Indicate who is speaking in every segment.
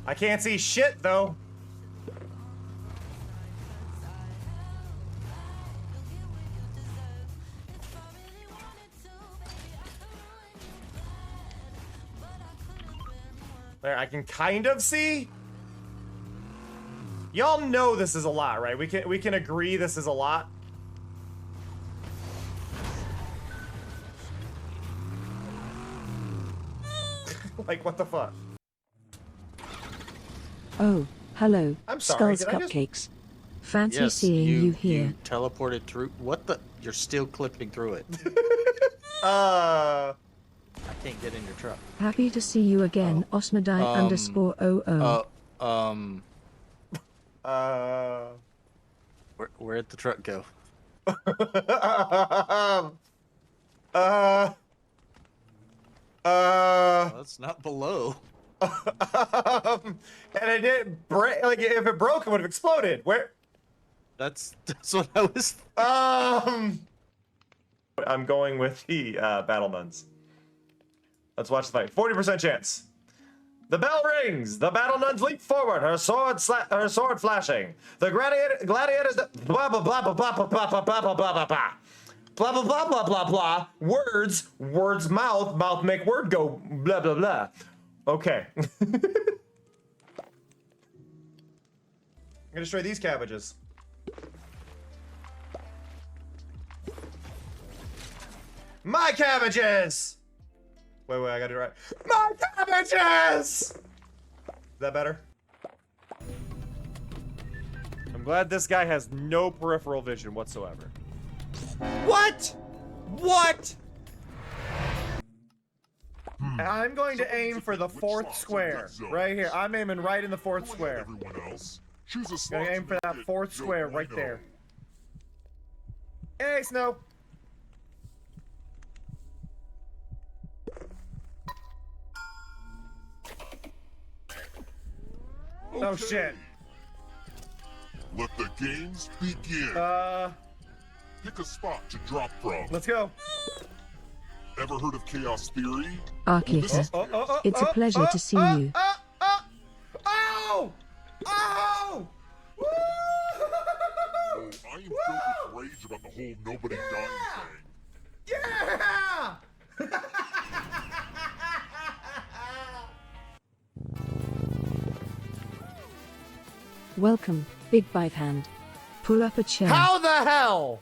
Speaker 1: I can't see shit, though. There, I can kind of see. Y'all know this is a lot, right? We can agree this is a lot. Like, what the fuck?
Speaker 2: Oh, hello.
Speaker 1: I'm sorry,
Speaker 2: Skulls
Speaker 1: did I just-
Speaker 2: Cupcakes. Fancy
Speaker 3: Yes,
Speaker 2: seeing you here.
Speaker 3: You teleported through. What the? You're still clipping through it. I can't get in your truck.
Speaker 2: Happy to see you again, Osmodai underscore OO.
Speaker 3: Where'd the truck go? That's not below.
Speaker 1: And it didn't break. Like, if it broke, it would have exploded. Where?
Speaker 3: That's what I was.
Speaker 1: I'm going with the battle nuns. Let's watch the fight. 40% chance. The bell rings. The battle nuns leap forward. Her sword flashing. The gladiators. Blah blah blah blah blah blah blah blah blah blah blah blah. Blah blah blah blah blah blah. Words mouth make word go blah blah blah. Okay. I'm gonna destroy these cabbages. My cabbages! Wait, I got it right. My cabbages! Is that better? I'm glad this guy has no peripheral vision whatsoever. What? What? I'm going to aim for the fourth square. Right here. I'm aiming right in the fourth square. Gonna aim for that fourth square right there. Hey, Snow! Oh shit.
Speaker 4: Let the games begin. Pick a spot to drop from.
Speaker 1: Let's go.
Speaker 4: Ever heard of chaos theory?
Speaker 2: Archita, it's a pleasure to see you.
Speaker 1: Oh! Woo!
Speaker 4: I am filled with rage about the whole nobody dying thing.
Speaker 1: Yeah!
Speaker 2: Welcome, Big Five Hand. Pull up a chair.
Speaker 1: How the hell?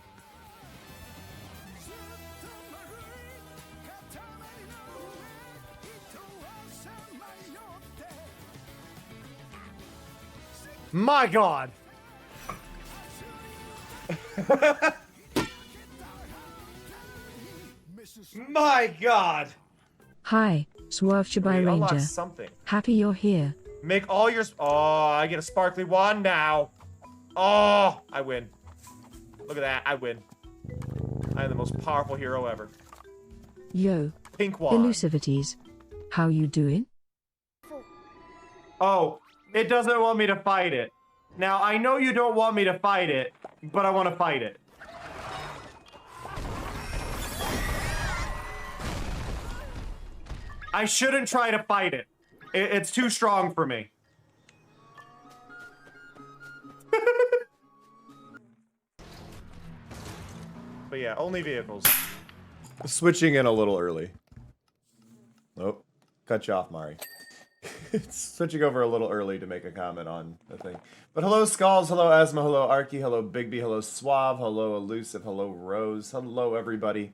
Speaker 1: My God. My God.
Speaker 2: Hi, Swerve Shabai
Speaker 1: We unlocked
Speaker 2: Ranger.
Speaker 1: something.
Speaker 2: Happy you're here.
Speaker 1: Make all your... Oh, I get a sparkly wand now. Oh, I win. Look at that. I win. I am the most powerful hero ever.
Speaker 2: Yo,
Speaker 1: Pink wand.
Speaker 2: Elusivities. How you doing?
Speaker 1: Oh, it doesn't want me to fight it. Now, I know you don't want me to fight it, but I want to fight it. I shouldn't try to fight it. It's too strong for me. But yeah, only vehicles. Switching in a little early. Oh, cut you off, Mari. Switching over a little early to make a comment on the thing. But hello, Skulls. Hello, Asma. Hello, Arky. Hello, Bigby. Hello, Suave. Hello, Elusive. Hello, Rose. Hello, everybody.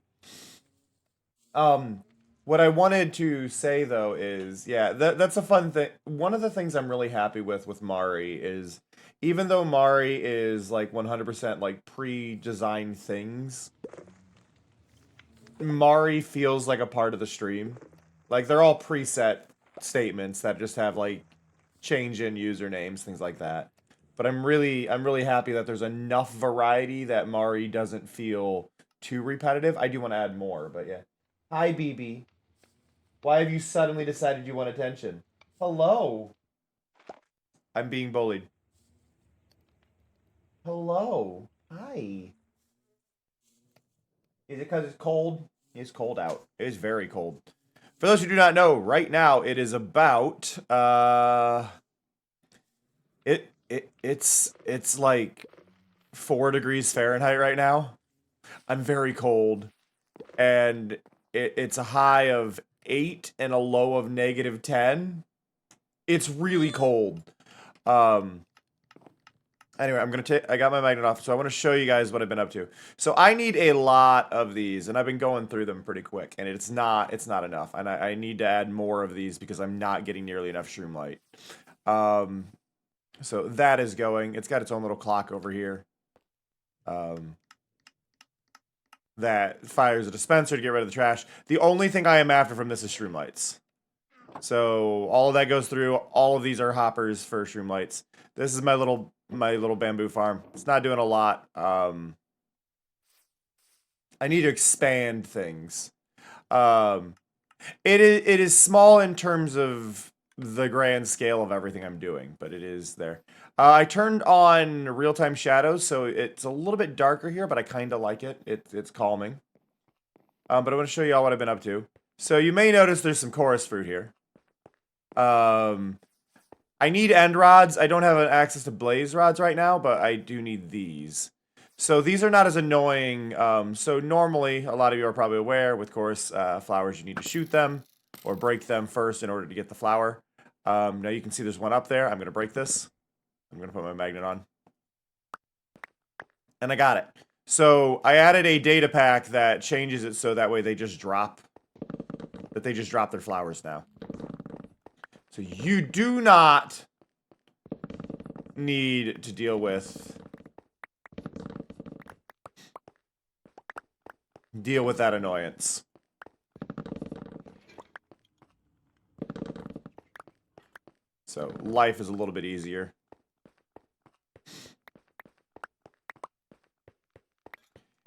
Speaker 1: What I wanted to say, though, is, yeah, that's a fun thing. One of the things I'm really happy with Mari is, even though Mari is, like, 100%, like, pre-designed things, Mari feels like a part of the stream. Like, they're all preset statements that just have, like, change in usernames, things like that. But I'm really happy that there's enough variety that Mari doesn't feel too repetitive. I do want to add more, but yeah. Hi, BB. Why have you suddenly decided you want attention? Hello. I'm being bullied. Hello. Hi. Is it because it's cold? It's cold out. It is very cold. For those who do not know, right now it is about, It's like 4 degrees Fahrenheit right now. I'm very cold, and it's a high of 8 and a low of -10. It's really cold. Anyway, I got my magnet off, so I want to show you guys what I've been up to. So I need a lot of these, and I've been going through them pretty quick, and it's not enough. And I need to add more of these because I'm not getting nearly enough shroomlight. So that is going. It's got its own little clock over here. That fires a dispenser to get rid of the trash. The only thing I am after from this is shroomlights. So all of that goes through. All of these are hoppers for shroomlights. This is my little bamboo farm. It's not doing a lot. I need to expand things. It is small in terms of the grand scale of everything I'm doing, but it is there. I turned on real-time shadows, so it's a little bit darker here, but I kind of like it. It's calming. But I want to show you all what I've been up to. So you may notice there's some chorus fruit here. I need end rods. I don't have access to blaze rods right now, but I do need these. So these are not as annoying. So normally, a lot of you are probably aware, with chorus flowers, you need to shoot them or break them first in order to get the flower. Now you can see there's one up there. I'm going to break this. I'm going to put my magnet on. And I got it. So I added a data pack that changes it so that way they just drop. That they just drop their flowers now. So you do not need to deal with that annoyance. So life is a little bit easier.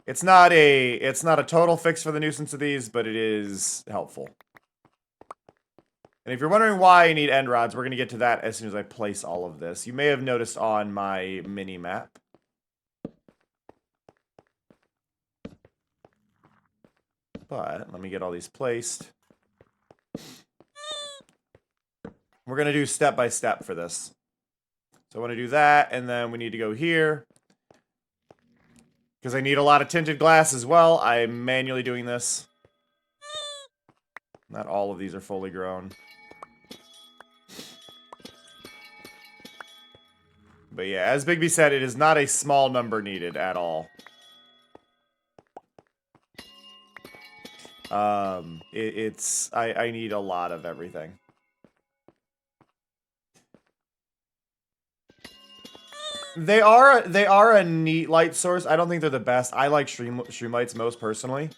Speaker 1: It's not a total fix for the nuisance of these, but it is helpful. And if you're wondering why I need end rods, we're going to get to that as soon as I place all of this. You may have noticed on my mini-map. But let me get all these placed. We're going to do step by step for this. So I want to do that, and then we need to go here. Because I need a lot of tinted glass as well. I'm manually doing this. Not all of these are fully grown. But yeah, as Bigby said, it is not a small number needed at all. I need a lot of everything. They are a neat light source. I don't think they're the best. I like streamlights most personally.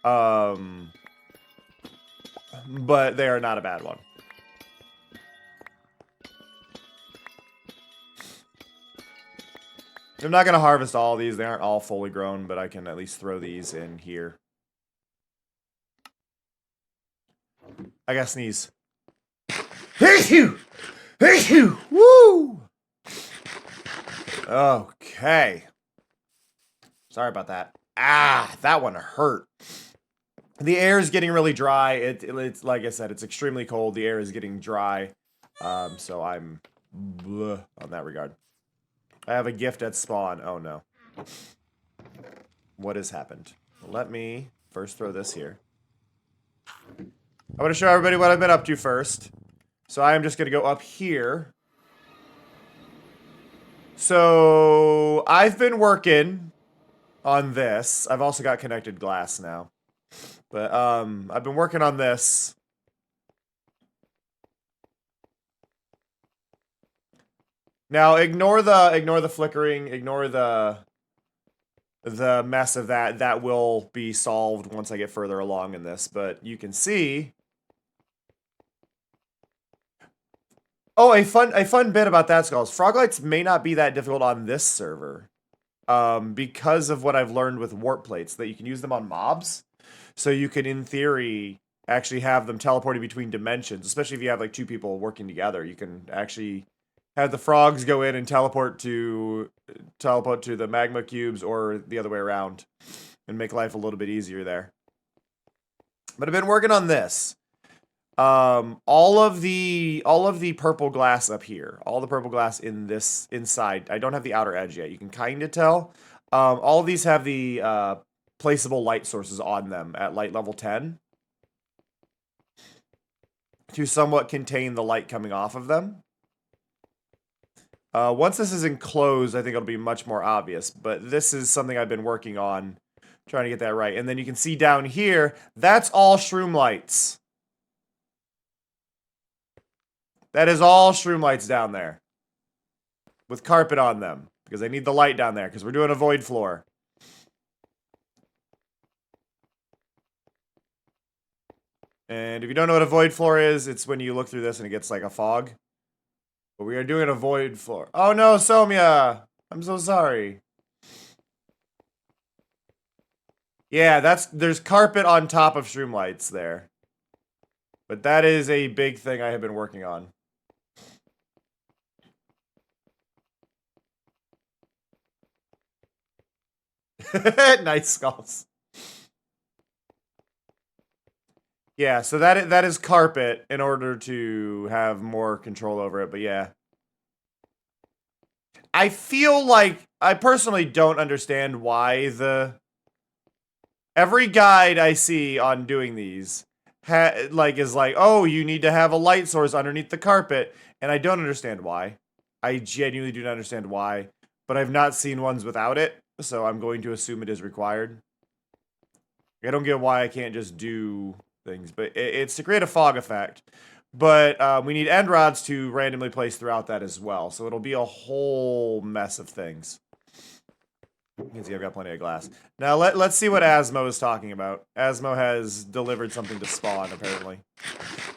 Speaker 1: But they are not a bad one. I'm not going to harvest all these. They aren't all fully grown, but I can at least throw these in here. I gotta sneeze. Achoo! Achoo! Woo! Okay. Sorry about that. Ah, that one hurt. The air is getting really dry. It's like I said, it's extremely cold. The air is getting dry. So I'm bleh on that regard. I have a gift at spawn. Oh no. What has happened? Let me first throw this here. I want to show everybody what I've been up to first. So I am just going to go up here. So I've been working on this. I've also got connected glass now. But I've been working on this. Now ignore the flickering, ignore the mess of that. That will be solved once I get further along in this, but you can see. Oh, a fun bit about that, Skulls. Froglights may not be that difficult on this server. Because of what I've learned with warp plates, that you can use them on mobs. So you can, in theory, actually have them teleporting between dimensions, especially if you have like 2 people working together. You can actually have the frogs go in and teleport to the magma cubes or the other way around and make life a little bit easier there. But I've been working on this. all of the purple glass up here, all the purple glass in this inside. I don't have the outer edge yet. You can kind of tell. All of these have the placeable light sources on them at light level 10 to somewhat contain the light coming off of them. Once this is enclosed, I think it'll be much more obvious, but this is something I've been working on, trying to get that right. And then you can see down here, that's all shroom lights. That is all shroom lights down there. With carpet on them. Because I need the light down there, because we're doing a void floor. And if you don't know what a void floor is, it's when you look through this and it gets like a fog. But we are doing a void floor. Oh no, Somya! I'm so sorry. Yeah, there's carpet on top of shroom lights there. But that is a big thing I have been working on. Nice skulls. Yeah, so that is carpet in order to have more control over it, but yeah. I feel like I personally don't understand why every guide I see on doing these is like, oh, you need to have a light source underneath the carpet, and I don't understand why. I genuinely do not understand why, but I've not seen ones without it. So I'm going to assume it is required. I don't get why I can't just do things, but it's to create a fog effect. But we need end rods to randomly place throughout that as well. So it'll be a whole mess of things. You can see I've got plenty of glass. Now let's see what Asmo is talking about. Asmo has delivered something to spawn, apparently.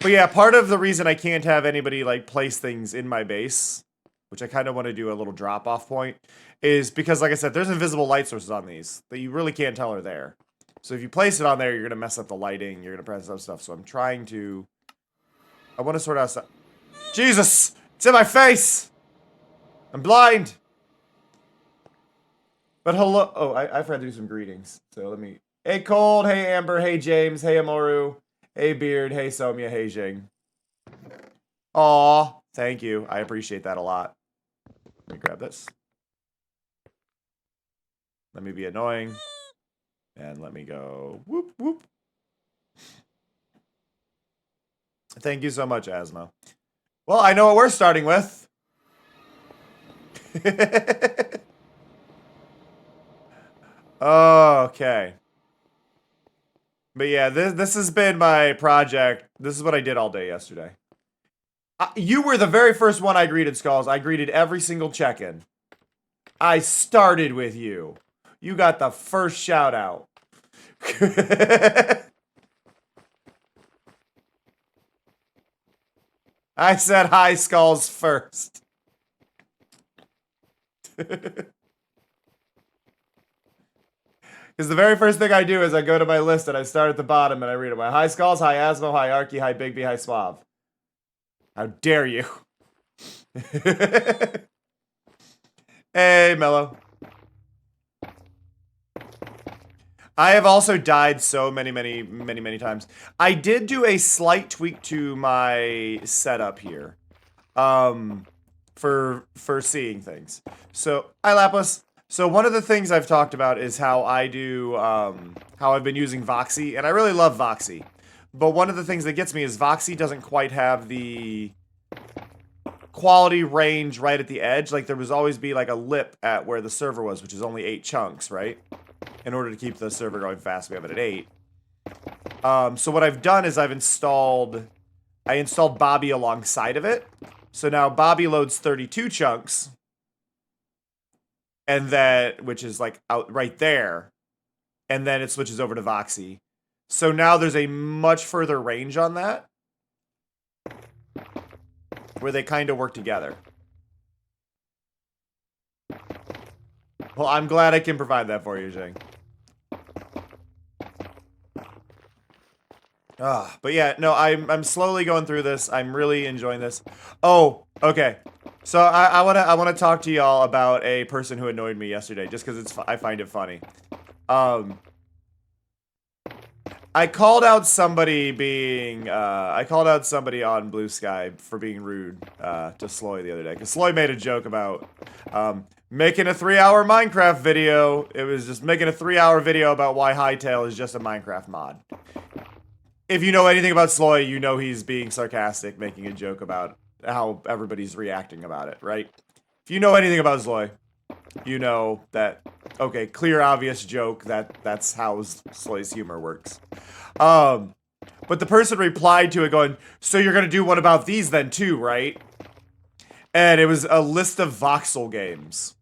Speaker 1: But yeah, part of the reason I can't have anybody like place things in my base, which I kind of want to do a little drop-off point, is because, like I said, there's invisible light sources on these that you really can't tell are there. So if you place it on there, you're going to mess up the lighting, you're going to press up stuff. So I'm trying to... I want to sort out stuff. Jesus! It's in my face! I'm blind! But hello... Oh, I forgot to do some greetings. So let me... Hey, Cold. Hey, Amber. Hey, James. Hey, Amoru. Hey, Beard. Hey, Somya. Hey, Jing. Aw. Thank you. I appreciate that a lot. Let me grab this. Let me be annoying. And let me go whoop, whoop. Thank you so much, Asmo. Well, I know what we're starting with. Okay. But yeah, this has been my project. This is what I did all day yesterday. You were the very first one I greeted, Skulls. I greeted every single check-in. I started with you. You got the first shout out. I said hi, Skulls, first. Because the very first thing I do is I go to my list and I start at the bottom and I read them. Hi, Skulls, hi, Asmo, hi, Arky, hi, Bigby, hi, Suave. How dare you? Hey, Mello. I have also died so many times. I did do a slight tweak to my setup here. For seeing things. So, hi Lapis. So one of the things I've talked about is how I do, how I've been using Voxy, and I really love Voxy. But one of the things that gets me is Voxy doesn't quite have the quality range right at the edge. Like there was always be like a lip at where the server was, which is only 8 chunks, right? In order to keep the server going fast, we have it at 8. So what I've done is I installed Bobby alongside of it. So now Bobby loads 32 chunks. And then, which is like out right there. And then it switches over to Voxy. So now there's a much further range on that. Where they kind of work together. Well, I'm glad I can provide that for you, Jing. But yeah, no, I'm slowly going through this. I'm really enjoying this. Oh, okay. So I wanna talk to y'all about a person who annoyed me yesterday, just because I find it funny. I called out somebody being, I called out somebody on Blue Sky for being rude, to Sloy the other day. Because Sloy made a joke about, making a 3-hour Minecraft video. It was just making a 3-hour video about why Hytale is just a Minecraft mod. If you know anything about Sloy, you know he's being sarcastic, making a joke about how everybody's reacting about it, right? If you know anything about Sloy, you know that, okay, clear, obvious joke, that's how Sloy's humor works. But the person replied to it going, so you're gonna do one about these then too, right? And it was a list of voxel games.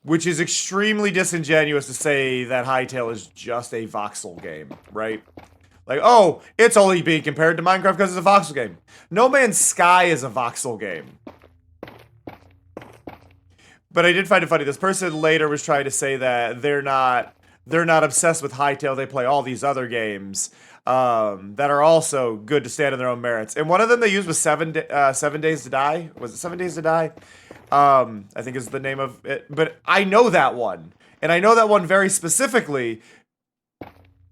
Speaker 1: Which is extremely disingenuous to say that Hytale is just a voxel game, right? Like, oh, it's only being compared to Minecraft because it's a voxel game. No Man's Sky is a voxel game. But I did find it funny. This person later was trying to say that they're not obsessed with Hytale. They play all these other games that are also good to stand on their own merits. And one of them they used was 7 Days to Die. Was it 7 Days to Die? I think is the name of it. But I know that one. And I know that one very specifically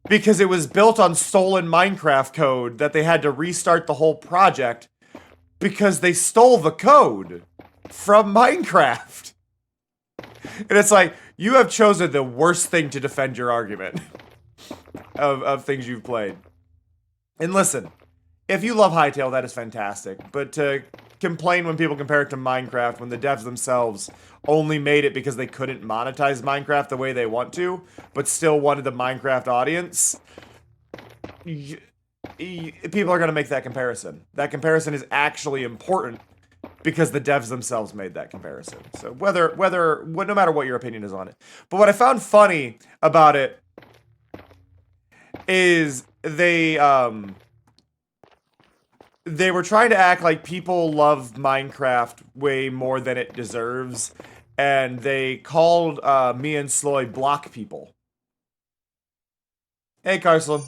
Speaker 1: because it was built on stolen Minecraft code that they had to restart the whole project because they stole the code from Minecraft. And it's like, you have chosen the worst thing to defend your argument of things you've played. And listen, if you love Hytale, that is fantastic. But to complain when people compare it to Minecraft, when the devs themselves only made it because they couldn't monetize Minecraft the way they want to, but still wanted the Minecraft audience, people are going to make that comparison. That comparison is actually important because the devs themselves made that comparison. So no matter what your opinion is on it. But what I found funny about it is they were trying to act like people love Minecraft way more than it deserves, and they called me and Sloy block people. Hey, Carslan.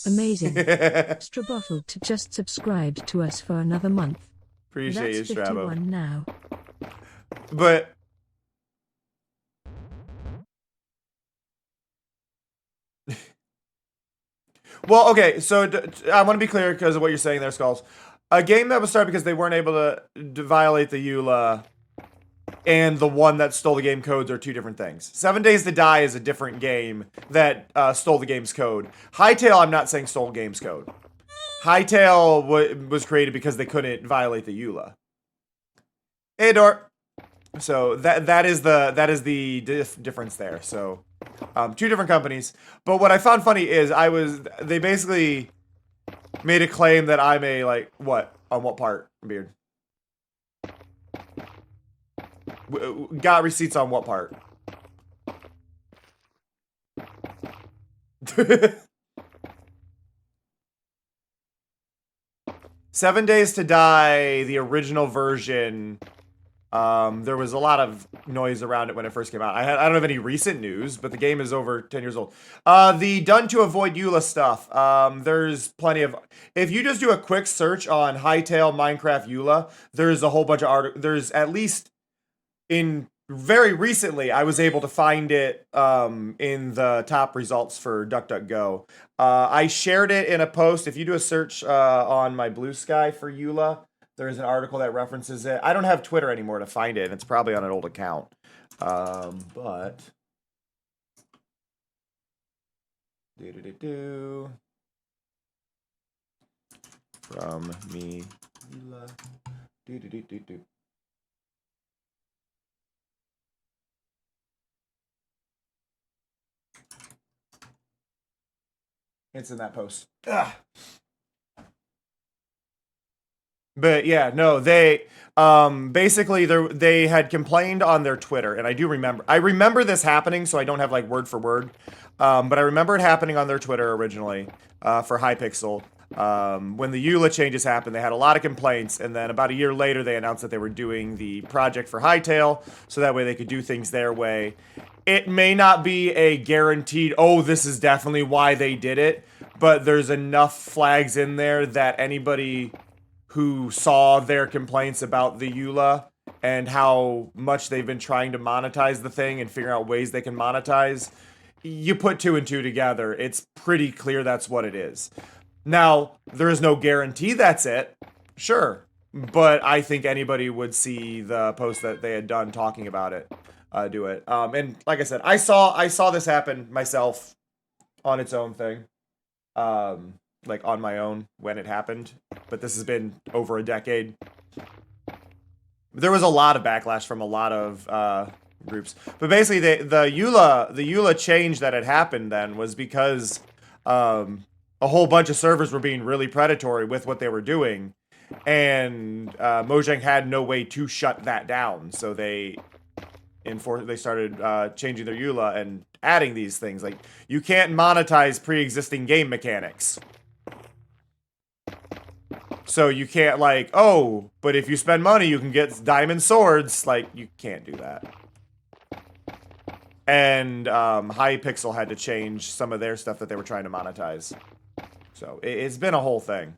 Speaker 2: Amazing. Extra bottle to just subscribe to us for another month.
Speaker 1: Appreciate
Speaker 2: That's
Speaker 1: you, Strabo.
Speaker 2: 51 now.
Speaker 1: But well, okay, so I want to be clear because of what you're saying there, Skulls. A game that was started because they weren't able to violate the EULA and the one that stole the game codes are two different things. 7 Days to Die is a different game that stole the game's code. Hytale, I'm not saying stole game's code. Hytale was created because they couldn't violate the EULA. Hey, Dor. So that is the difference there. So two different companies. But what I found funny is they basically made a claim that I'm a, like, what? On what part, Beard? Got receipts on what part? Seven Days to Die, the original version, there was a lot of noise around it when it first came out. I don't have any recent news, but the game is over 10 years old. The done to avoid EULA stuff. There's plenty of... If you just do a quick search on Hytale Minecraft EULA, there's a whole bunch of articles. There's at least very recently, I was able to find it in the top results for DuckDuckGo. I shared it in a post. If you do a search on my Blue Sky for EULA, there's an article that references it. I don't have Twitter anymore to find it, and it's probably on an old account. But... From me, EULA. It's in that post. Ugh. But yeah, no, they basically they had complained on their Twitter, and I remember this happening, so I don't have like word for word, but I remember it happening on their Twitter originally for Hypixel. When the EULA changes happened, they had a lot of complaints, and then about a year later, they announced that they were doing the project for Hytale, so that way they could do things their way. It may not be a guaranteed, oh, this is definitely why they did it, but there's enough flags in there that anybody who saw their complaints about the EULA and how much they've been trying to monetize the thing and figure out ways they can monetize, you put 2 and 2 together, it's pretty clear that's what it is. Now, there is no guarantee that's it. Sure. But I think anybody would see the post that they had done talking about it, do it. And like I said, I saw this happen myself on its own thing. Like on my own when it happened. But this has been over a decade. There was a lot of backlash from a lot of groups. But basically the EULA change that had happened then was because a whole bunch of servers were being really predatory with what they were doing, and Mojang had no way to shut that down. So they started changing their EULA and adding these things like you can't monetize pre-existing game mechanics. So you can't like, oh, but if you spend money, you can get diamond swords. Like you can't do that. And Hypixel had to change some of their stuff that they were trying to monetize. So it's been a whole thing.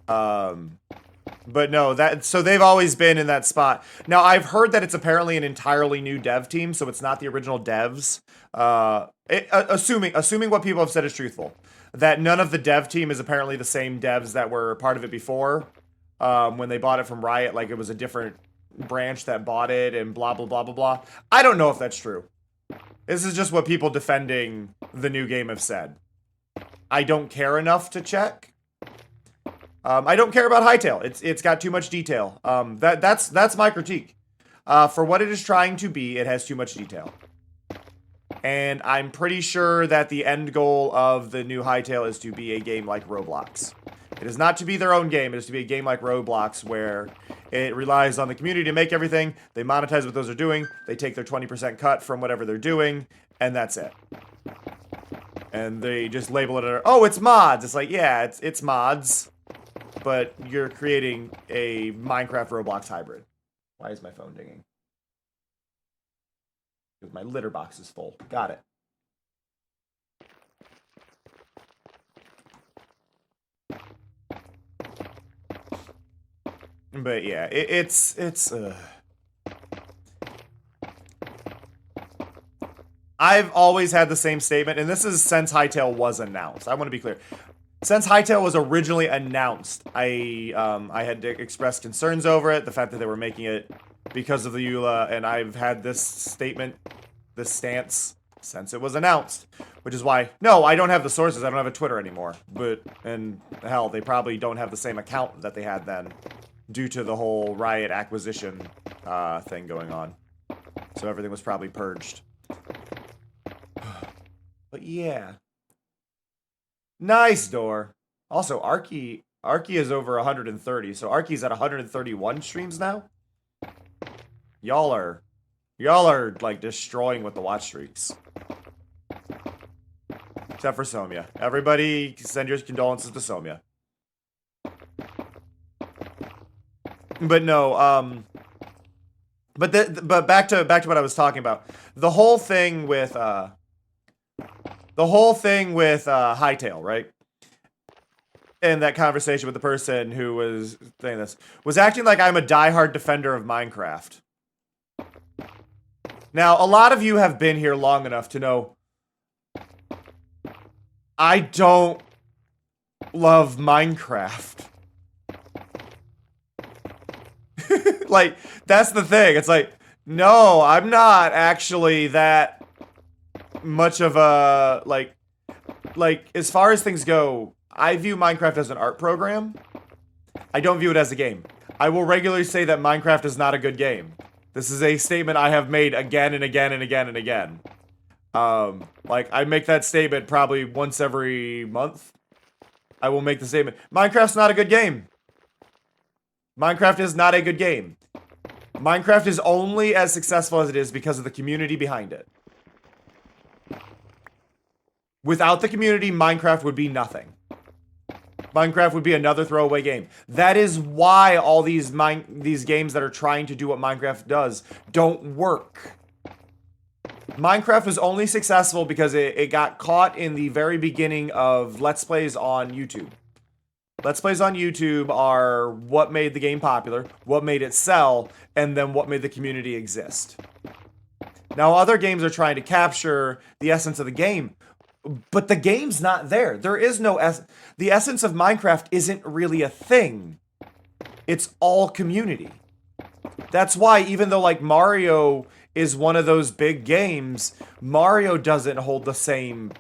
Speaker 1: But no, so they've always been in that spot. Now I've heard that it's apparently an entirely new dev team, so it's not the original devs. Assuming what people have said is truthful, that none of the dev team is apparently the same devs that were part of it before. When they bought it from Riot, like it was a different branch that bought it and blah blah blah blah blah. I don't know if that's true. This is just what people defending the new game have said. I don't care enough to check. I don't care about Hytale. It's got too much detail. That's my critique. For what it is trying to be, it has too much detail. And I'm pretty sure that the end goal of the new Hytale is to be a game like Roblox. It is not to be their own game. It is to be a game like Roblox where it relies on the community to make everything. They monetize what those are doing. They take their 20% cut from whatever they're doing, and that's it. And they just label it, oh, it's mods. It's like, yeah, it's mods, but you're creating a Minecraft Roblox hybrid. Why is my phone dinging? Because my litter box is full. Got it. But yeah, it's I've always had the same statement, and this is since Hytale was announced. I want to be clear. Since Hytale was originally announced, I had expressed concerns over it, the fact that they were making it because of the EULA, and I've had this statement, this stance, since it was announced. Which is why, no, I don't have the sources, I don't have a Twitter anymore. And hell, they probably don't have the same account that they had then, due to the whole Riot acquisition thing going on. So everything was probably purged. But yeah. Nice door. Also, Arky is over 130, so Arky's at 131 streams now. Y'all are like destroying with the watch streaks. Except for Somya. Everybody send your condolences to Somya. But no, but back to what I was talking about. The whole thing with Hytale, right? And that conversation with the person who was saying this was acting like I'm a diehard defender of Minecraft. Now, a lot of you have been here long enough to know I don't love Minecraft. Like, that's the thing. It's like, no, I'm not actually that much of a, like, as far as things go, I view Minecraft as an art program. I don't view it as a game. I will regularly say that Minecraft is not a good game. This is a statement I have made again and again and again and again. Like, I make that statement probably once every month. I will make the statement. Minecraft's not a good game. Minecraft is not a good game. Minecraft is only as successful as it is because of the community behind it. Without the community, Minecraft would be nothing. Minecraft would be another throwaway game. That is why all these games that are trying to do what Minecraft does don't work. Minecraft was only successful because it got caught in the very beginning of Let's Plays on YouTube. Let's Plays on YouTube are what made the game popular, what made it sell, and then what made the community exist. Now, other games are trying to capture the essence of the game, but the game's not there. There is no the essence of Minecraft isn't really a thing. It's all community. That's why even though like Mario is one of those big games, Mario doesn't hold the same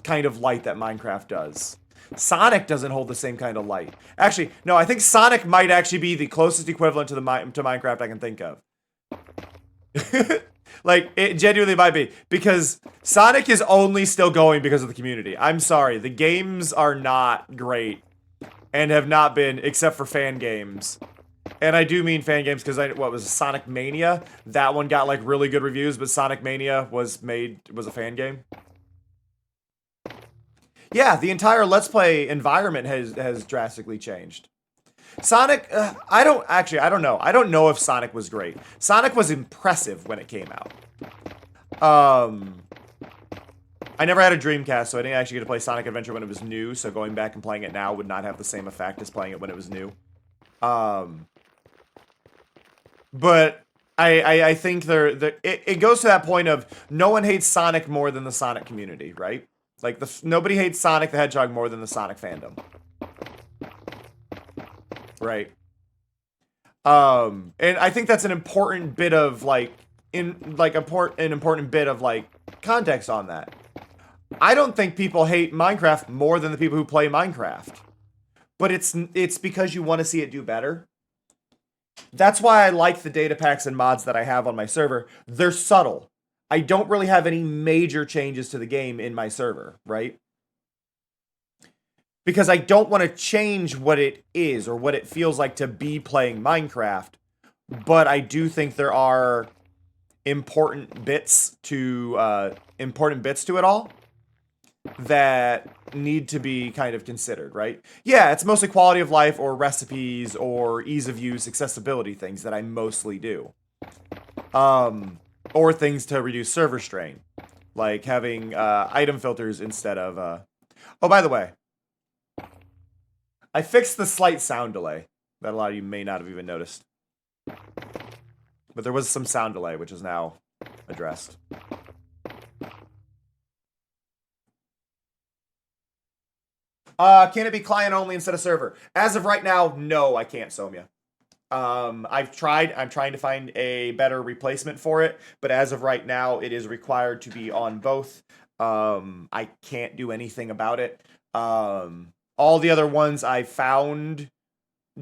Speaker 1: kind of light that Minecraft does. Sonic doesn't hold the same kind of light. Actually, no, I think Sonic might actually be the closest equivalent to Minecraft I can think of. Like, it genuinely might be. Because Sonic is only still going because of the community. I'm sorry, the games are not great. And have not been, except for fan games. And I do mean fan games because what was it, Sonic Mania? That one got like really good reviews, but Sonic Mania was a fan game. Yeah, the entire Let's Play environment has drastically changed. Sonic, I don't know. I don't know if Sonic was great. Sonic was impressive when it came out. I never had a Dreamcast, so I didn't actually get to play Sonic Adventure when it was new, so going back and playing it now would not have the same effect as playing it when it was new. But I think it goes to that point of no one hates Sonic more than the Sonic community, right? Like, nobody hates Sonic the Hedgehog more than the Sonic fandom. Right. And I think that's an important bit of, like, an important bit of, like, context on that. I don't think people hate Minecraft more than the people who play Minecraft. But it's because you want to see it do better. That's why I like the data packs and mods that I have on my server. They're subtle. I don't really have any major changes to the game in my server, right? Because I don't want to change what it is or what it feels like to be playing Minecraft. But I do think there are important bits to it all that need to be kind of considered, right? Yeah, it's mostly quality of life or recipes or ease of use, accessibility things that I mostly do. Or things to reduce server strain, like having item filters instead of... Oh, by the way, I fixed the slight sound delay that a lot of you may not have even noticed. But there was some sound delay, which is now addressed. Can it be client only instead of server? As of right now, no, I can't, Somya. I've tried. I'm trying to find a better replacement for it, but as of right now, it is required to be on both. I can't do anything about it. All the other ones I found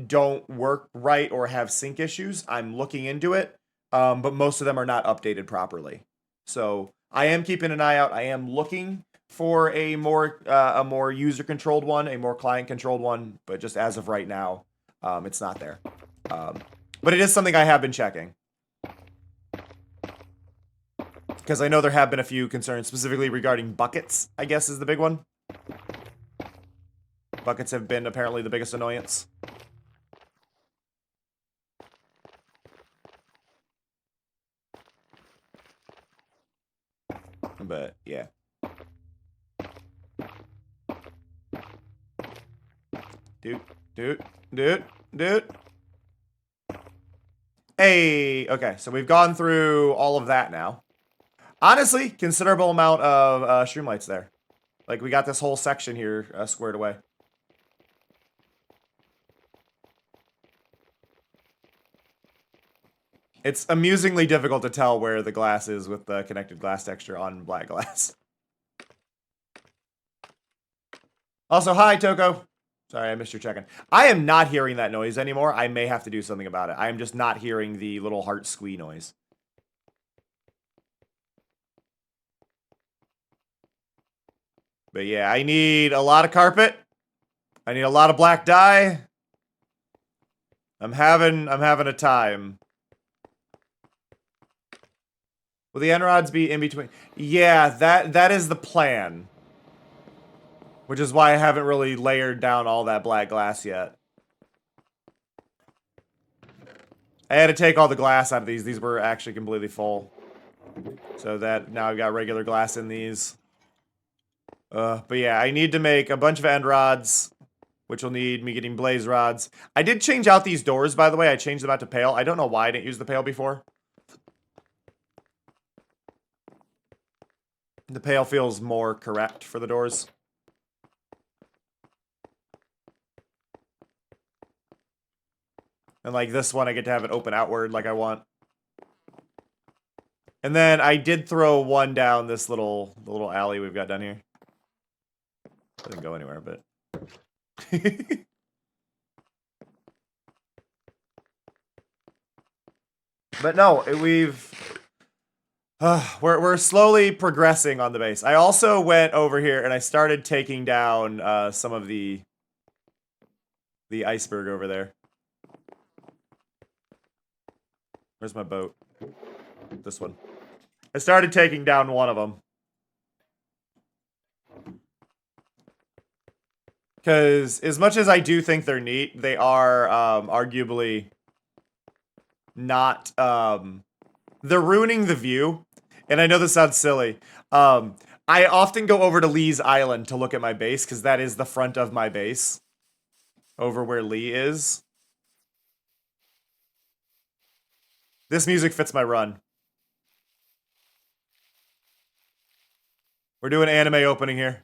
Speaker 1: don't work right or have sync issues. I'm looking into it, but most of them are not updated properly. So I am keeping an eye out. I am looking for a more user-controlled one, a more client-controlled one, but just as of right now, it's not there. But it is something I have been checking. Because I know there have been a few concerns, specifically regarding buckets, I guess is the big one. Buckets have been apparently the biggest annoyance. But, yeah. Dude. Hey, okay, so we've gone through all of that now. Honestly, considerable amount of streamlights there. Like, we got this whole section here squared away. It's amusingly difficult to tell where the glass is with the connected glass texture on black glass. Also, hi, Toko. Sorry, I missed your check-in. I am not hearing that noise anymore. I may have to do something about it. I am just not hearing the little heart squee noise. But yeah, I need a lot of carpet. I need a lot of black dye. I'm having a time. Will the end rods be in between? Yeah, that is the plan. Which is why I haven't really layered down all that black glass yet. I had to take all the glass out of these. These were actually completely full. So that now I've got regular glass in these. But yeah, I need to make a bunch of end rods. which will need me getting blaze rods. I did change out these doors, by the way. I changed them out to pale. I don't know why I didn't use the pale before. The pale feels more correct for the doors. And like this one, I get to have it open outward like I want. And then I did throw one down this little alley we've got down here. Doesn't go anywhere, but... But no, we're slowly progressing on the base. I also went over here and I started taking down some of the iceberg over there. Where's my boat? This one. I started taking down one of them. Because as much as I do think they're neat, they are arguably not... they're ruining the view. And I know this sounds silly. I often go over to Lee's Island to look at my base, because that is the front of my base. Over where Lee is. This music fits my run. We're doing anime opening here.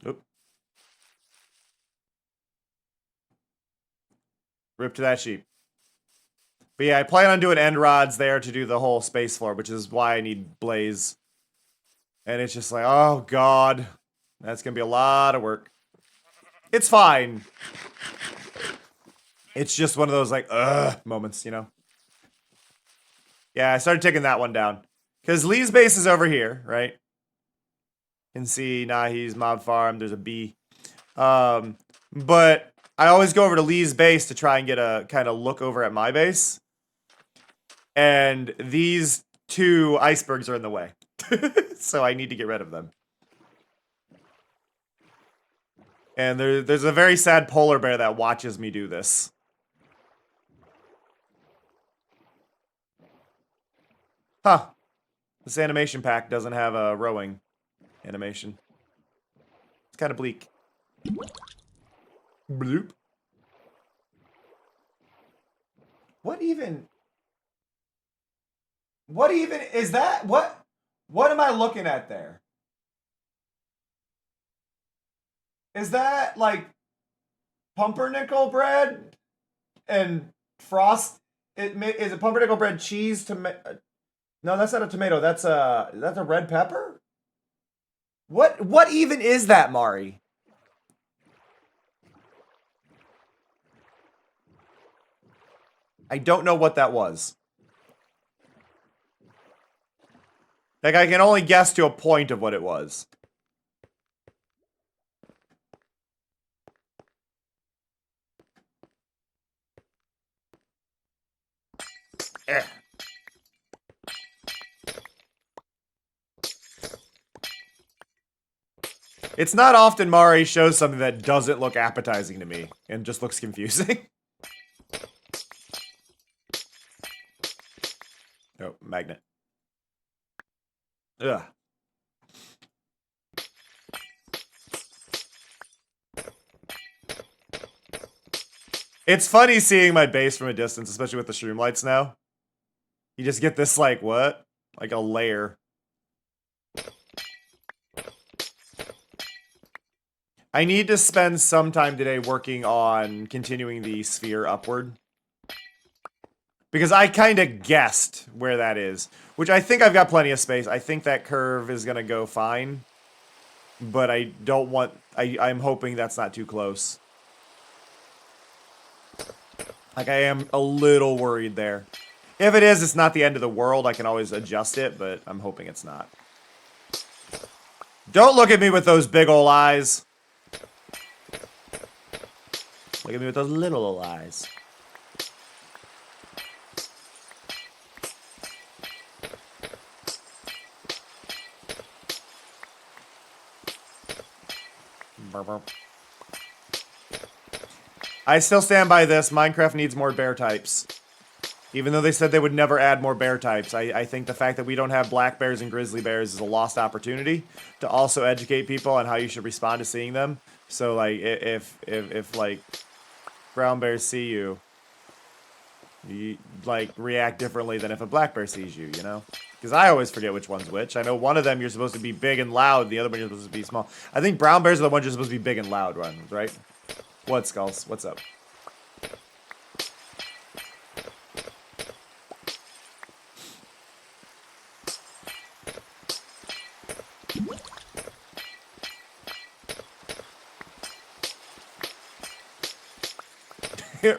Speaker 1: Oop. Rip to that sheep. But yeah, I plan on doing end rods there to do the whole space floor, which is why I need blaze. And it's just like, oh god. That's gonna be a lot of work. It's fine. It's just one of those like, moments, you know? Yeah, I started taking that one down. Because Lee's base is over here, right? You can see Nahi's mob farm. There's a bee. But I always go over to Lee's base to try and get a kind of look over at my base. And these two icebergs are in the way. So I need to get rid of them. And there's a very sad polar bear that watches me do this. Huh. This animation pack doesn't have a rowing animation. It's kind of bleak. Bloop. What even is that? What am I looking at there? Is that like pumpernickel bread and frost? Is it pumpernickel bread, cheese, tomato? No, that's not a tomato. That's a red pepper? What even is that, Mari? I don't know what that was. Like, I can only guess to a point of what it was. Eh. It's not often Mari shows something that doesn't look appetizing to me and just looks confusing. Oh, magnet. Ugh. It's funny seeing my base from a distance, especially with the shroom lights now. You just get this, like, what? Like a layer. I need to spend some time today working on continuing the sphere upward. Because I kind of guessed where that is. Which I think I've got plenty of space. I think that curve is going to go fine. But I don't want... I'm hoping that's not too close. Like, I am a little worried there. If it is, it's not the end of the world. I can always adjust it, but I'm hoping it's not. Don't look at me with those big ol' eyes. Look at me with those little ol' eyes. I still stand by this. Minecraft needs more bear types. Even though they said they would never add more bear types, I think the fact that we don't have black bears and grizzly bears is a lost opportunity to also educate people on how you should respond to seeing them. So, like, if like, brown bears see you, like, react differently than if a black bear sees you, you know? Because I always forget which one's which. I know one of them you're supposed to be big and loud, the other one you're supposed to be small. I think brown bears are the ones you're supposed to be big and loud ones, right? What, Skulls? What's up?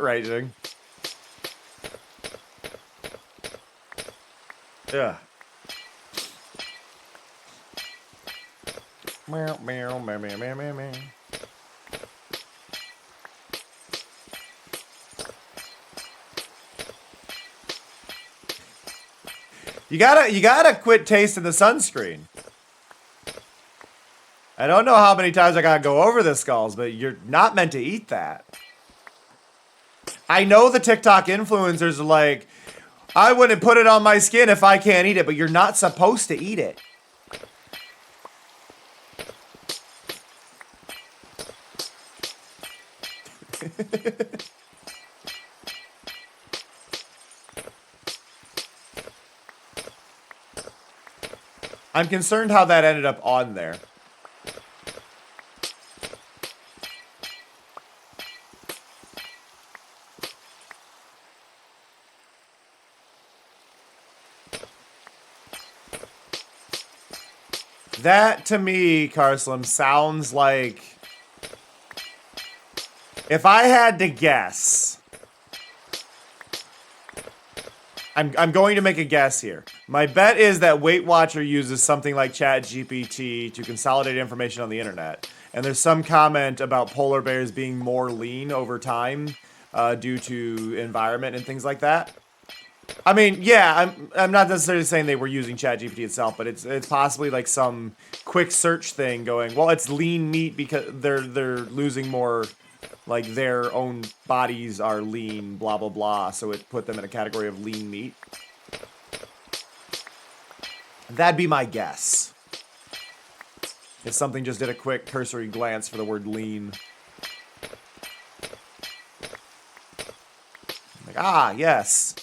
Speaker 1: Raging. Yeah. Meow, meow, meow, meow, meow, meow, meow. You gotta quit tasting the sunscreen. I don't know how many times I gotta go over this, Skulls, but you're not meant to eat that. I know the TikTok influencers are like, I wouldn't put it on my skin if I can't eat it, but you're not supposed to eat it. I'm concerned how that ended up on there. That, to me, Carslim, sounds like... If I had to guess... I'm going to make a guess here. My bet is that Weight Watcher uses something like ChatGPT to consolidate information on the internet. And there's some comment about polar bears being more lean over time due to environment and things like that. I mean, yeah, I'm not necessarily saying they were using ChatGPT itself, but it's possibly like some quick search thing going, well, it's lean meat because they're losing more, like their own bodies are lean, blah, blah, blah, so it put them in a category of lean meat. That'd be my guess. If something just did a quick cursory glance for the word lean. Like, ah, yes.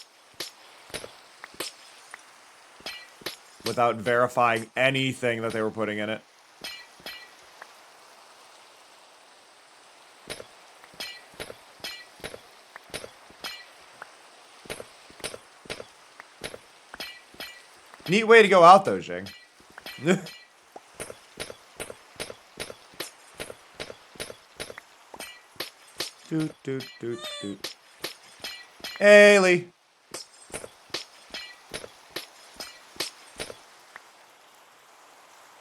Speaker 1: Without verifying anything that they were putting in it. Neat way to go out, though, Jing. Doot, doot, doot, doot. Hey, Lee.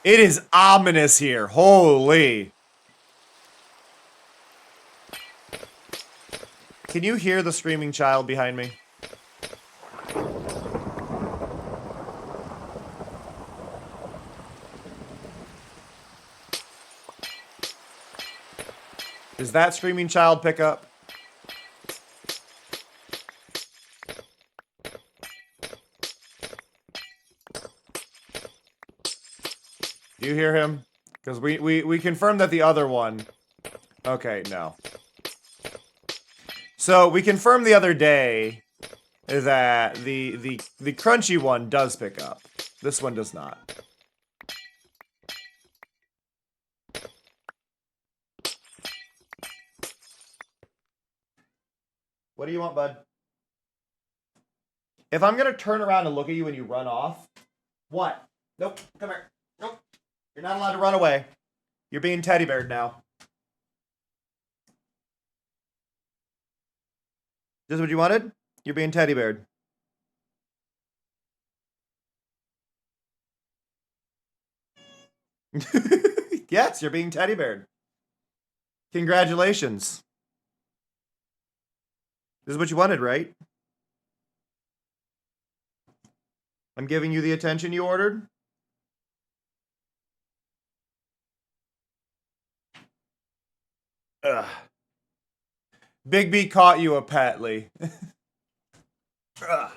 Speaker 1: It is ominous here. Holy. Can you hear the screaming child behind me? Does that screaming child pick up? Do you hear him? Because we confirmed that the other one... Okay, no. So, we confirmed the other day that the crunchy one does pick up. This one does not. What do you want, bud? If I'm gonna turn around and look at you when you run off... What? Nope, come here. Nope. You're not allowed to run away. You're being teddy beared now. This is what you wanted? You're being teddy beared. Yes, you're being teddy beared. Congratulations. This is what you wanted, right? I'm giving you the attention you ordered? Ugh. Big B caught you a pet, Lee. Ugh.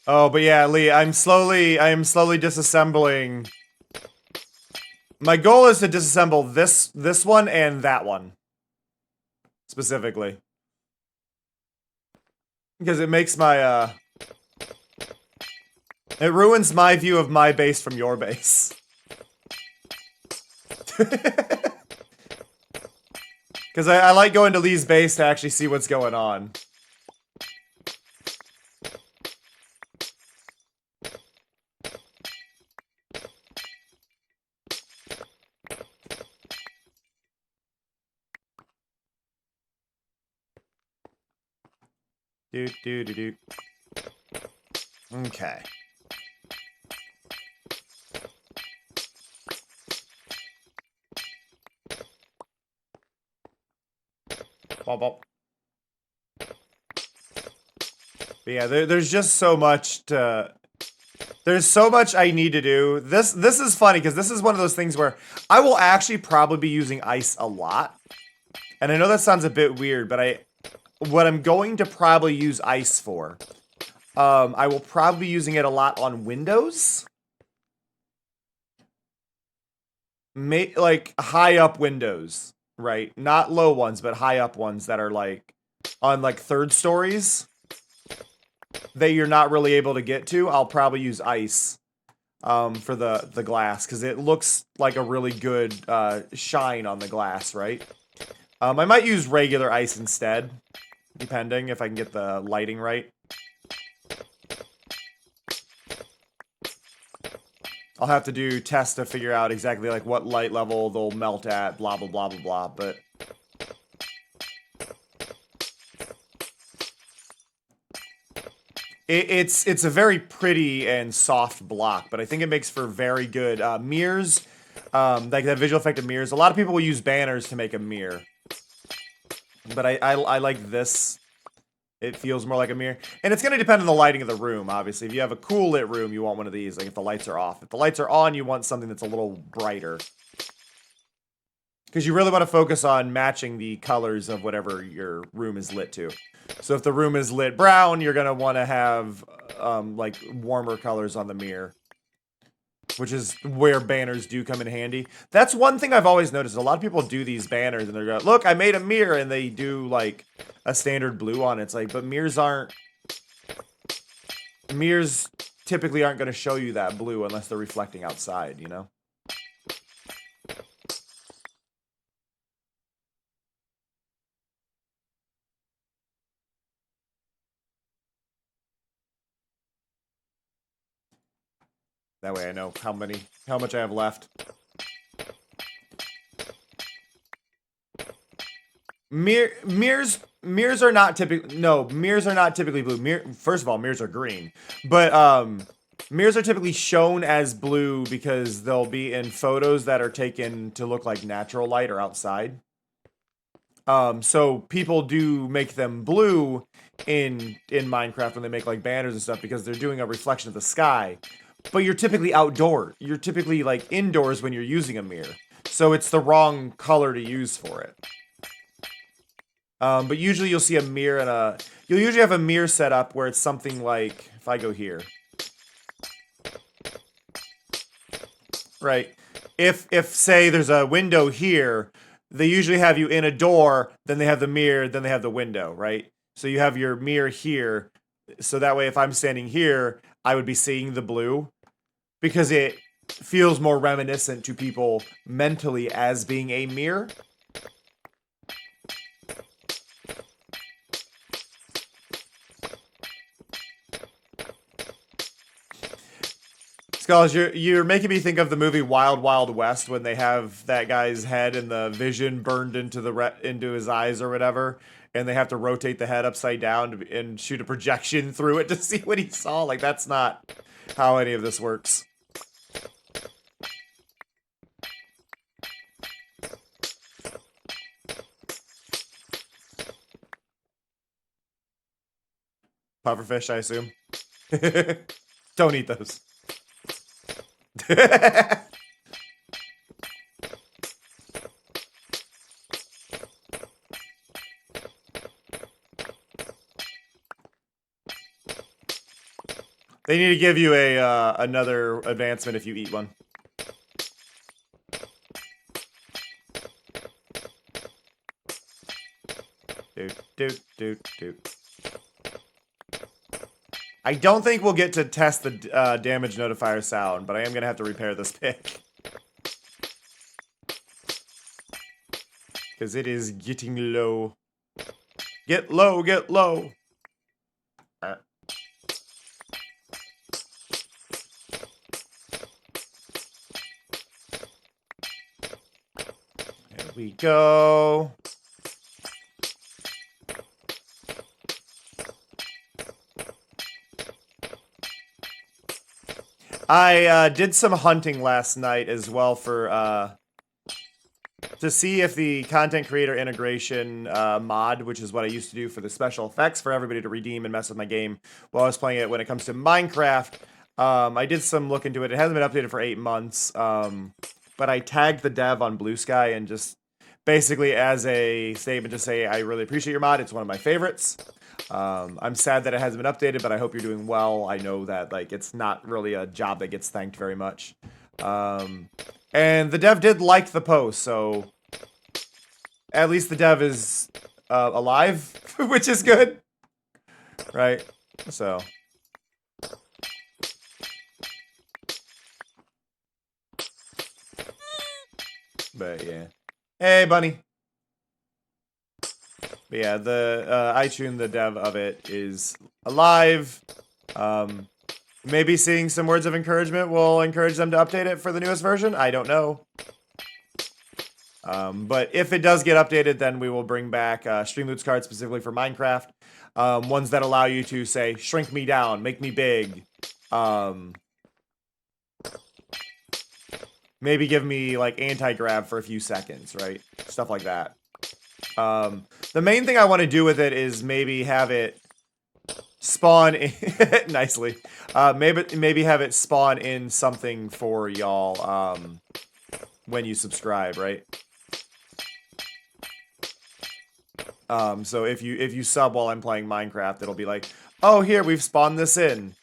Speaker 1: Oh, but yeah, Lee, I am slowly disassembling. My goal is to disassemble this one and that one. Specifically. Because it makes my, it ruins my view of my base from your base. Because I like going to Lee's base to actually see what's going on. Do. Okay. Bop, bop. But yeah, there's just so much to... There's so much I need to do. This is funny, because this is one of those things where I will actually probably be using ice a lot. And I know that sounds a bit weird, but what I'm going to probably use ice for, I will probably be using it a lot on windows. Like, high up windows, right? Not low ones, but high up ones that are, like, on, like, third stories that you're not really able to get to. I'll probably use ice for the glass, because it looks like a really good shine on the glass, right? I might use regular ice instead, depending if I can get the lighting right. I'll have to do tests to figure out exactly like what light level they'll melt at, blah blah blah blah blah, but it's a very pretty and soft block, but I think it makes for very good mirrors, like that visual effect of mirrors. A lot of people will use banners to make a mirror, but I like this. It feels more like a mirror. And it's going to depend on the lighting of the room, obviously. If you have a cool lit room, you want one of these, like if the lights are off. If the lights are on, you want something that's a little brighter. Because you really want to focus on matching the colors of whatever your room is lit to. So if the room is lit brown, you're going to want to have, like, warmer colors on the mirror. Which is where banners do come in handy. That's one thing I've always noticed. A lot of people do these banners and they're going, look, I made a mirror, and they do like a standard blue on it. It's like, but mirrors typically aren't going to show you that blue unless they're reflecting outside, you know? That way I know how much I have left. Mirrors are not typically, no, mirrors are not typically blue. First of all, mirrors are green. But mirrors are typically shown as blue because they'll be in photos that are taken to look like natural light or outside. So people do make them blue in Minecraft when they make like banners and stuff, because they're doing a reflection of the sky. But you're typically outdoor. You're typically like indoors when you're using a mirror. So it's the wrong color to use for it. But usually you'll see a mirror and you'll usually have a mirror set up where it's something like, if I go here. Right. If say there's a window here, they usually have you in a door, then they have the mirror, then they have the window, right? So you have your mirror here. So that way if I'm standing here, I would be seeing the blue. Because it feels more reminiscent to people mentally as being a mirror. Scholars, you're making me think of the movie Wild Wild West when they have that guy's head and the vision burned into his eyes or whatever, and they have to rotate the head upside down and shoot a projection through it to see what he saw. Like, that's not how any of this works. Pufferfish, I assume. Don't eat those. They need to give you a another advancement if you eat one. Doot. I don't think we'll get to test the damage notifier sound, but I am going to have to repair this pick. Because it is getting low. Get low, get low. There we go. I did some hunting last night as well for to see if the content creator integration mod, which is what I used to do for the special effects for everybody to redeem and mess with my game while I was playing it when it comes to Minecraft. I did some look into it. It hasn't been updated for 8 months, but I tagged the dev on Blue Sky and just basically as a statement to say I really appreciate your mod. It's one of my favorites. I'm sad that it hasn't been updated, but I hope you're doing well. I know that like it's not really a job that gets thanked very much. And the dev did like the post, so at least the dev is alive, which is good, right? So. But yeah. Hey, bunny. But yeah, the iTunes, the dev of it, is alive. Maybe seeing some words of encouragement will encourage them to update it for the newest version. I don't know. But if it does get updated, then we will bring back stream loots cards specifically for Minecraft. Ones that allow you to say, shrink me down, make me big. Maybe give me like anti-grab for a few seconds, right? Stuff like that. The main thing I want to do with it is maybe have it spawn in nicely. Maybe have it spawn in something for y'all when you subscribe, right? So if you sub while I'm playing Minecraft, it'll be like, oh, here, we've spawned this in.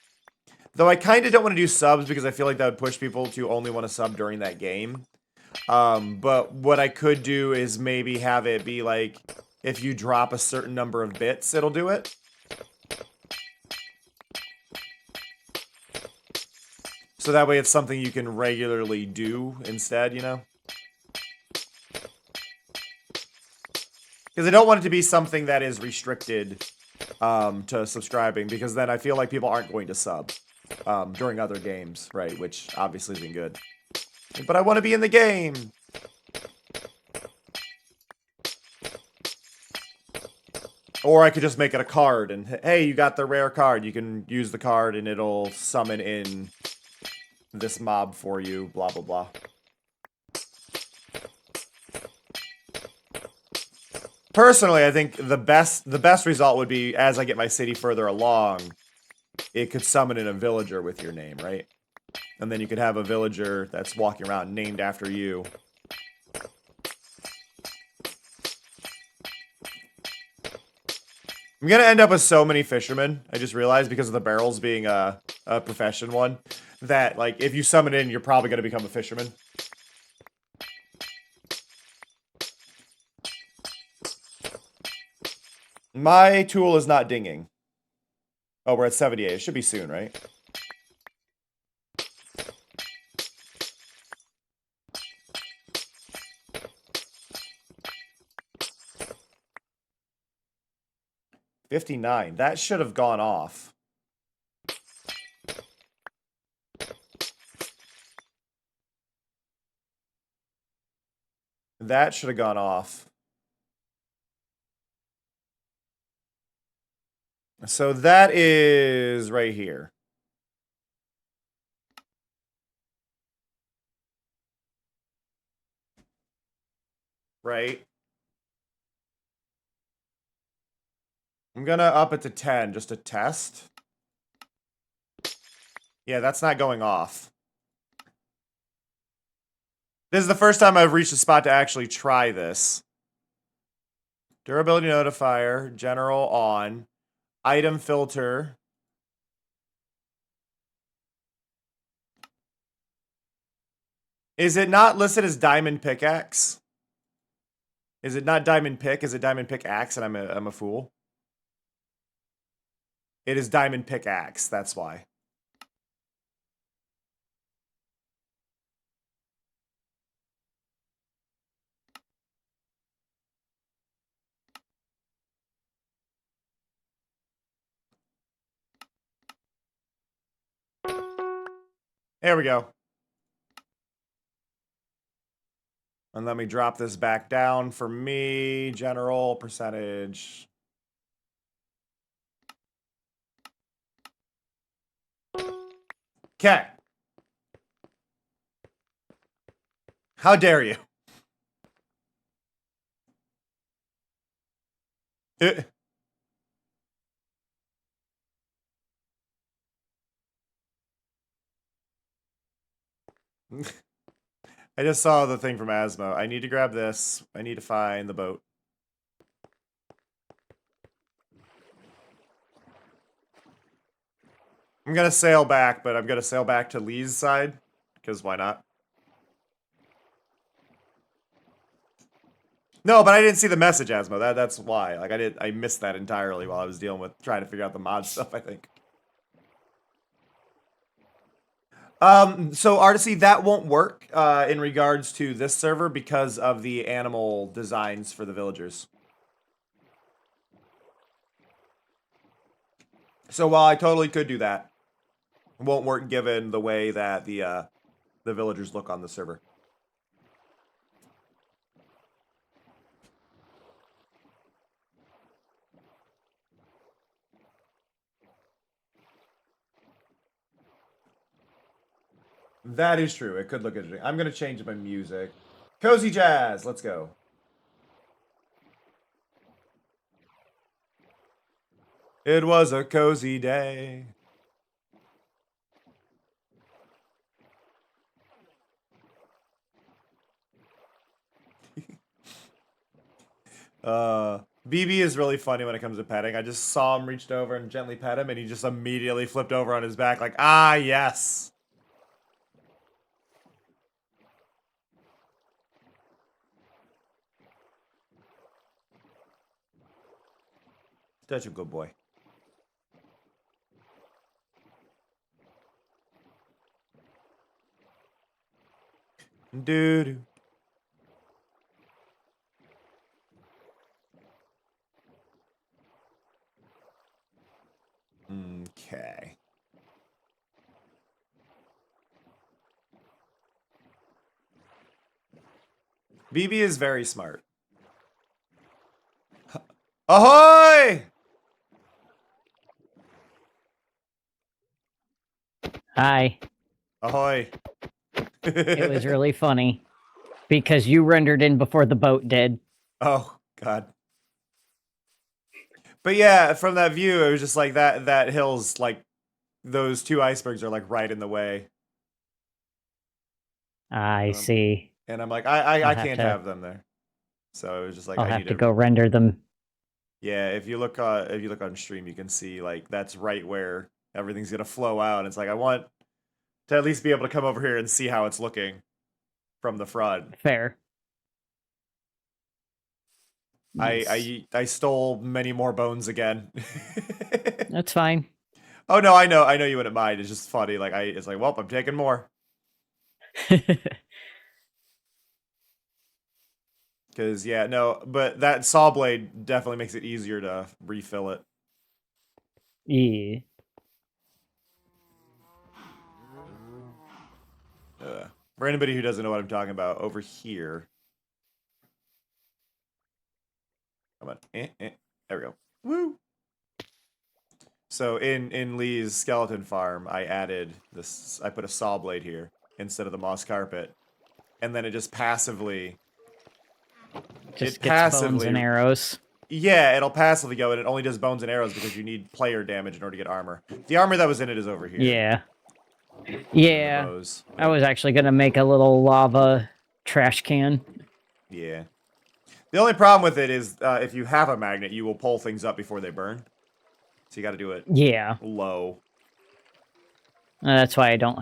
Speaker 1: Though I kind of don't want to do subs because I feel like that would push people to only want to sub during that game. But what I could do is maybe have it be like, if you drop a certain number of bits, it'll do it. So that way it's something you can regularly do instead, you know? Because I don't want it to be something that is restricted to subscribing, because then I feel like people aren't going to sub during other games, right? Which obviously isn't good. But I want to be in the game! Or I could just make it a card, and hey, you got the rare card. You can use the card, and it'll summon in this mob for you, blah, blah, blah. Personally, I think the best result would be, as I get my city further along, it could summon in a villager with your name, right? And then you could have a villager that's walking around named after you. I'm gonna end up with so many fishermen, I just realized, because of the barrels being a profession one, that, like, if you summon in, you're probably gonna become a fisherman. My tool is not dinging. Oh, we're at 78. It should be soon, right? $59. That should have gone off. That should have gone off. So that is right here. Right? I'm gonna up it to 10 just to test. Yeah, that's not going off. This is the first time I've reached a spot to actually try this. Durability notifier, general on, item filter. Is it not listed as diamond pickaxe? Is it not diamond pick? Is it diamond pickaxe and I'm a fool? It is diamond pickaxe, that's why. There we go. And let me drop this back down for me. General percentage. Okay. How dare you? I just saw the thing from Asmo. I need to grab this. I need to find the boat. I'm gonna sail back, but I'm gonna sail back to Lee's side. Because why not? No, but I didn't see the message, Asmo. That's why. Like I missed that entirely while I was dealing with trying to figure out the mod stuff, I think. So Artisy, that won't work in regards to this server because of the animal designs for the villagers. So while I totally could do that, it won't work given the way that the villagers look on the server. That is true. It could look interesting. I'm gonna change my music. Cozy jazz. Let's go. It was a cozy day. BB is really funny when it comes to petting. I just saw him reached over and gently pet him, and he just immediately flipped over on his back like, ah, yes. Such a good boy. Doo-doo. Okay. BB is very smart. Ahoy!
Speaker 5: Hi.
Speaker 1: Ahoy.
Speaker 5: It was really funny because you rendered in before the boat did.
Speaker 1: Oh, God. But yeah, from that view, it was just like that hill's like those two icebergs are like right in the way.
Speaker 5: I see.
Speaker 1: And I'm like, I
Speaker 5: have
Speaker 1: can't
Speaker 5: to-
Speaker 1: have them there. So it was just like
Speaker 5: I'll
Speaker 1: I
Speaker 5: have
Speaker 1: need
Speaker 5: to go render them.
Speaker 1: Yeah, if you look on stream, you can see like that's right where everything's gonna flow out. It's like I want to at least be able to come over here and see how it's looking from the front.
Speaker 5: Fair. Nice.
Speaker 1: I stole many more bones again.
Speaker 5: That's fine.
Speaker 1: Oh no, I know you wouldn't mind. It's just funny. Like it's like, well, I'm taking more. Because yeah, no, but that saw blade definitely makes it easier to refill it.
Speaker 5: Yeah.
Speaker 1: For anybody who doesn't know what I'm talking about, over here. Come on. There we go. Woo! So in Lee's skeleton farm, I added this. I put a saw blade here instead of the moss carpet, and then it just passively.
Speaker 5: Just gets bones and arrows.
Speaker 1: Yeah, it'll passively go, and it only does bones and arrows because you need player damage in order to get armor. The armor that was in it is over here.
Speaker 5: Yeah.
Speaker 1: And
Speaker 5: Yeah.
Speaker 1: the bows.
Speaker 5: I was actually gonna make a little lava trash can.
Speaker 1: Yeah. The only problem with it is if you have a magnet, you will pull things up before they burn. So you got to do it
Speaker 5: Yeah.
Speaker 1: low.
Speaker 5: That's why I don't...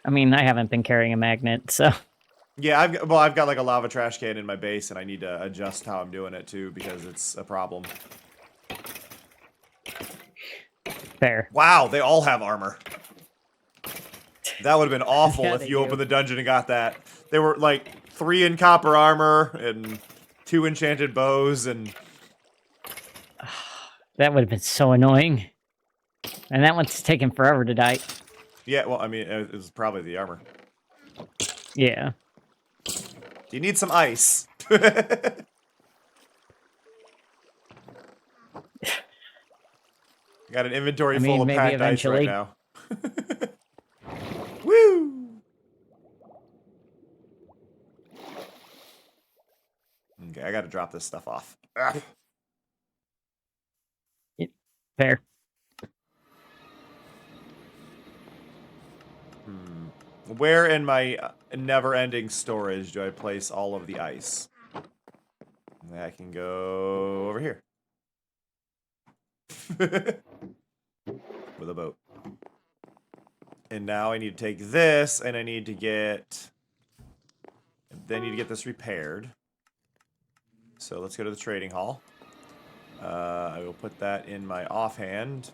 Speaker 5: I mean, I haven't been carrying a magnet, so...
Speaker 1: Yeah, I've got like a lava trash can in my base, and I need to adjust how I'm doing it too because it's a problem.
Speaker 5: Fair.
Speaker 1: Wow, they all have armor. That would have been awful
Speaker 5: Yeah,
Speaker 1: if
Speaker 5: they
Speaker 1: you
Speaker 5: do.
Speaker 1: opened the dungeon and got that. They were like 3 in copper armor and 2 enchanted bows and...
Speaker 5: That would have been so annoying. And that one's taken forever to die.
Speaker 1: Yeah, well, I mean, it was probably the armor.
Speaker 5: Yeah.
Speaker 1: You need some ice. Got an inventory
Speaker 5: I mean,
Speaker 1: full of
Speaker 5: maybe
Speaker 1: packed ice right
Speaker 5: eventually.
Speaker 1: now. Woo! Okay, I gotta drop this stuff off. Ugh.
Speaker 5: Fair.
Speaker 1: Where in my never-ending storage do I place all of the ice? I can go over here. With a boat. And now I need to take this, and I need to get... Then I need to get this repaired. So let's go to the trading hall. I will put that in my offhand.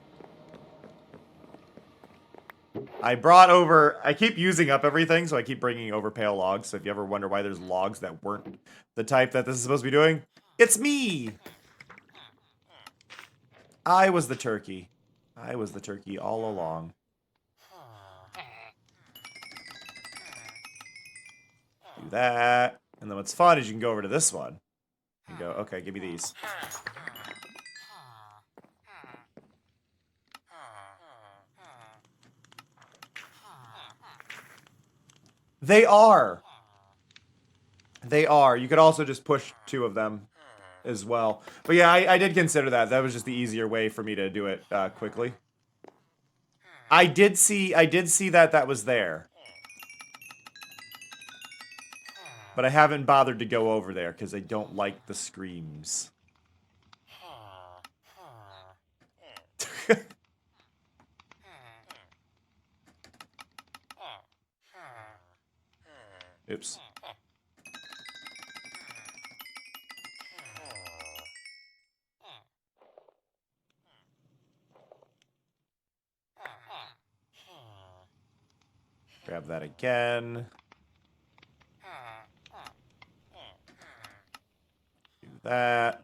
Speaker 1: I brought over... I keep using up everything, so I keep bringing over pale logs. So if you ever wonder why there's logs that weren't the type that this is supposed to be doing, it's me! I was the turkey. I was the turkey all along. Do that. And then what's fun is you can go over to this one. And go, okay, give me these. They are. They are. You could also just push 2 of them as well. But yeah, I did consider that. That was just the easier way for me to do it quickly. I did see that was there. But I haven't bothered to go over there because I don't like the screams. Oops. Grab that again. Do that.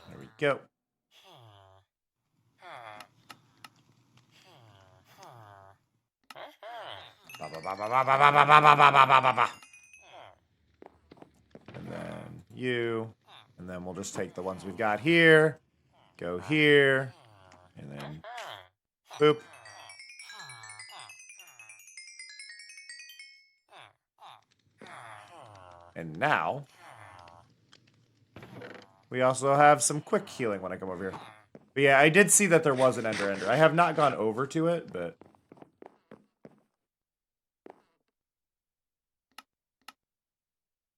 Speaker 1: There we go. Ba, ba, ba, ba, ba, ba, ba, ba, ba, ba, ba, ba, ba. And then you. And then we'll just take the ones we've got here. Go here. And then boop. And now we also have some quick healing when I come over here. But yeah, I did see that there was an Ender. I have not gone over to it, but...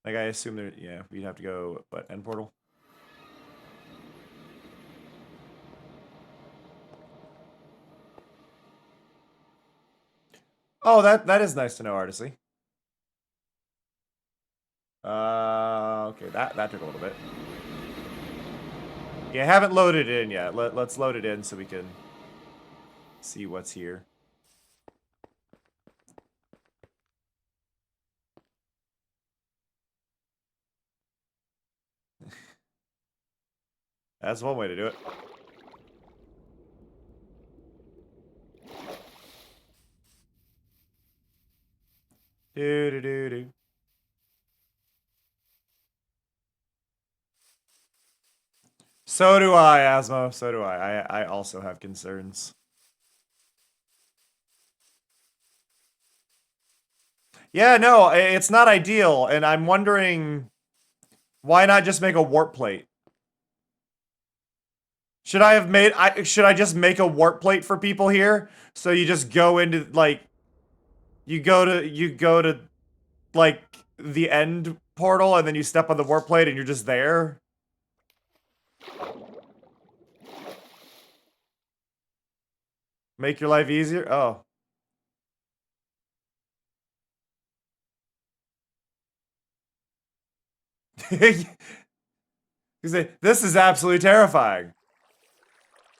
Speaker 1: Like, I assume there... Yeah, we'd have to go... What? End portal? Oh, that is nice to know, Artisy. Okay, that took a little bit. Yeah, I haven't loaded it in yet. Let's load it in so we can see what's here. That's one way to do it. Do do do do. So do I, Asmo. So do I. I also have concerns. Yeah, no, it's not ideal, and I'm wondering why not just make a warp plate? Should I just make a warp plate for people here? So you just go into like you go to like the end portal and then you step on the warp plate and you're just there? Make your life easier? Oh. You say, this is absolutely terrifying.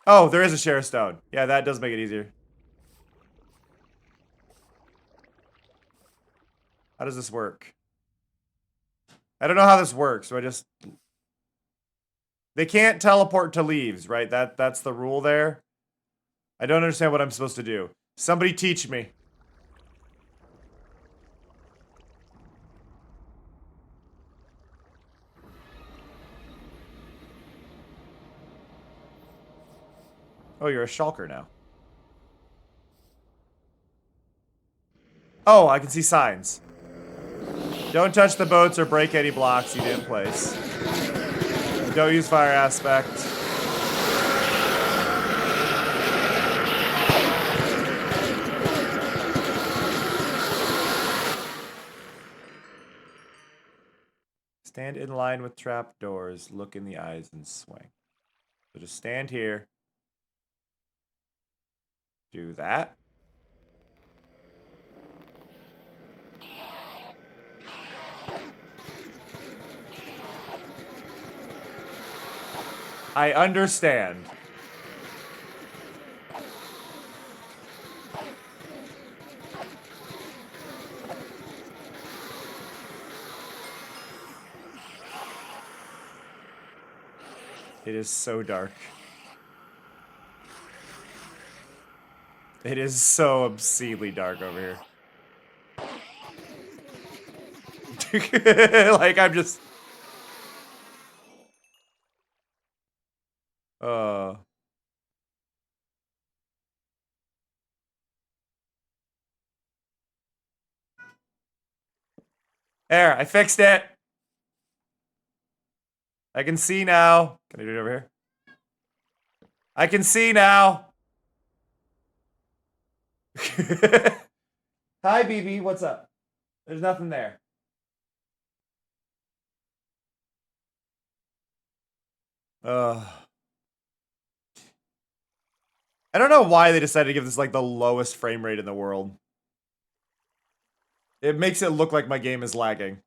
Speaker 1: Oh, there is a share stone. Yeah, that does make it easier. How does this work? I don't know how this works, so I just... They can't teleport to leaves, right? That's the rule there. I don't understand what I'm supposed to do. Somebody teach me. Oh, you're a shulker now. Oh, I can see signs. Don't touch the boats or break any blocks you didn't place. Don't use fire aspect. Stand in line with trapdoors, look in the eyes, and swing. So just stand here. Do that. I understand. It is so dark. It is so obscenely dark over here. Like, I'm just... There, I fixed it! I can see now. Can I do it over here? I can see now! Hi, BB, what's up? There's nothing there. I don't know why they decided to give this, like, the lowest frame rate in the world. It makes it look like my game is lagging.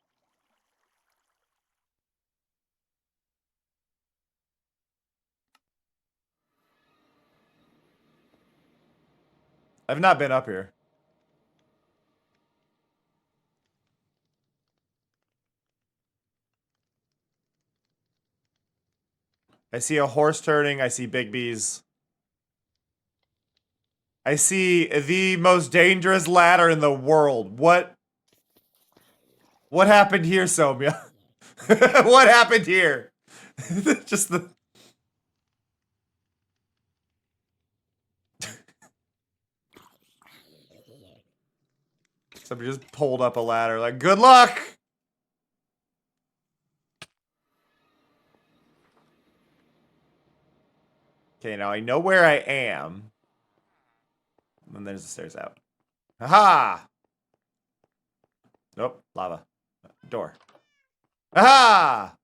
Speaker 1: I've not been up here. I see a horse turning, I see big bees. I see the most dangerous ladder in the world. What happened here, Somya? What happened here? Just the... Somebody just pulled up a ladder like, good luck! Okay, now I know where I am. And there's the stairs out. Aha! Nope, lava. Door. Aha!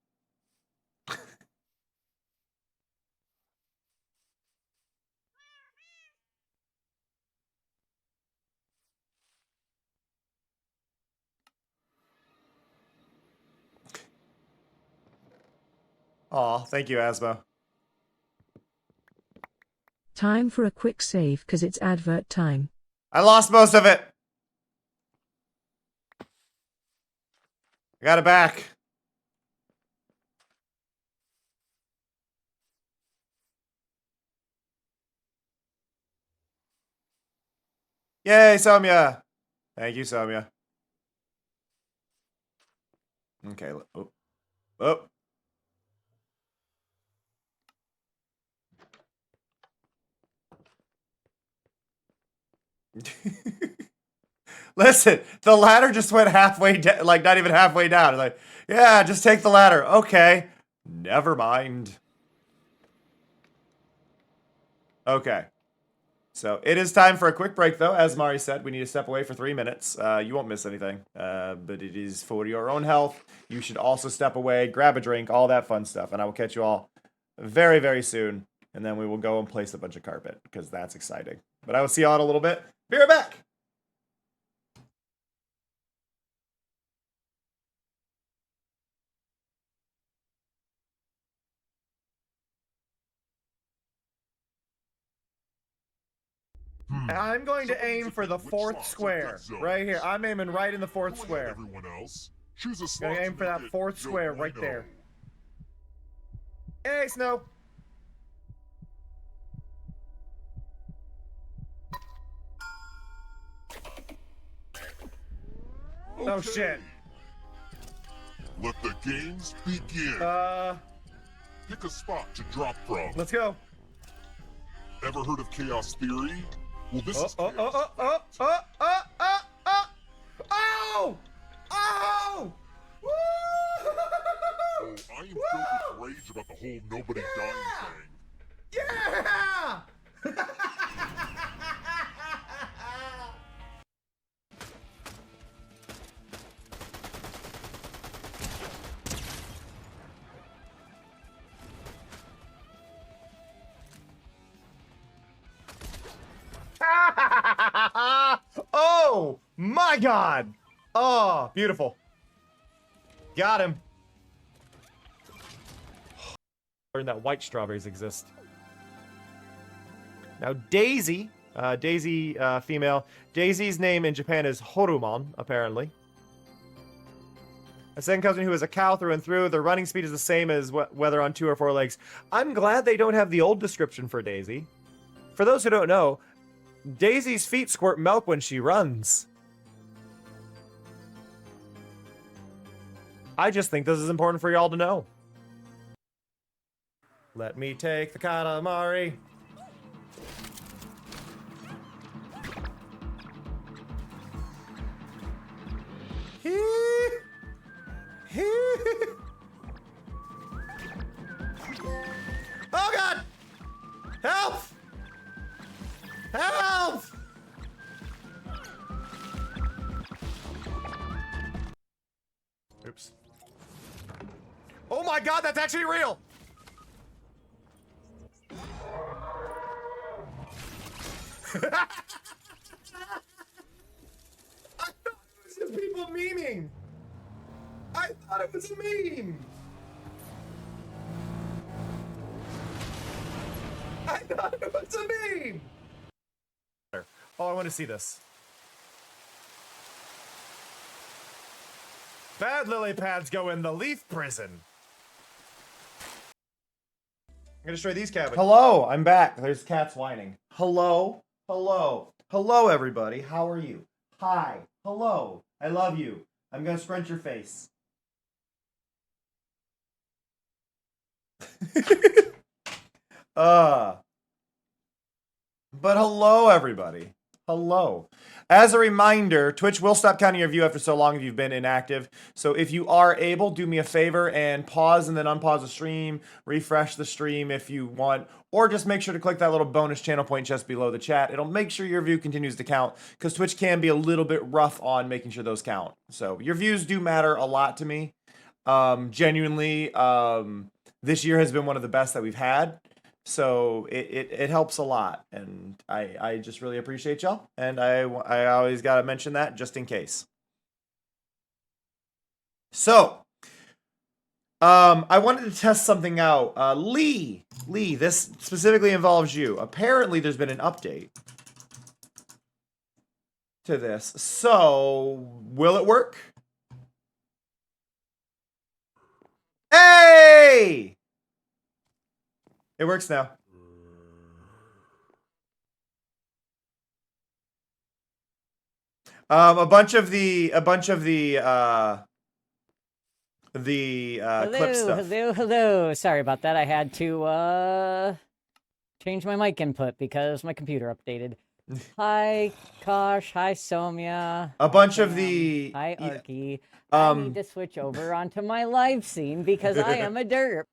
Speaker 1: Aw, thank you, Asmo.
Speaker 2: Time for a quick save cause it's advert time.
Speaker 1: I lost most of it! I got it back. Yay, Somya! Thank you, Somya. Okay, oh. Oh. Listen, the ladder just went halfway down, like not even halfway down. It's like, yeah, just take the ladder. Okay. Never mind. Okay. So it is time for a quick break, though. As Mari said, we need to step away for 3 minutes. You won't miss anything, but it is for your own health. You should also step away, grab a drink, all that fun stuff. And I will catch you all very, very soon. And then we will go and place a bunch of carpet, because that's exciting. But I will see you all in a little bit. Be right back. I'm going to aim for the fourth square. Right here. I'm aiming right in the fourth square.
Speaker 4: Everyone else, choose a slot
Speaker 1: Gonna aim
Speaker 4: to
Speaker 1: for that
Speaker 4: make it
Speaker 1: fourth
Speaker 4: your
Speaker 1: square right
Speaker 4: window.
Speaker 1: there. Hey, Snow. Oh,
Speaker 4: Okay.
Speaker 1: shit.
Speaker 4: Let the games begin. Pick a spot to drop from.
Speaker 1: Let's go.
Speaker 4: Ever heard of chaos theory? Well, this is
Speaker 1: Oh! Woo!
Speaker 4: Oh, I am filled with rage about the whole nobody dying thing.
Speaker 1: Yeah! Oh my god! Oh, beautiful. Got him. Learned that white strawberries exist. Now Daisy, female. Daisy's name in Japan is Horumon, apparently. A second cousin who is a cow through and through. Their running speed is the same as whether on 2 or 4 legs. I'm glad they don't have the old description for Daisy. For those who don't know, Daisy's feet squirt milk when she runs. I just think this is important for y'all to know. Let me take the Katamari. Oh god! Help! Help! Oops. Oh my god, that's actually real! I thought it was just people memeing! I thought it was a meme! I thought it was a meme! Oh, I want to see this. Bad lily pads go in the leaf prison. I'm gonna destroy these cabins. Hello, I'm back. There's cats whining. Hello, hello, hello, everybody. How are you? Hi, hello. I love you. I'm gonna scrunch your face. But hello, everybody. Hello. As a reminder, Twitch will stop counting your view after so long if you've been inactive. So if you are able, do me a favor and pause and then unpause the stream, refresh the stream if you want, or just make sure to click that little bonus channel point just below the chat. It'll make sure your view continues to count because Twitch can be a little bit rough on making sure those count. So your views do matter a lot to me. Genuinely, this year has been one of the best that we've had. So it helps a lot, and I just really appreciate y'all, and I always gotta mention that just in case. So, I wanted to test something out. Lee, this specifically involves you. Apparently, there's been an update to this. So, will it work? Hey! It works now. A bunch of the clip stuff.
Speaker 5: Hello. Sorry about that. I had to change my mic input because my computer updated. Hi, Kosh. Hi, Somya.
Speaker 1: A
Speaker 5: Hi,
Speaker 1: bunch of
Speaker 5: Cam.
Speaker 1: the
Speaker 5: Hi,
Speaker 1: yeah,
Speaker 5: Arky. I need
Speaker 1: um
Speaker 5: to switch over onto my live scene because I am a derp.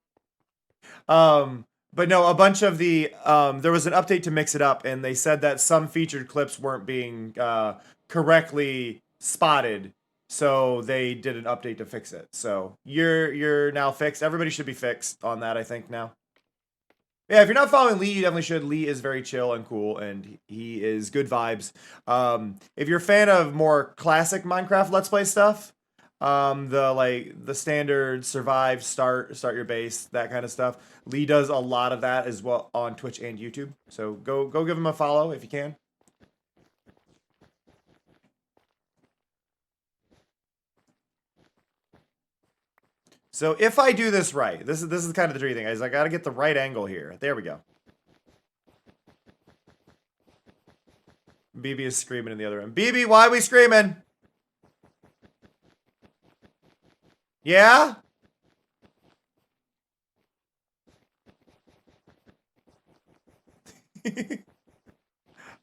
Speaker 1: but no, a bunch of the there was an update to mix it up, and they said that some featured clips weren't being correctly spotted, so they did an update to fix it. So you're now fixed. Everybody should be fixed on that, I think now. Yeah, if you're not following Lee, you definitely should. Lee is very chill and cool, and he is good vibes. If you're a fan of more classic Minecraft Let's Play stuff, the standard survive, start your base, that kind of stuff. Lee does a lot of that as well on Twitch and YouTube. So go give him a follow if you can. So if I do this right, this is kind of the tricky thing, is I gotta get the right angle here. There we go. BB is screaming in the other room. BB, why are we screaming? Yeah?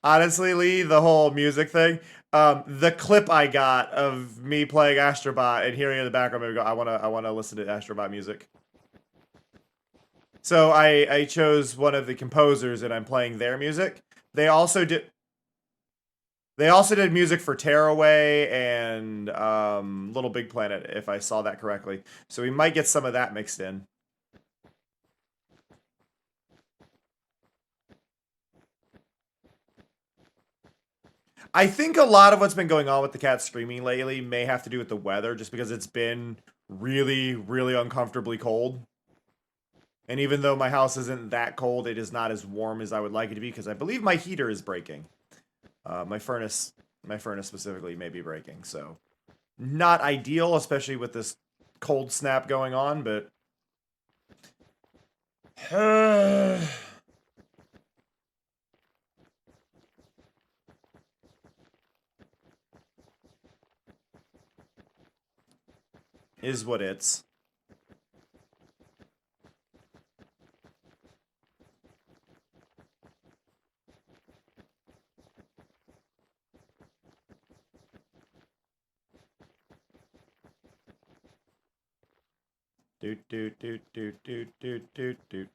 Speaker 1: Honestly, Lee, the whole music thing, the clip I got of me playing Astrobot and hearing in the background, maybe go, I wanna listen to Astrobot music. So I chose one of the composers and I'm playing their music. They also did music for Tearaway and Little Big Planet, if I saw that correctly. So we might get some of that mixed in. I think a lot of what's been going on with the cat screaming lately may have to do with the weather, just because it's been really, really uncomfortably cold. And even though my house isn't that cold, it is not as warm as I would like it to be, because I believe my heater is breaking. My furnace specifically may be breaking, so not ideal, especially with this cold snap going on, but is what it's. Doot doot doot doot doot doot doot doot.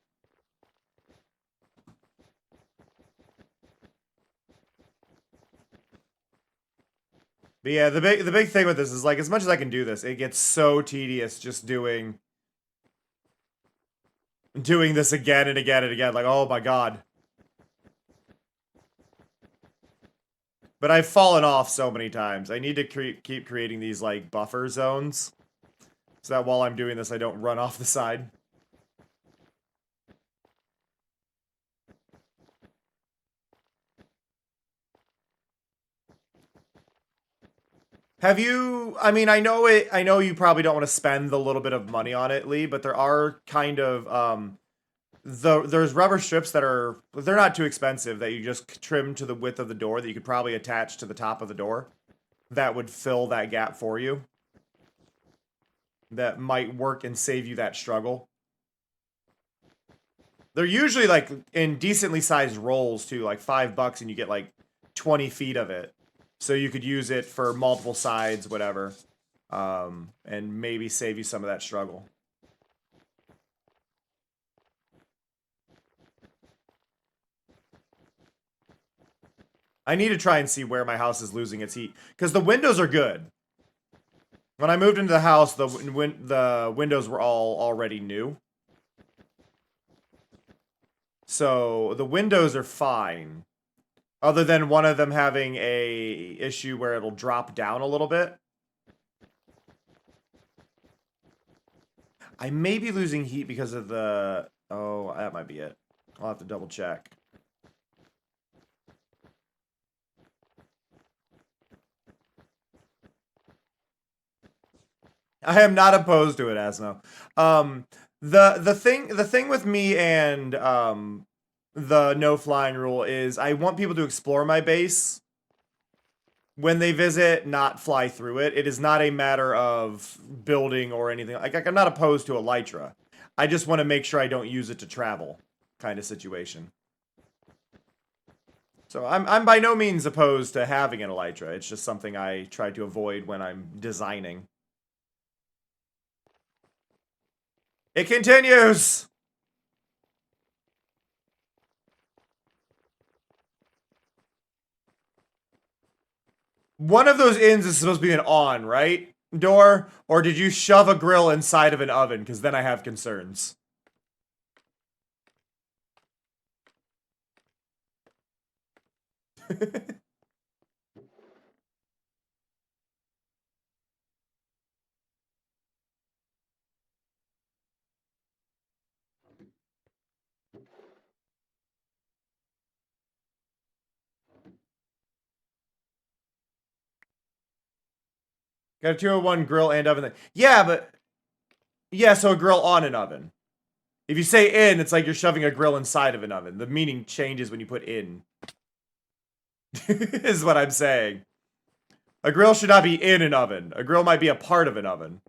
Speaker 1: But yeah, the big thing with this is, like, as much as I can do this, it gets so tedious just doing this again and again and again. Like, oh my god. But I've fallen off so many times. I need to keep creating these, like, buffer zones, so that while I'm doing this, I don't run off the side. Have you, I mean, I know you probably don't want to spend the little bit of money on it, Lee, but there are kind of, there's rubber strips that they're not too expensive, that you just trim to the width of the door that you could probably attach to the top of the door. That would fill that gap for you. That might work and save you that struggle. They're usually, like, in decently sized rolls too, like $5, and you get like 20 feet of it. So you could use it for multiple sides, whatever, and maybe save you some of that struggle. I need to try and see where my house is losing its heat, because the windows are good. When I moved into the house, the windows were all already new. So the windows are fine. Other than one of them having a issue where it'll drop down a little bit. I may be losing heat because of the... Oh, that might be it. I'll have to double check. I am not opposed to it, Asno. The thing with me and the no flying rule is I want people to explore my base when they visit, not fly through it. It is not a matter of building or anything. Like, I'm not opposed to Elytra. I just want to make sure I don't use it to travel, kind of situation. So I'm by no means opposed to having an elytra. It's just something I try to avoid when I'm designing. It continues! One of those ins is supposed to be an on, right? Door? Or did you shove a grill inside of an oven? Because then I have concerns. Got a 201 grill and oven. Yeah, but... Yeah, so a grill on an oven. If you say in, it's like you're shoving a grill inside of an oven. The meaning changes when you put in. Is what I'm saying. A grill should not be in an oven. A grill might be a part of an oven.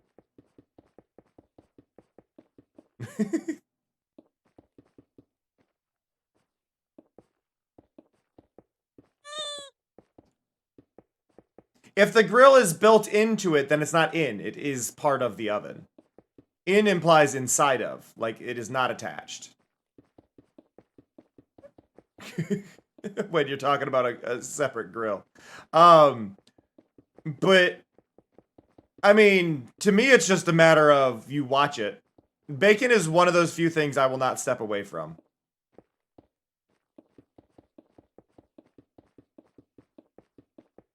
Speaker 1: If the grill is built into it, then it's not in. It is part of the oven. In implies inside of, like it is not attached. When you're talking about a separate grill. But, I mean, to me it's just a matter of you watch it. Bacon is one of those few things I will not step away from.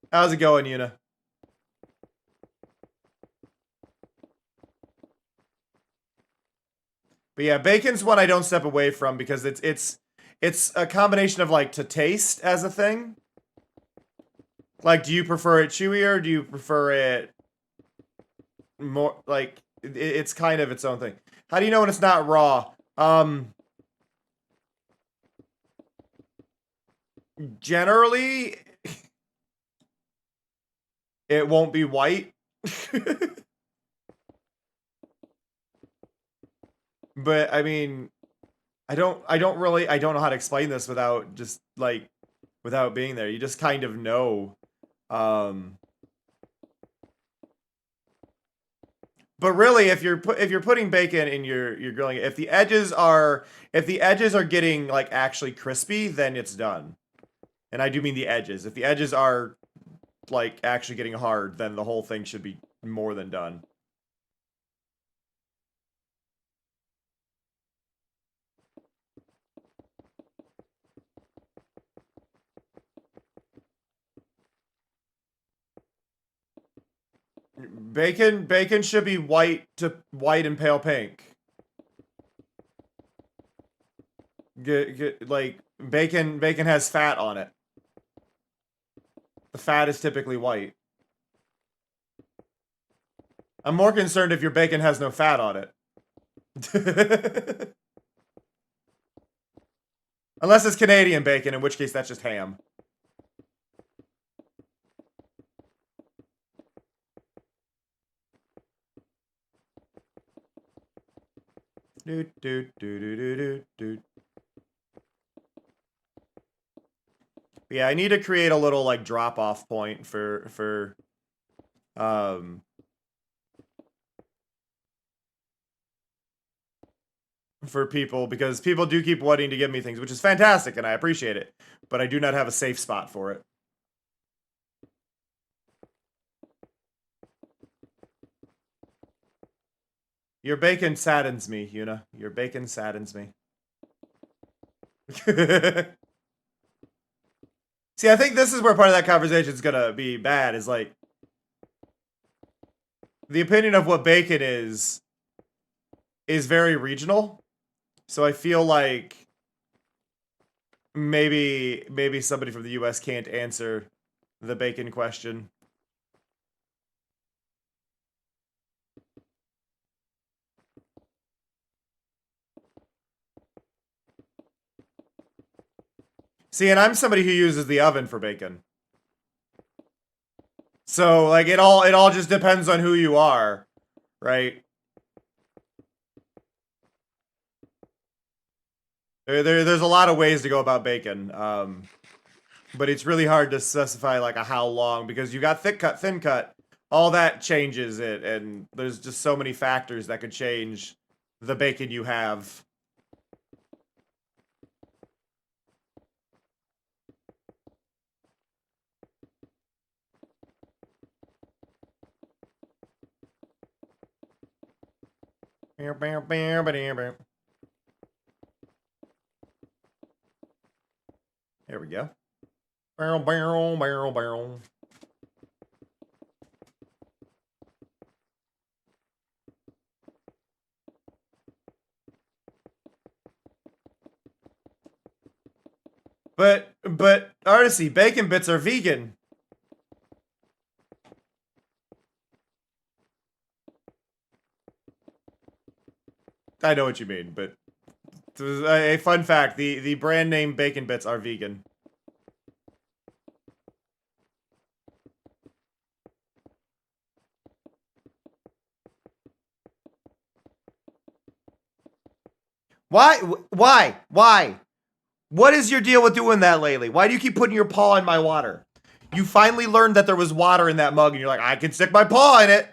Speaker 1: How's it going, Yuna? But yeah, bacon's one I don't step away from because it's a combination of like to taste as a thing. Like, do you prefer it chewier? Do you prefer it more like it's kind of its own thing? How do you know when it's not raw? Generally, it won't be white. But I mean, I don't know how to explain this without just like without being there. You just kind of know. But really, if you're putting bacon in you're grilling it, if the edges are getting like actually crispy, then it's done. And I do mean the edges. If the edges are like actually getting hard, then the whole thing should be more than done. Bacon should be white and pale pink. Like bacon has fat on it. The fat is typically white. I'm more concerned if your bacon has no fat on it. Unless it's Canadian bacon, in which case that's just ham. Yeah, I need to create a little like drop-off point for people, because people do keep wanting to give me things, which is fantastic and I appreciate it, but I do not have a safe spot for it. Your bacon saddens me, Yuna. Your bacon saddens me. See, I think this is where part of that conversation is gonna be bad, is like the opinion of what bacon is very regional. So I feel like maybe somebody from the US can't answer the bacon question. See, and I'm somebody who uses the oven for bacon. So, like, it all just depends on who you are, right? There's a lot of ways to go about bacon. but it's really hard to specify like a how long because you got thick cut, thin cut, all that changes it, and there's just so many factors that could change the bacon you have. There we go. Barrel, barrel, barrel, barrel. But Artisy, bacon bits are vegan. I know what you mean, but a fun fact, the brand name Bacon Bits are vegan. Why? Why? What is your deal with doing that lately? Why do you keep putting your paw in my water? You finally learned that there was water in that mug, and you're like, I can stick my paw in it.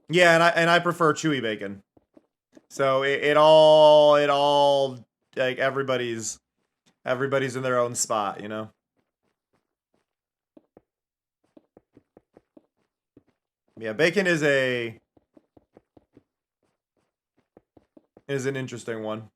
Speaker 1: Yeah, and I prefer chewy bacon. So it all like everybody's in their own spot, you know. Yeah, bacon is an interesting one.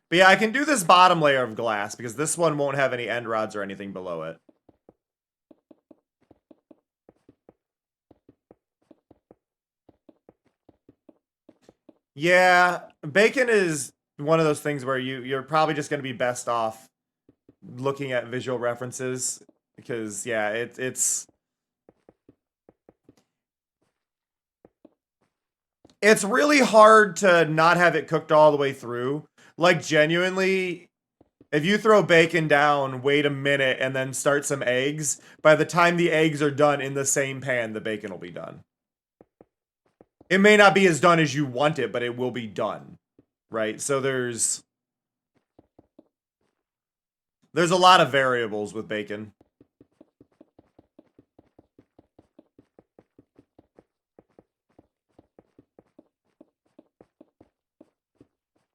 Speaker 1: But yeah, I can do this bottom layer of glass because this one won't have any end rods or anything below it. Yeah, bacon is one of those things where you're probably just going to be best off looking at visual references because yeah, it's really hard to not have it cooked all the way through. Like genuinely, if you throw bacon down, wait a minute, and then start some eggs, by the time the eggs are done in the same pan, the bacon will be done. It may not be as done as you want it, but it will be done, right? So there's a lot of variables with bacon.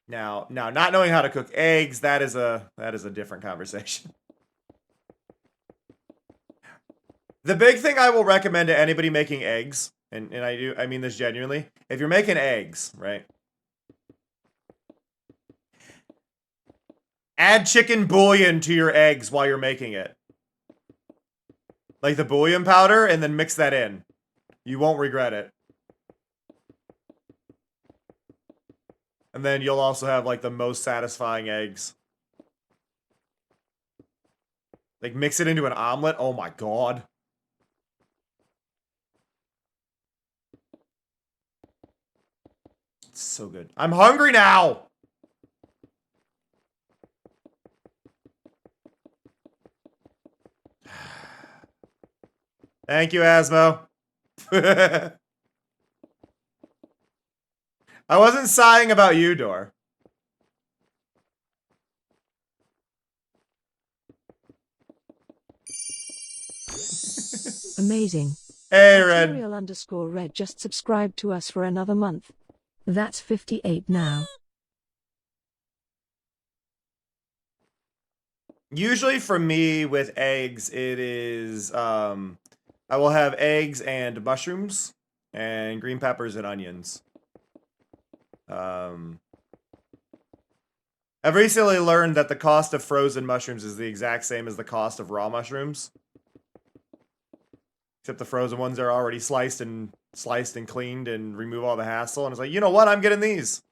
Speaker 1: Now, not knowing how to cook eggs, that is a different conversation. The big thing I will recommend to anybody making eggs, and I mean this genuinely, if you're making eggs, right? Add chicken bouillon to your eggs while you're making it. Like the bouillon powder, and then mix that in. You won't regret it. And then you'll also have like the most satisfying eggs. Like mix it into an omelet. Oh my god. It's so good. I'm hungry now. Thank you, Asmo. I wasn't sighing about you, Dor.
Speaker 2: Amazing.
Speaker 1: Hey, Red.
Speaker 2: Arterial_Red just subscribed to us for another month. That's 58 now.
Speaker 1: Usually for me with eggs, it is, I will have eggs and mushrooms and green peppers and onions. I've recently learned that the cost of frozen mushrooms is the exact same as the cost of raw mushrooms. Except the frozen ones are already sliced and cleaned and remove all the hassle. And it's like, you know what? I'm getting these.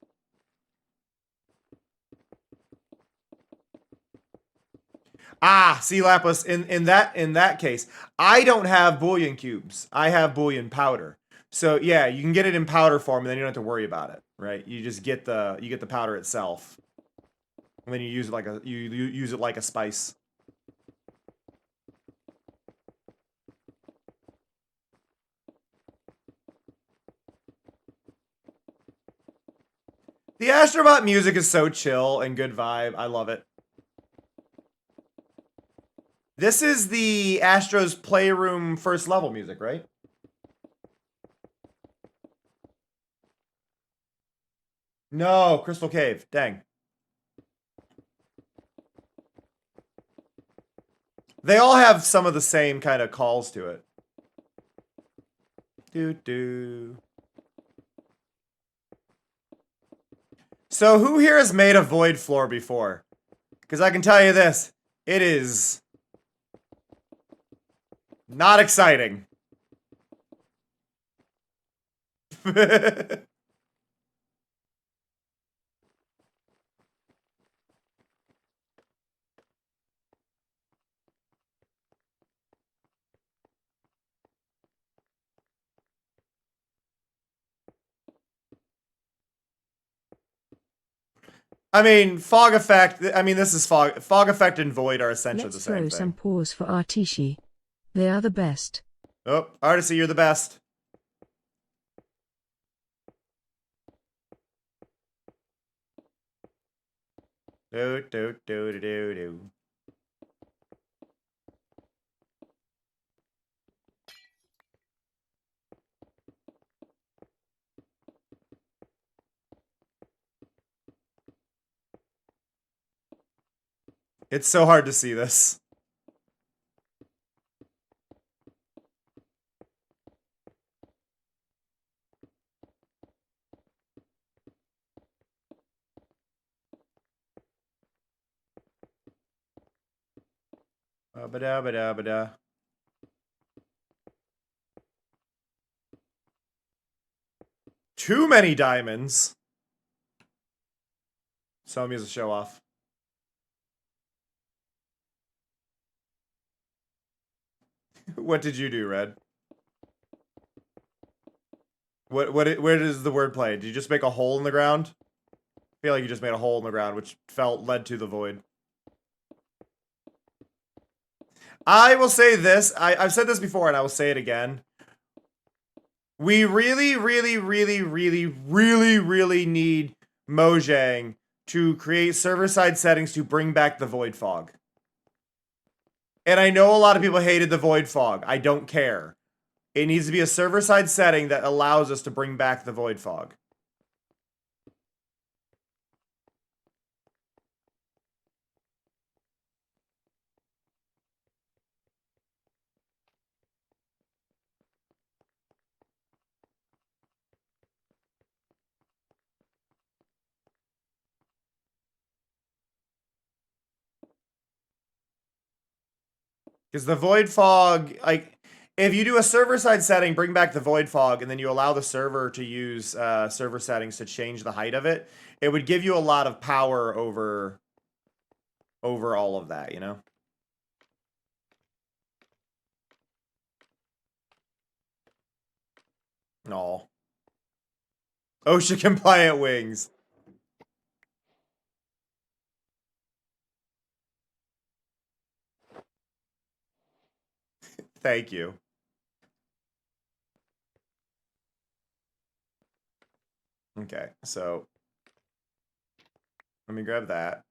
Speaker 1: Ah, see, Lapis, in that case, I don't have bouillon cubes. I have bouillon powder. So yeah, you can get it in powder form, and then you don't have to worry about it, right? You just get the powder itself. And then you use it like a you use it like a spice. The Astrobot music is so chill and good vibe. I love it. This is the Astro's Playroom first level music, right? No, Crystal Cave. Dang. They all have some of the same kind of calls to it. Doo-doo. So who here has made a void floor before? Because I can tell you this. It is not exciting. I mean, fog effect. I mean, this is fog. Fog effect and void are essentially
Speaker 2: Let's
Speaker 1: the same
Speaker 2: throw
Speaker 1: thing.
Speaker 2: some paws for Artishi. They are the best.
Speaker 1: Oh, Artisy, you're the best. Do do do do do do. It's so hard to see this. Ba-da ba-da ba-da. Too many diamonds. Somi is a show off. What did you do, Red? Where does the word play? Did you just make a hole in the ground? I feel like you just made a hole in the ground, which led to the void. I will say this. I've said this before, and I will say it again. We really, really, really, really, really, really need Mojang to create server-side settings to bring back the void fog. And I know a lot of people hated the void fog. I don't care. It needs to be a server-side setting that allows us to bring back the void fog. Because the void fog, like, if you do a server-side setting, bring back the void fog, and then you allow the server to use server settings to change the height of it, it would give you a lot of power over all of that, you know? No. OSHA compliant wings. Thank you. Okay, so let me grab that.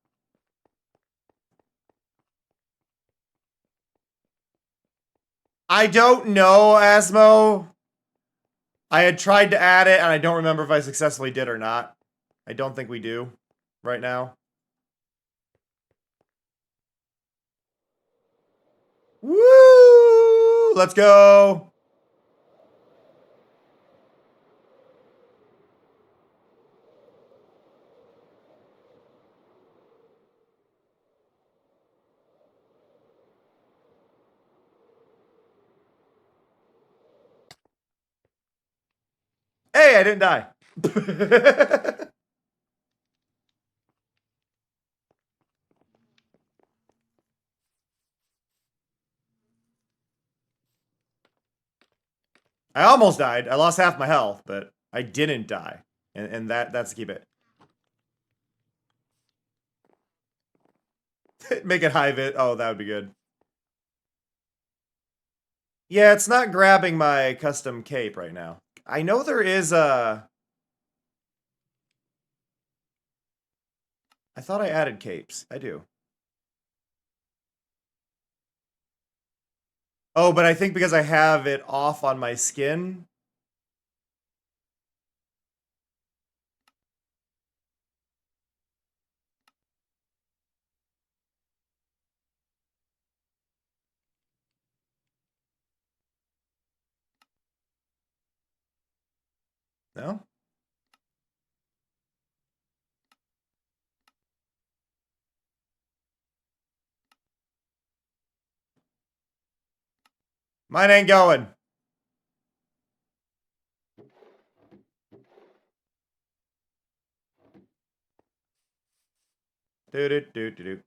Speaker 1: I don't know, Asmo. I had tried to add it, and I don't remember if I successfully did or not. I don't think we do right now. Woo! Let's go! Hey, I didn't die. I almost died. I lost half my health, but I didn't die. And that's keep it. Make it high vis. Oh, that would be good. Yeah, it's not grabbing my custom cape right now. I know there is a... I thought I added capes. I do. Oh, but I think because I have it off on my skin. No? Mine ain't going. Do do do do do.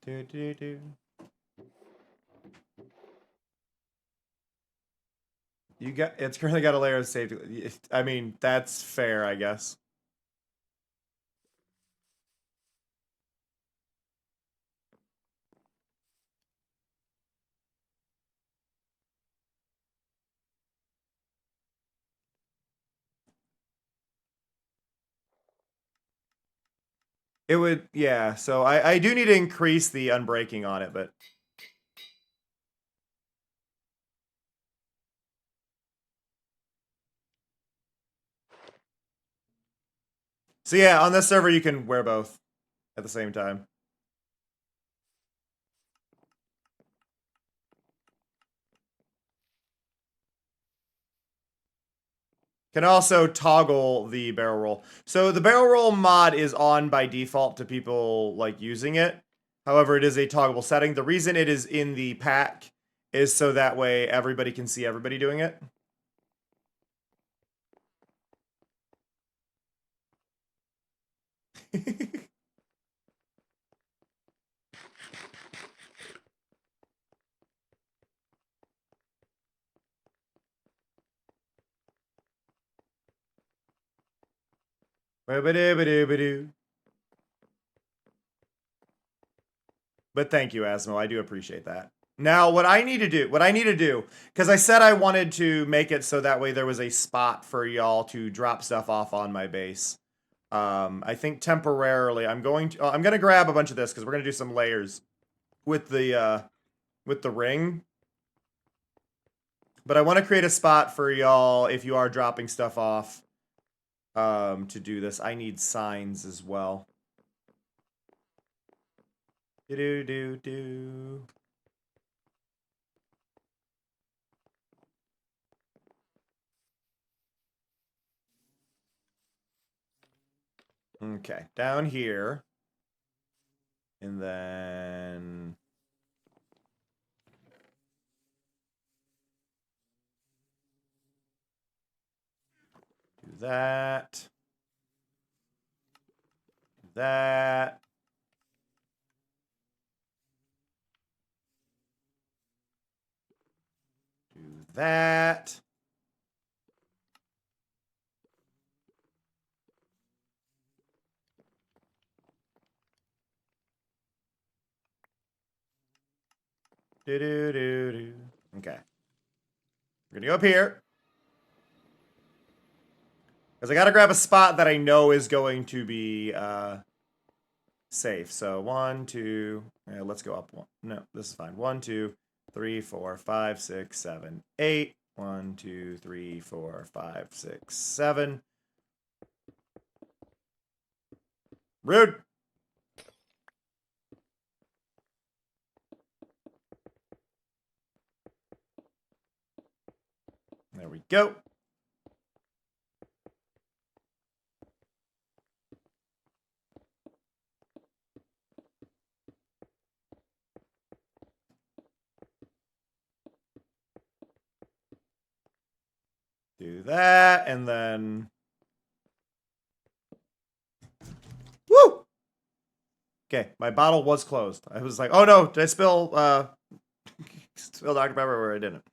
Speaker 1: Do do do. You got it's currently got a layer of safety. I mean, that's fair, I guess. It would, yeah. So I do need to increase the unbreaking on it, but so yeah, on this server you can wear both at the same time. Can also toggle the barrel roll. So the barrel roll mod is on by default to people like using it. However, it is a toggleable setting. The reason it is in the pack is so that way everybody can see everybody doing it. But thank you, Asmo. I do appreciate that. Now, what I need to do, because I said I wanted to make it so that way there was a spot for y'all to drop stuff off on my base. I think temporarily I'm gonna grab a bunch of this because we're gonna do some layers with the ring. But I want to create a spot for y'all if you are dropping stuff off to do this. I need signs as well. Do do do. Okay, down here. And then do that. Do that. Do that. Do do do do. Okay. We're gonna go up here. Because I gotta grab a spot that I know is going to be safe. So 1, 2, let's go up one. No, this is fine. 1, 2, 3, 4, 5, 6, 7, 8. 1, 2, 3, 4, 5, 6, 7. Rude. There we go. Do that, and then... Woo! Okay, my bottle was closed. I was like, oh no, did I spill spill Dr. Pepper where I didn't?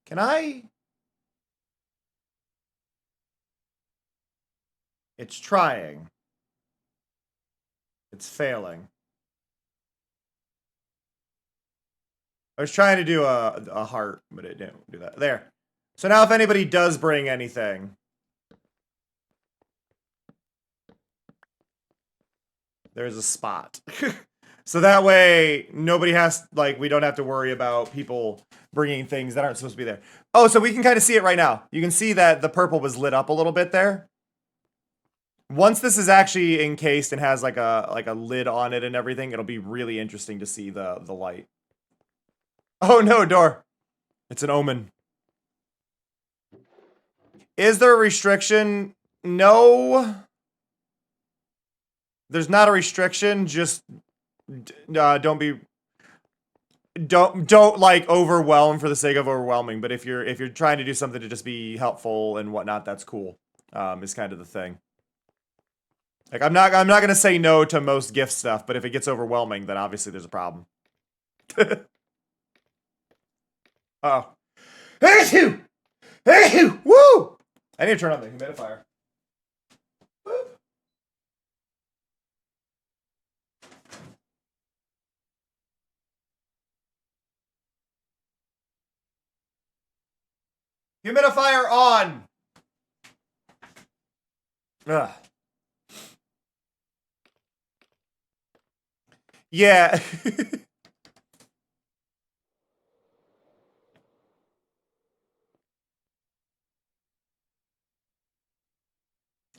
Speaker 1: Can I? It's trying. It's failing. I was trying to do a heart, but it didn't do that. There. So now if anybody does bring anything, there's a spot. So that way, nobody has, like, we don't have to worry about people bringing things that aren't supposed to be there. Oh, so we can kind of see it right now. You can see that the purple was lit up a little bit there. Once this is actually encased and has like a lid on it and everything, it'll be really interesting to see the light. Oh no, door. It's an omen. Is there a restriction? No. There's not a restriction, just don't like overwhelm for the sake of overwhelming, but if you're trying to do something to just be helpful and whatnot, that's cool. Is kind of the thing. Like I'm not gonna say no to most gift stuff, but if it gets overwhelming, then obviously there's a problem. Oh. Achoo! Achoo! Woo! I need to turn on the humidifier. Humidifier on! Ugh. Yeah.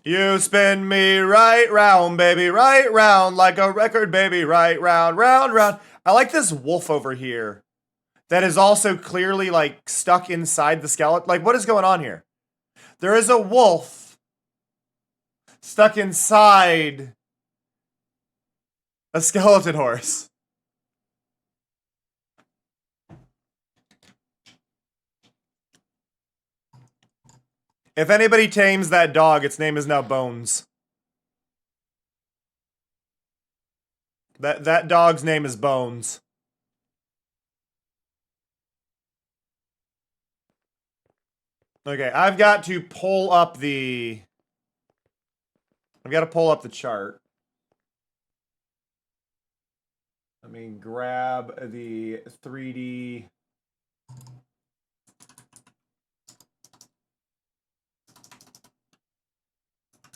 Speaker 1: You spin me right round, baby, right round, like a record, baby, right round, round, round. I like this wolf over here that is also clearly, like, stuck inside the skeleton. Like, what is going on here? There is a wolf stuck inside a skeleton horse. If anybody tames that dog, its name is now Bones. That dog's name is Bones. Okay, I've got to pull up the... I've got to pull up the chart. Let me grab the 3D...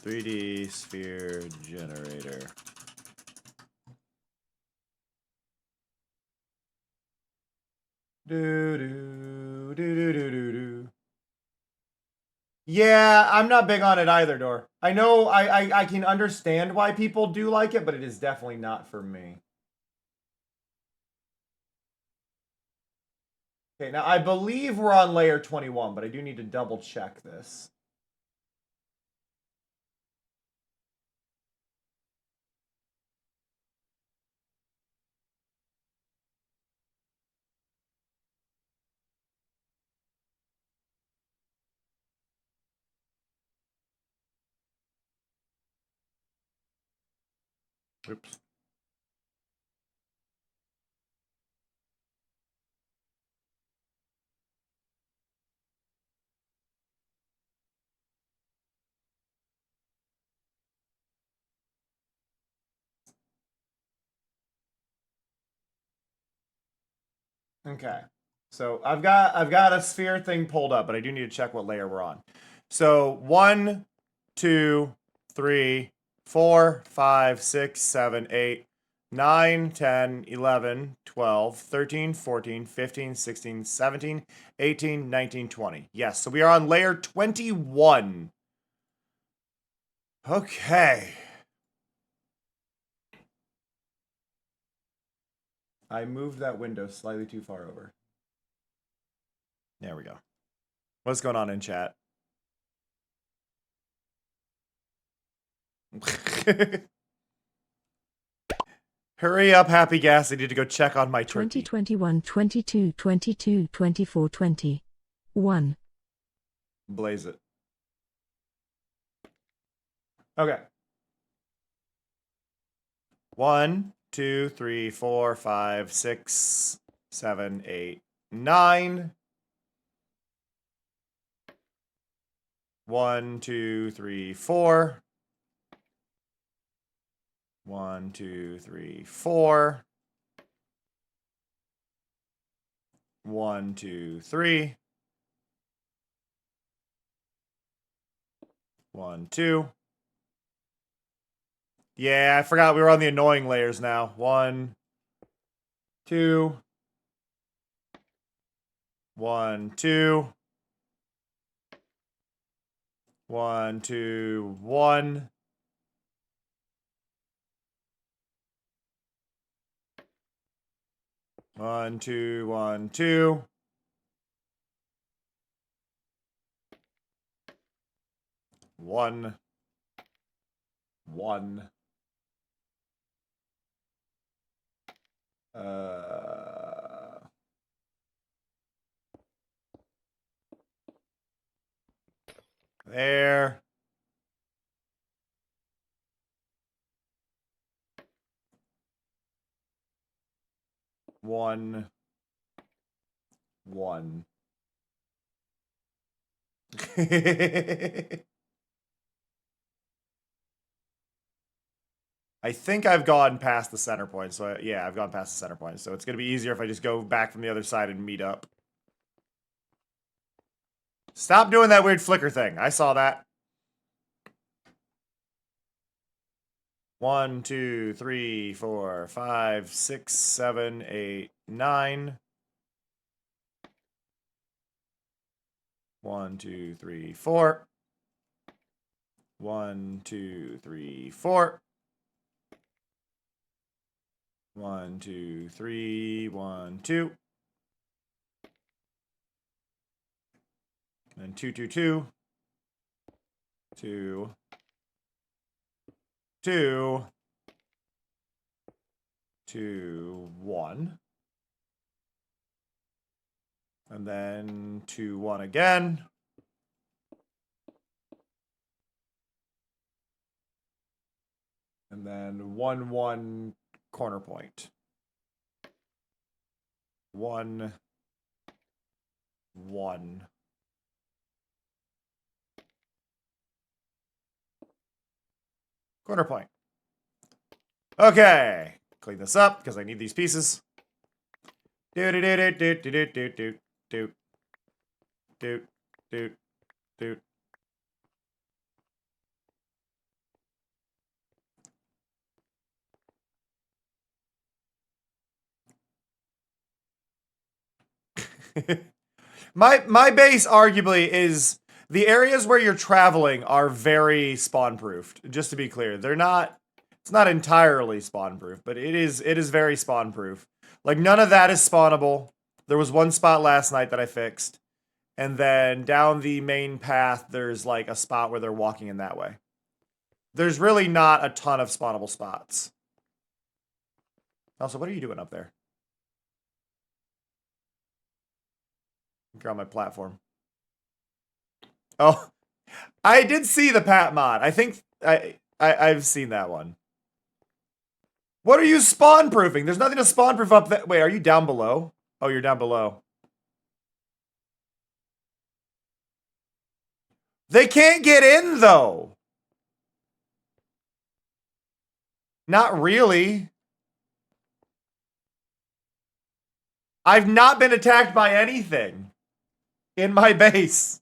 Speaker 1: 3D sphere generator. Do. Yeah, I'm not big on it either, Door. I know I can understand why people do like it, but it is definitely not for me. Okay, now I believe we're on layer 21, but I do need to double check this. Oops. Okay. So I've got a sphere thing pulled up, but I do need to check what layer we're on. So 1, 2, 3, 4, 5, 6, 7, 8, 9, 10, 11, 12, 13, 14, 15, 16, 17, 18, 19, 20. Yes, so we are on layer 21. Okay. I moved that window slightly too far over. There we go. What's going on in chat? Hurry up, Happy Gas. I need to go check on my turkey.
Speaker 2: 2021, 22, 22, 24, 20. 1.
Speaker 1: Blaze it. Okay. 1, 2, 3, 4, 5, 6, 7, 8, 9. 1, 2, 3, 4. 1, 2, 3, 4. 1, 2, 3. 1, 2. Yeah, I forgot we were on the annoying layers now. 1, 2. 1, 2. 1, 2, 1. 1, 2, 1, 2. 1, 1. There. 1, 1. I think I've gone past the center point, so yeah, I've gone past the center point, so it's gonna be easier if I just go back from the other side and meet up. Stop doing that weird flicker thing. I saw that. 1, 2, 3, 4, 5, 6, 7, 8, 9. 1, 2, 3, 4. 1, 2, 3, 4. 1, 2, 3, 1, 2. And 2, 2, 2. 2. 2. 2, 1. And then 2, 1 again. And then 1, 1 corner point. 1, 1. Corner point. Okay. Clean this up because I need these pieces. Do do do do do do do do do do do do. My base arguably is the areas where you're traveling are very spawn proofed. Just to be clear, they're not. It's not entirely spawn proof, but it is very spawn proof. Like none of that is spawnable. There was one spot last night that I fixed, and then down the main path there's like a spot where they're walking in that way. There's really not a ton of spawnable spots. Also, what are you doing up there? You're on my platform. Oh, I did see the Pat mod. I think I've seen that one. What are you spawn proofing? There's nothing to spawn proof up that. Wait, are you down below? Oh, you're down below. They can't get in though. Not really. I've not been attacked by anything in my base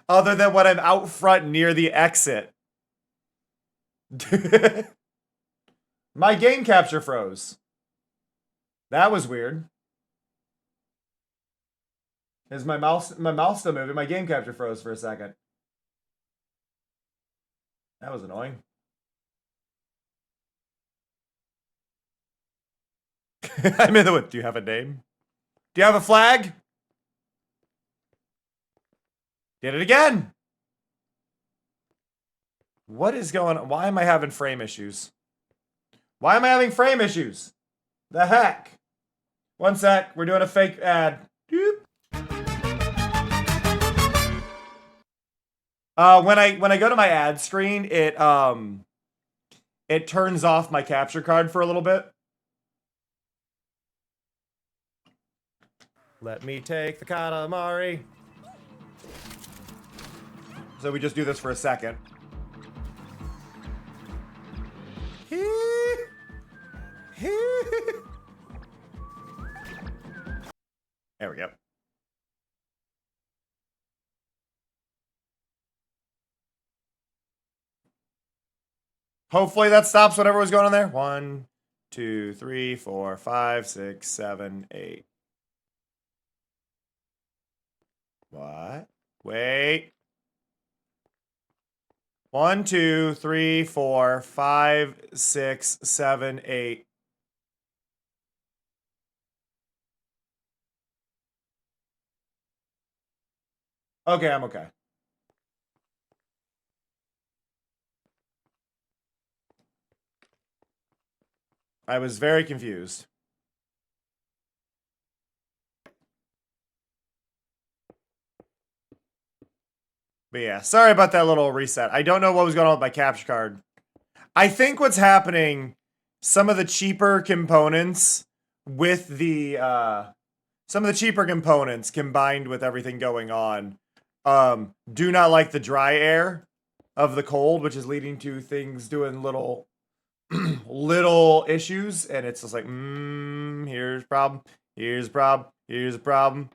Speaker 1: other than when I'm out front near the exit. My game capture froze. That was weird. Is my mouse still moving? My game capture froze for a second. That was annoying. I'm in the wood. Do you have a name? Do you have a flag? Did it again. What is going on? Why am I having frame issues? Why am I having frame issues? The heck? One sec. We're doing a fake ad. Doop. When I go to my ad screen, it turns off my capture card for a little bit. Let me take the Katamari. So we just do this for a second. There we go. Hopefully that stops whatever was going on there. 1, 2, 3, 4, 5, 6, 7, 8. What? Wait. 1, 2, 3, 4, 5, 6, 7, 8. Okay, I'm okay. I was very confused. But yeah, sorry about that little reset. I don't know what was going on with my capture card. I think what's happening, some of the cheaper components with the some of the cheaper components combined with everything going on do not like the dry air of the cold, which is leading to things doing little little issues, and it's just like, here's a problem, here's a problem, here's a problem.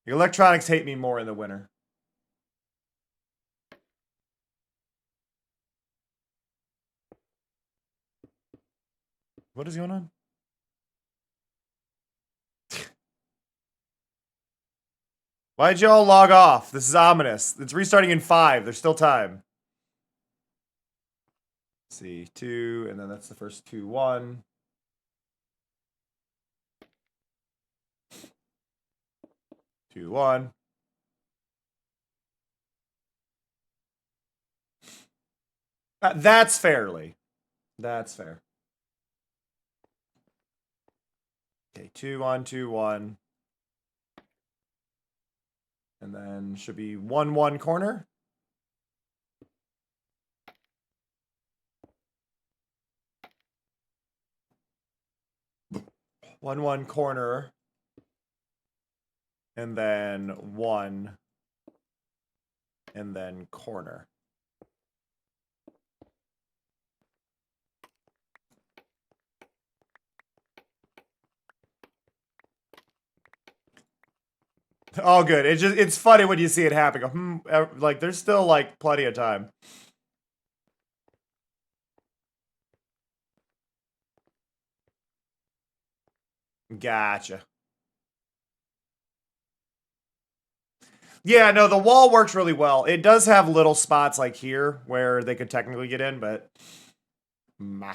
Speaker 1: The electronics hate me more in the winter. What is going on? Why'd y'all log off? This is ominous. It's restarting in 5. There's still time. Let's see, 2, and then that's the first 2, 1. Two, 1. That's fairly. That's fair. Okay, 2, 1, 2, 1. And then should be 1, 1 corner. One, 1 corner. And then 1. And then corner. All good. It's funny when you see it happen. Go, like there's still like plenty of time. Gotcha. Yeah, no, the wall works really well. It does have little spots like here where they could technically get in, but meh.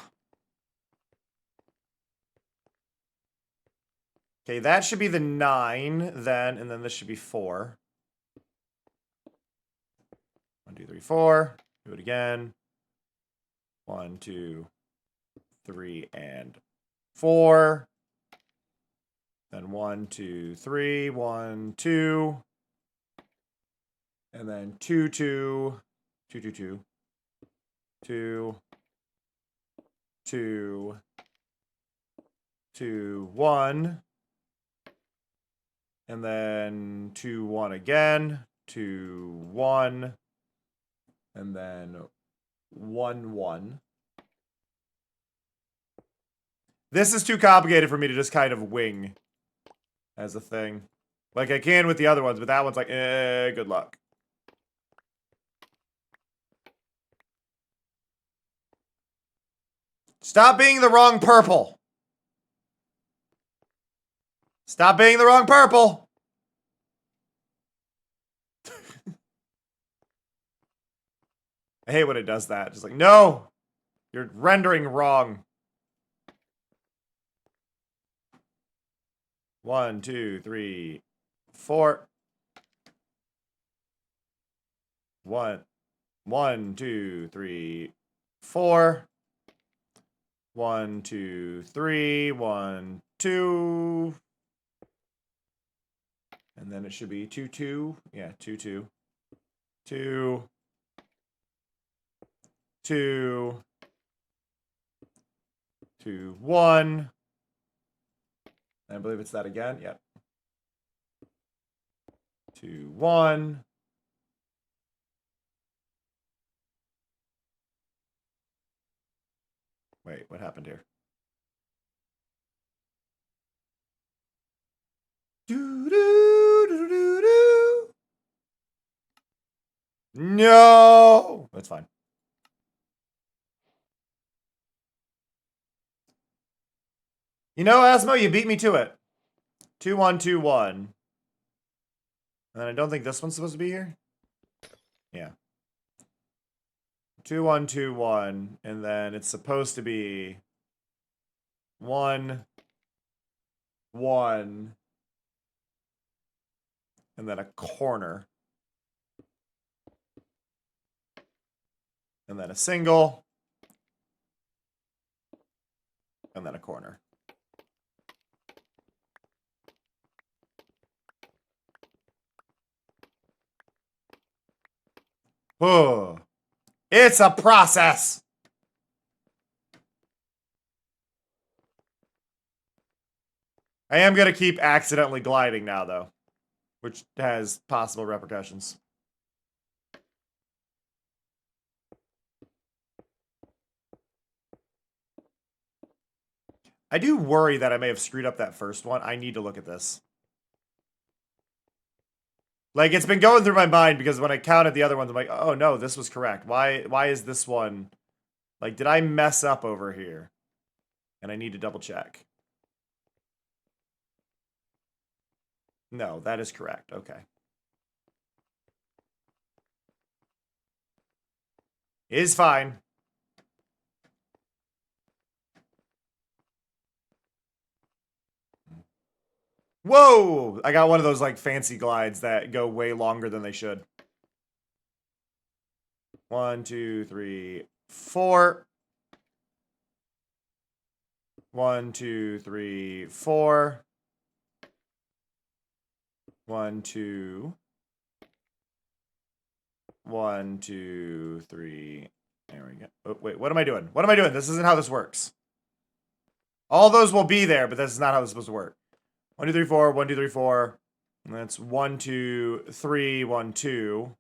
Speaker 1: Okay, that should be the 9 then, and then this should be 4. 1, 2, 3, 4. Do it again. 1, 2, 3, and 4. Then 1, 2, 3, 1, 2. And then 2, 2, 2, 2, 2, 2, 2, 2, 1. And then 2, 1 again. 2, 1. And then 1, 1. This is too complicated for me to just kind of wing as a thing. Like I can with the other ones, but that one's like, good luck. Stop being the wrong purple. Stop being the wrong purple. I hate when it does that. Just like, no, you're rendering wrong. 1, 2, 3, 4. 1, 2, 3, 4. 1, 2, 3, 1, 2. And then it should be 2, 2. Yeah, 2, 2. 2. 2. 2, 1. I believe it's that again. Yep. 2, 1. Wait, what happened here? Do, do, do, do, do. No! That's fine. You know, Asmo, you beat me to it. 2, 1, 2, 1. And then I don't think this one's supposed to be here. Yeah. 2, 1, 2, 1. And then it's supposed to be 1, 1. And then a corner. And then a single. And then a corner. Oh, it's a process. I am going to keep accidentally gliding now, though, which has possible repercussions. I do worry that I may have screwed up that first one. I need to look at this. Like, it's been going through my mind because when I counted the other ones, I'm like, oh no, this was correct. Why is this one... Like, did I mess up over here? And I need to double check. No, that is correct. Okay. Is fine. Whoa! I got one of those, like, fancy glides that go way longer than they should. 1, 2, 3, 4. 1, 2, 3, 4. 1, 2. 1, 2, 3. There we go. Oh, wait, what am I doing? What am I doing? This isn't how this works. All those will be there, but this is not how this is supposed to work. 1, 2, 3, 4. 1, 2, 3, 4. And that's 1, 2, 3, 1, 2.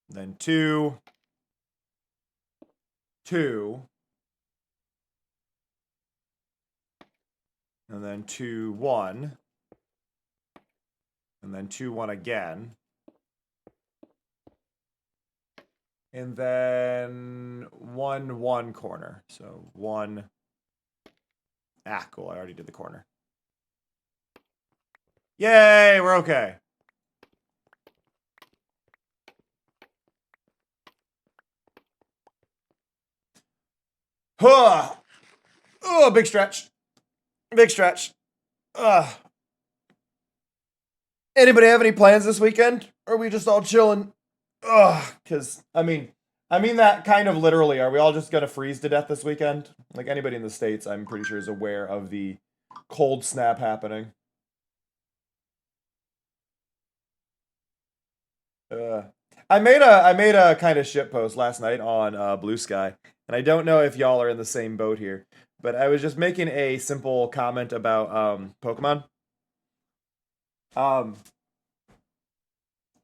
Speaker 1: Then 2. 2. And then 2, 1. And then 2, 1 again. And then 1, 1 corner. So 1. Ah, cool. I already did the corner. Yay, we're okay. Huh. Oh, big stretch. Big stretch. Anybody have any plans this weekend? Or are we just all chilling? Because, I mean that kind of literally. Are we all just gonna freeze to death this weekend? Like, anybody in the States, I'm pretty sure, is aware of the cold snap happening. I made a kind of shit post last night on Blue Sky, and I don't know if y'all are in the same boat here, but I was just making a simple comment about Pokemon.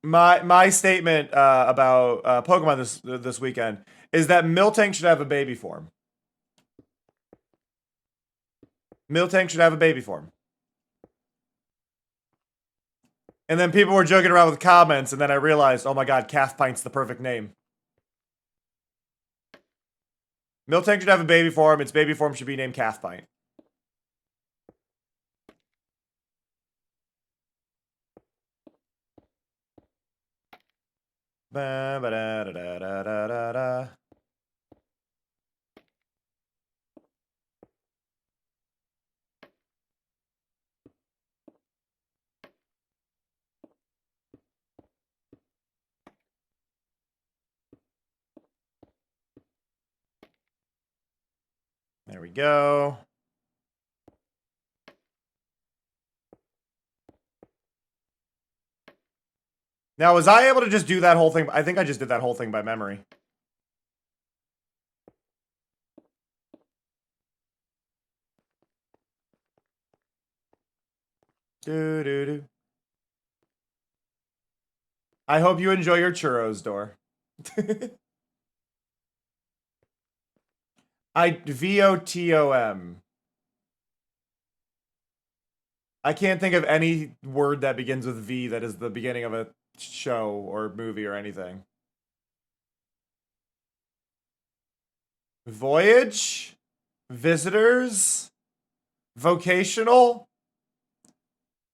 Speaker 1: My statement about Pokemon this weekend is that Miltank should have a baby form. Miltank should have a baby form. And then people were joking around with comments, and then I realized, oh my god, Calf Pint's the perfect name. Miltank should have a baby form. Its baby form should be named Calf Pint. Ba ba da da da da da da da. There we go. Now, was I able to just do that whole thing? I think I just did that whole thing by memory. Do do do. I hope you enjoy your churros, Door. VOTOM. I can't think of any word that begins with V that is the beginning of a show or movie or anything. Voyage? Visitors? Vocational?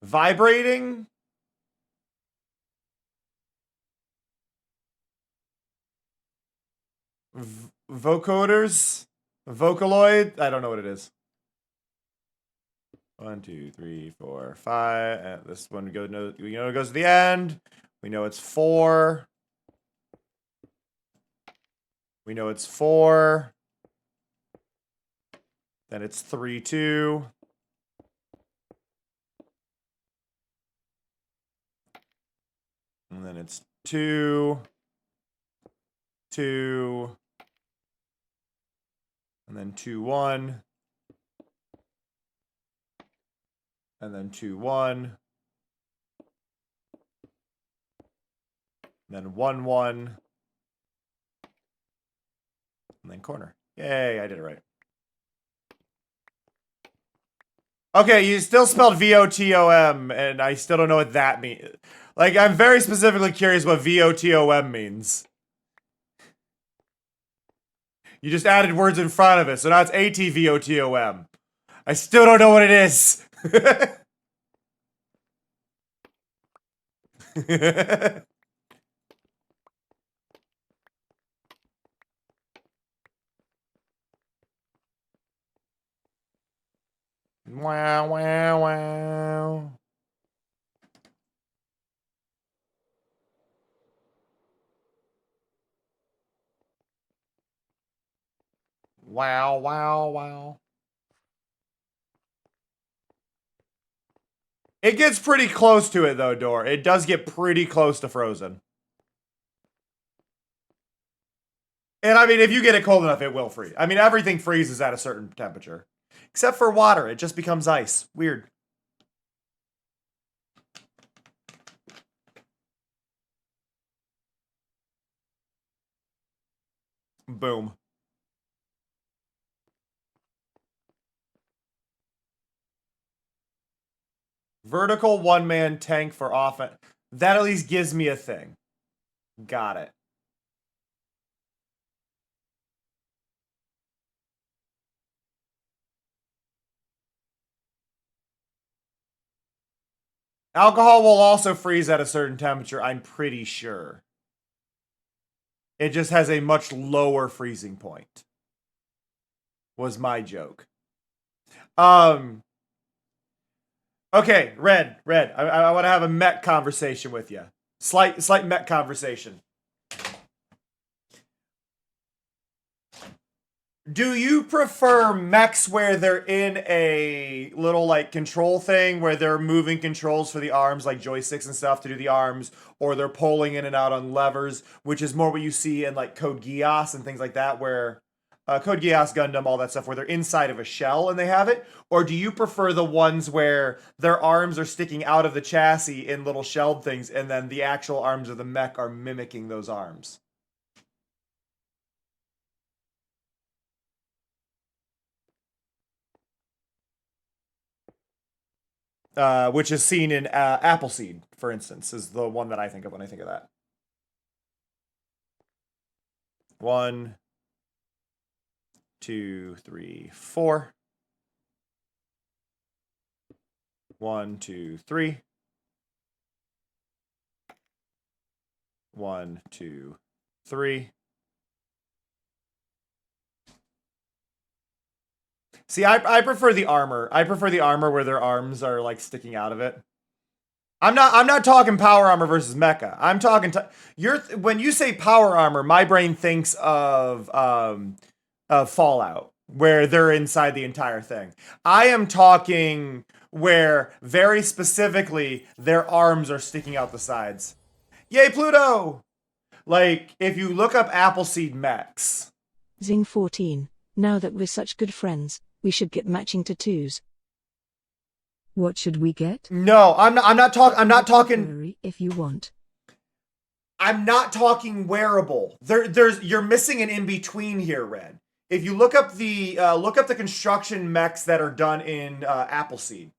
Speaker 1: Vibrating? Vocoders? Vocaloid? I don't know what it is. 1, 2, 3, 4, 5. And this one we know it goes to the end. We know it's 4. We know it's 4. Then it's 3, 2. And then it's 2, 2. And then 2, 1. And then 2, 1. And then 1, 1. And then corner. Yay, I did it right. Okay, you still spelled VOTOM, and I still don't know what that means. Like, I'm very specifically curious what VOTOM means. You just added words in front of it, so now it's ATVOTOM. I still don't know what it is. Wow, wow, wow. Wow, wow, wow. It gets pretty close to it, though, Door. It does get pretty close to frozen. And, I mean, if you get it cold enough, it will freeze. I mean, everything freezes at a certain temperature. Except for water. It just becomes ice. Weird. Boom. Vertical one-man tank for offense. That at least gives me a thing. Got it. Alcohol will also freeze at a certain temperature, I'm pretty sure. It just has a much lower freezing point. Was my joke. Okay, Red. I want to have a mech conversation with you. Slight mech conversation. Do you prefer mechs where they're in a little, like, control thing where they're moving controls for the arms, like joysticks and stuff to do the arms, or they're pulling in and out on levers, which is more what you see in, like, Code Geass and things like that, where Code Geass, Gundam, all that stuff, where they're inside of a shell and they have it? Or do you prefer the ones where their arms are sticking out of the chassis in little shelled things, and then the actual arms of the mech are mimicking those arms? Which is seen in Appleseed, for instance, is the one that I think of when I think of that. 1, 2, 3, 4. 1, 2, 3. 1, 2, 3. See, I prefer the armor. I prefer the armor where their arms are like sticking out of it. I'm not talking power armor versus mecha. I'm talking when you say power armor, my brain thinks of Fallout, where they're inside the entire thing. I am talking where very specifically their arms are sticking out the sides. Yay, Pluto! Like, if you look up Appleseed mechs.
Speaker 2: Zing 14. Now that we're such good friends, we should get matching tattoos. What should we get?
Speaker 1: No, I'm not talking
Speaker 2: Furry if you want.
Speaker 1: I'm not talking wearable. You're missing an in between here, Red. If you look up the construction mechs that are done in Appleseed,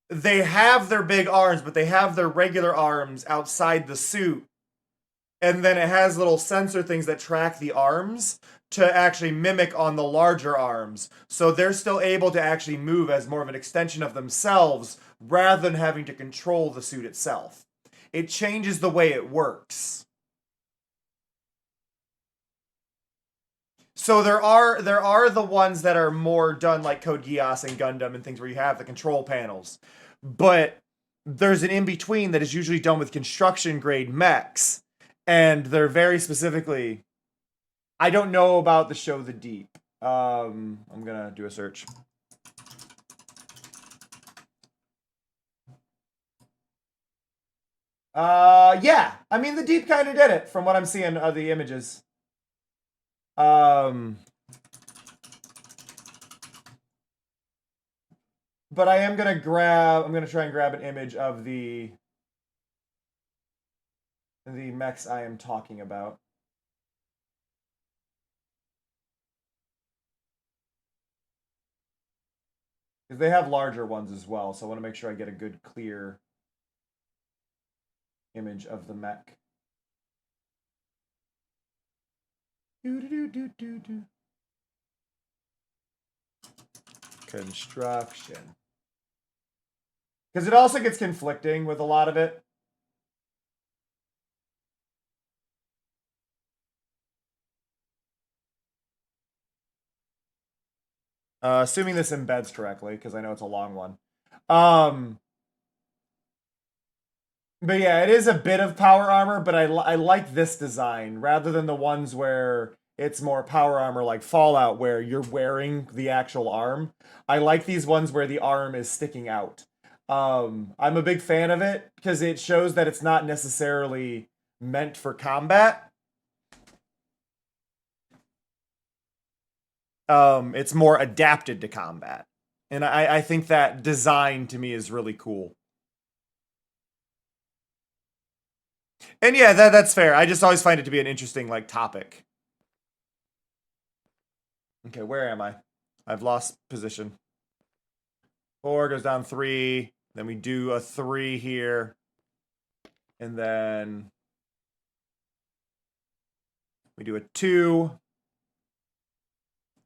Speaker 1: they have their big arms, but they have their regular arms outside the suit, and then it has little sensor things that track the arms to actually mimic on the larger arms, so they're still able to actually move as more of an extension of themselves rather than having to control the suit itself. It changes the way it works. So there are the ones that are more done like Code Geass and Gundam and things where you have the control panels. But there's an in-between that is usually done with construction grade mechs. And they're very specifically... I don't know about the show The Deep. I'm gonna do a search. Yeah. I mean, The Deep kind of did it from what I'm seeing of the images. But I'm gonna try and grab an image of the mechs I am talking about. Because they have larger ones as well, so I want to make sure I get a good, clear image of the mech. Construction. Because it also gets conflicting with a lot of it. Assuming this embeds correctly, because I know it's a long one. But yeah, it is a bit of power armor, but I like this design rather than the ones where it's more power armor like Fallout where you're wearing the actual arm. I like these ones where the arm is sticking out. I'm a big fan of it because it shows that it's not necessarily meant for combat. It's more adapted to combat. And I think that design to me is really cool. And yeah, that's fair. I just always find it to be an interesting like topic. Okay, where am I? I've lost position. 4 goes down 3. Then we do a 3 here. And then we do a 2.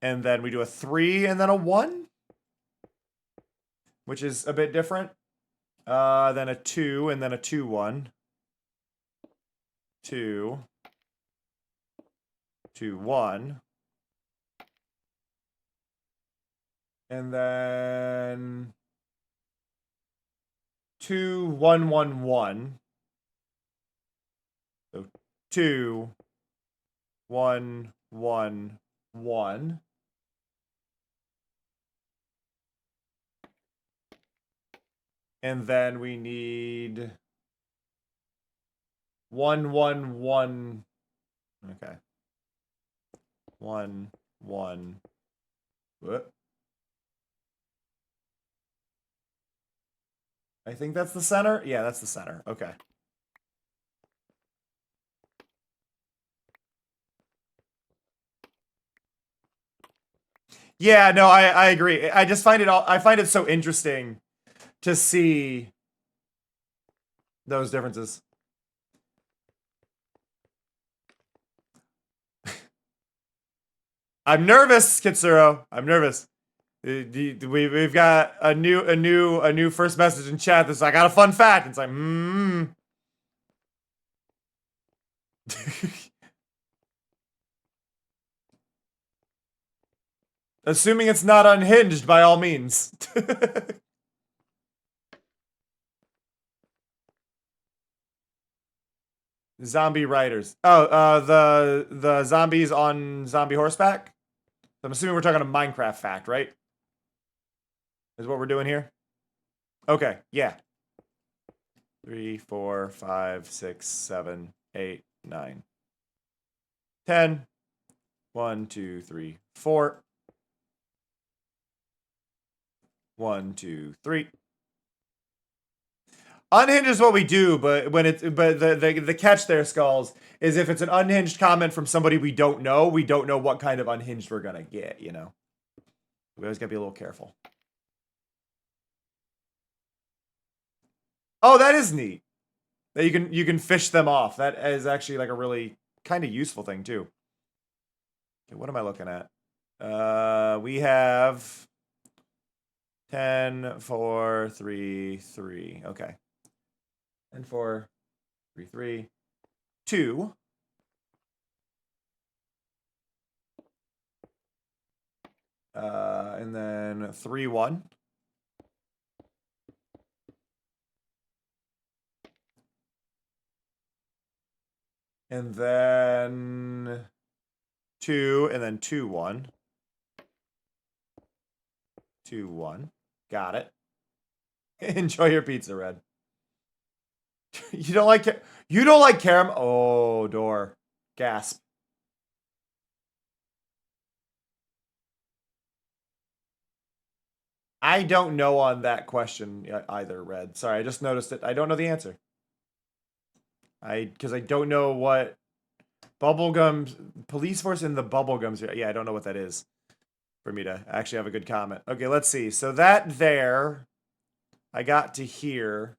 Speaker 1: And then we do a 3 and then a 1. Which is a bit different. Then a 2 and then a 2, 1. 2. 2, 1. And then 2, 1, 1, 1. So 2, 1, 1, 1. And then we need 1, 1, 1. Okay. 1, 1. What? I think that's the center? Yeah, that's the center. Okay. Yeah, no, I agree. I just find it so interesting to see those differences. I'm nervous, Kitsuro. I'm nervous. We've got a new first message in chat that's like, I got a fun fact. It's like, Assuming it's not unhinged, by all means. Zombie riders. Oh, the zombies on zombie horseback. I'm assuming we're talking a Minecraft fact, right? Is what we're doing here. Okay, yeah. 3, 4, 5, 6, 7, 8, 9, 10. 1, 2, 3, 4. 1, 2, 3. Unhinged is what we do, but the catch there, Skulls, is if it's an unhinged comment from somebody we don't know what kind of unhinged we're gonna get, you know. We always gotta be a little careful. Oh, that is neat. That you can fish them off. That is actually like a really kind of useful thing too. Okay, what am I looking at? We have 10, 4, 3, 3. Okay. 10, 4, 3, 3, 2. And then 3, 1. And then 2, and then 2, 1. 2, 1. Got it. Enjoy your pizza, Red. You don't like caramel? Oh, door. Gasp. I don't know on that question either, Red. Sorry, I just noticed it. I don't know the answer. Because I don't know what bubblegums, police force in the bubblegums. Yeah, I don't know what that is for me to actually have a good comment. Okay, let's see. So that there, I got to here.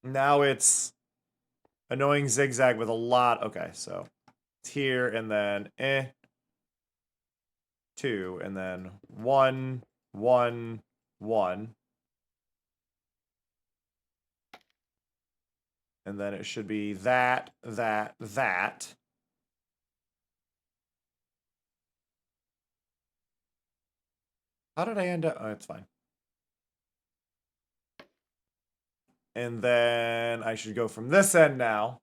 Speaker 1: Now it's annoying zigzag with a lot. Okay, so it's here and then 2 and then 1, 1, 1. And then it should be that, that, that. How did I end up? Oh, it's fine. And then I should go from this end now.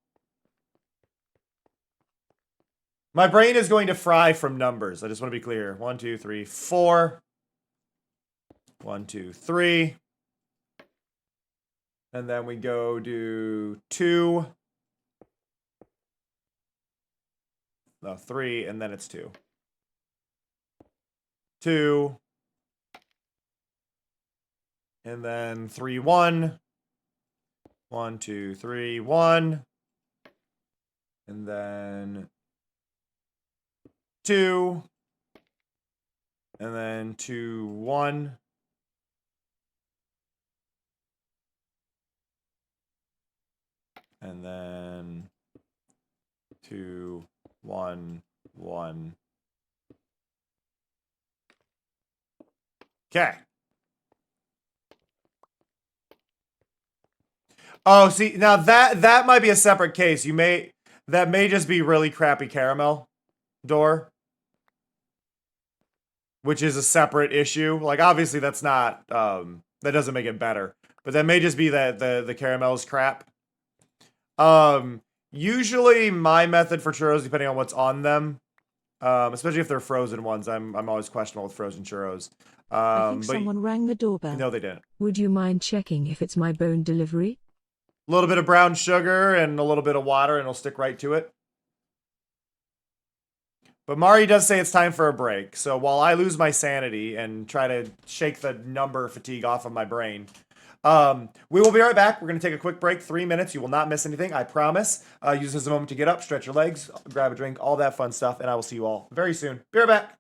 Speaker 1: My brain is going to fry from numbers. I just want to be clear. 1, 2, 3, 4. 1, 2, 3. And then we go to 2. No, 3, and then it's 2. 2. And then 3, 1. 1, 2, 3, 1. And then 2. And then 2, 1. And then 2, 1, 1. Okay. Oh, see, now that might be a separate case. That may just be really crappy caramel door, which is a separate issue. Like, obviously that's not that doesn't make it better, but that may just be that the caramel's crap. Usually my method for churros, depending on what's on them, especially if they're frozen ones, I'm always questionable with frozen churros.
Speaker 2: I think
Speaker 1: But
Speaker 2: someone rang the doorbell.
Speaker 1: no, they didn't.
Speaker 2: Would you mind checking if it's my bone delivery?
Speaker 1: A little bit of brown sugar and a little bit of water, and it'll stick right to it. But Mari does say it's time for a break. So while I lose my sanity and try to shake the number fatigue off of my brain, we will be right back. We're going to take a quick break, 3 minutes. You will not miss anything, I promise. Use this as a moment to get up, stretch your legs, grab a drink, all that fun stuff, and I will see you all very soon. Be right back.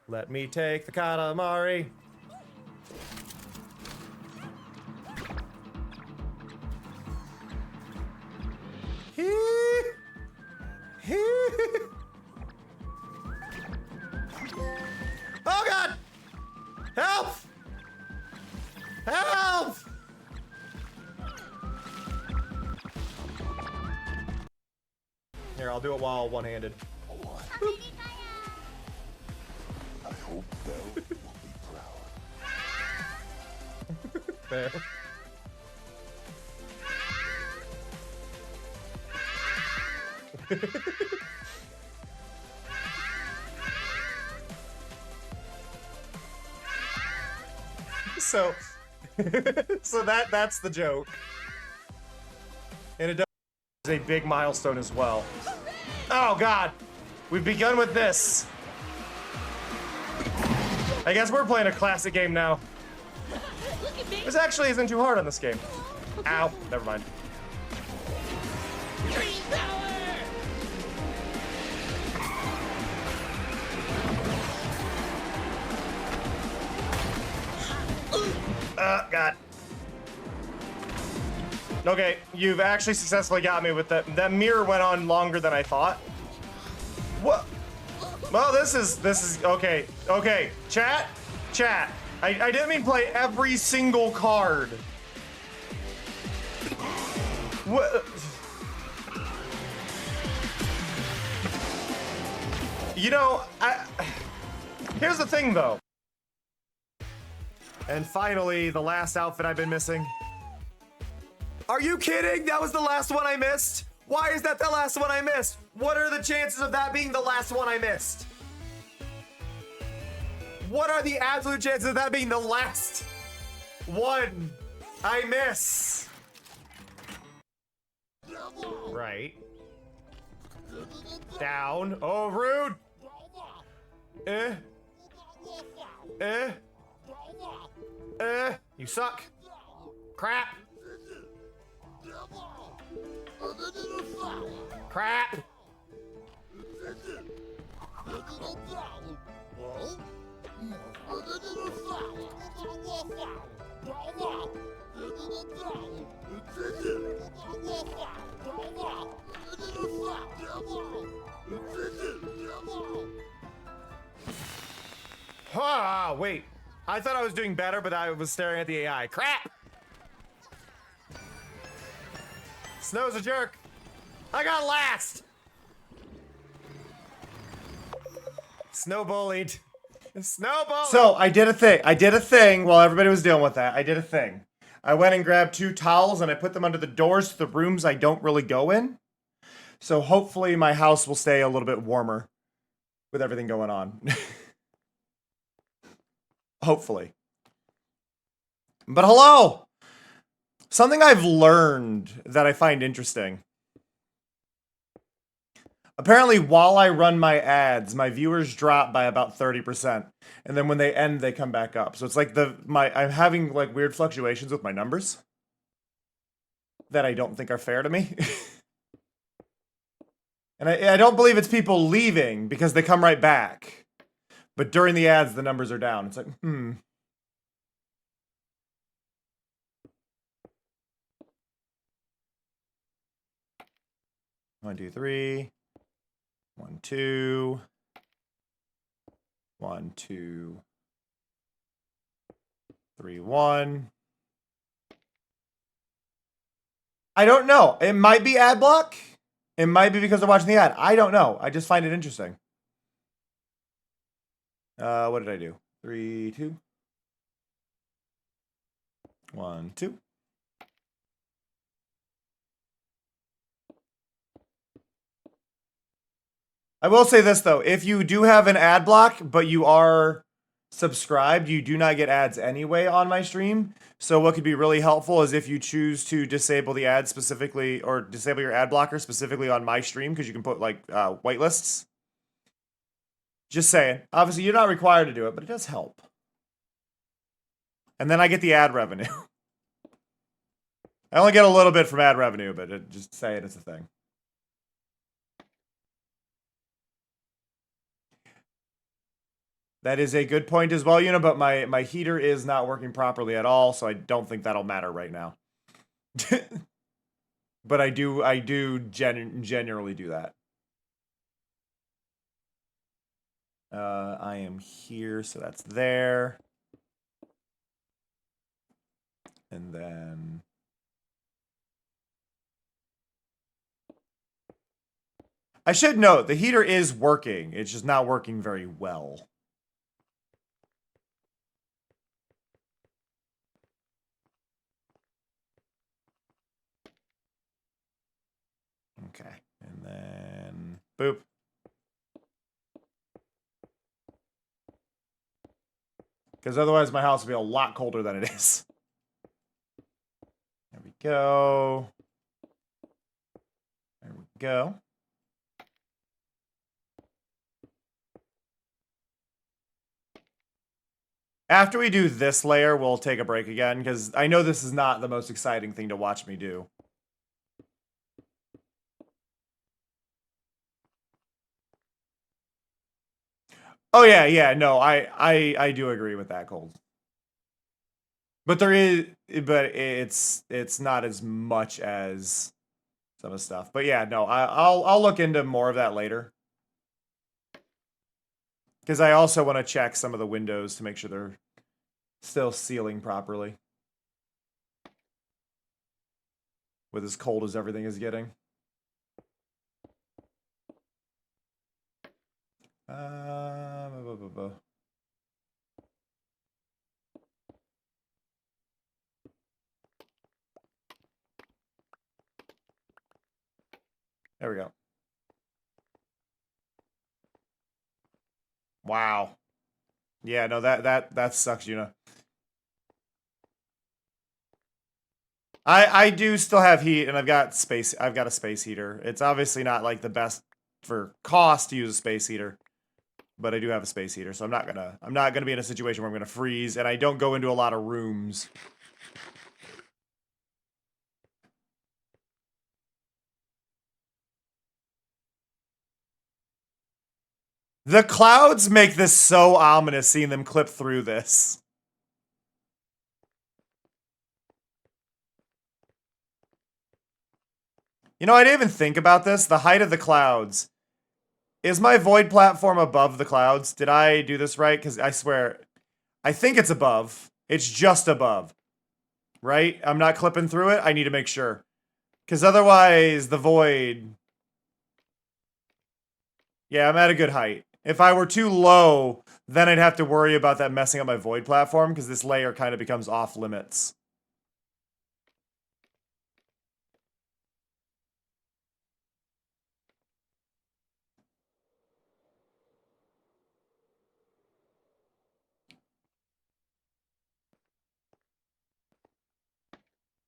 Speaker 1: Let me take the Katamari. Oh god! Help! Help! Here, I'll do it while one-handed.
Speaker 4: I hope Belle will be proud.
Speaker 1: There. So, so that's the joke. And it does is a big milestone as well. Oh god, we've begun with this. I guess we're playing a classic game now. This actually isn't too hard on this game. Ow, never mind. God. Okay, you've actually successfully got me with that. That mirror went on longer than I thought. What? Well, this is okay. Okay, chat. I didn't mean play every single card. What? You know, here's the thing though. And finally, the last outfit I've been missing. Are you kidding? That was the last one I missed? Why is that the last one I missed? What are the chances of that being the last one I missed? What are the absolute chances of that being the last one I miss? Right. Down. Oh, rude. You suck. Crap. Crap. Ah, wait. I thought I was doing better, but I was staring at the AI. Crap! Snow's a jerk. I got last! Snow bullied. Snow bullied! So, I did a thing while everybody was dealing with that. I did a thing. I went and grabbed 2 towels and I put them under the doors to the rooms I don't really go in. So hopefully my house will stay a little bit warmer with everything going on. Hopefully. But hello! Something I've learned that I find interesting. Apparently, while I run my ads, my viewers drop by about 30%. And then when they end, they come back up. So it's like I'm having like weird fluctuations with my numbers that I don't think are fair to me. And I don't believe it's people leaving because they come right back. But during the ads, the numbers are down. It's like, 1, 2, 3. 1, 2. 1, 2. 3, 1. I don't know. It might be ad block. It might be because they're watching the ad. I don't know. I just find it interesting. What did I do? 3, 2. 1, 2. I will say this though, if you do have an ad block, but you are subscribed, you do not get ads anyway on my stream. So what could be really helpful is if you choose to disable the ads specifically, or disable your ad blocker specifically on my stream, because you can put like whitelists. Just saying. Obviously, you're not required to do it, but it does help. And then I get the ad revenue. I only get a little bit from ad revenue, but just saying it's a thing. That is a good point as well, but my heater is not working properly at all, so I don't think that'll matter right now. But I do generally do that. I am here, so that's there. And then... I should note, the heater is working. It's just not working very well. Okay, and then... boop. Because otherwise my house will be a lot colder than it is. There we go. There we go. After we do this layer, we'll take a break again, because I know this is not the most exciting thing to watch me do. Oh yeah, no, I do agree with that, Cold. But it's not as much as some of the stuff. But yeah, no, I'll look into more of that later. Because I also want to check some of the windows to make sure they're still sealing properly. With as cold as everything is getting. There we go. Wow. Yeah, no, that sucks, I do still have heat, and I've got a space heater. It's obviously not like the best for cost to use a space heater, but I do have a space heater, so I'm not gonna be in a situation where I'm gonna freeze, and I don't go into a lot of rooms. The clouds make this so ominous, seeing them clip through this. I didn't even think about this. The height of the clouds. Is my void platform above the clouds? Did I do this right? Because I swear, I think it's above. It's just above. Right? I'm not clipping through it. I need to make sure. Because otherwise, the void... Yeah, I'm at a good height. If I were too low, then I'd have to worry about that messing up my void platform, because this layer kind of becomes off limits.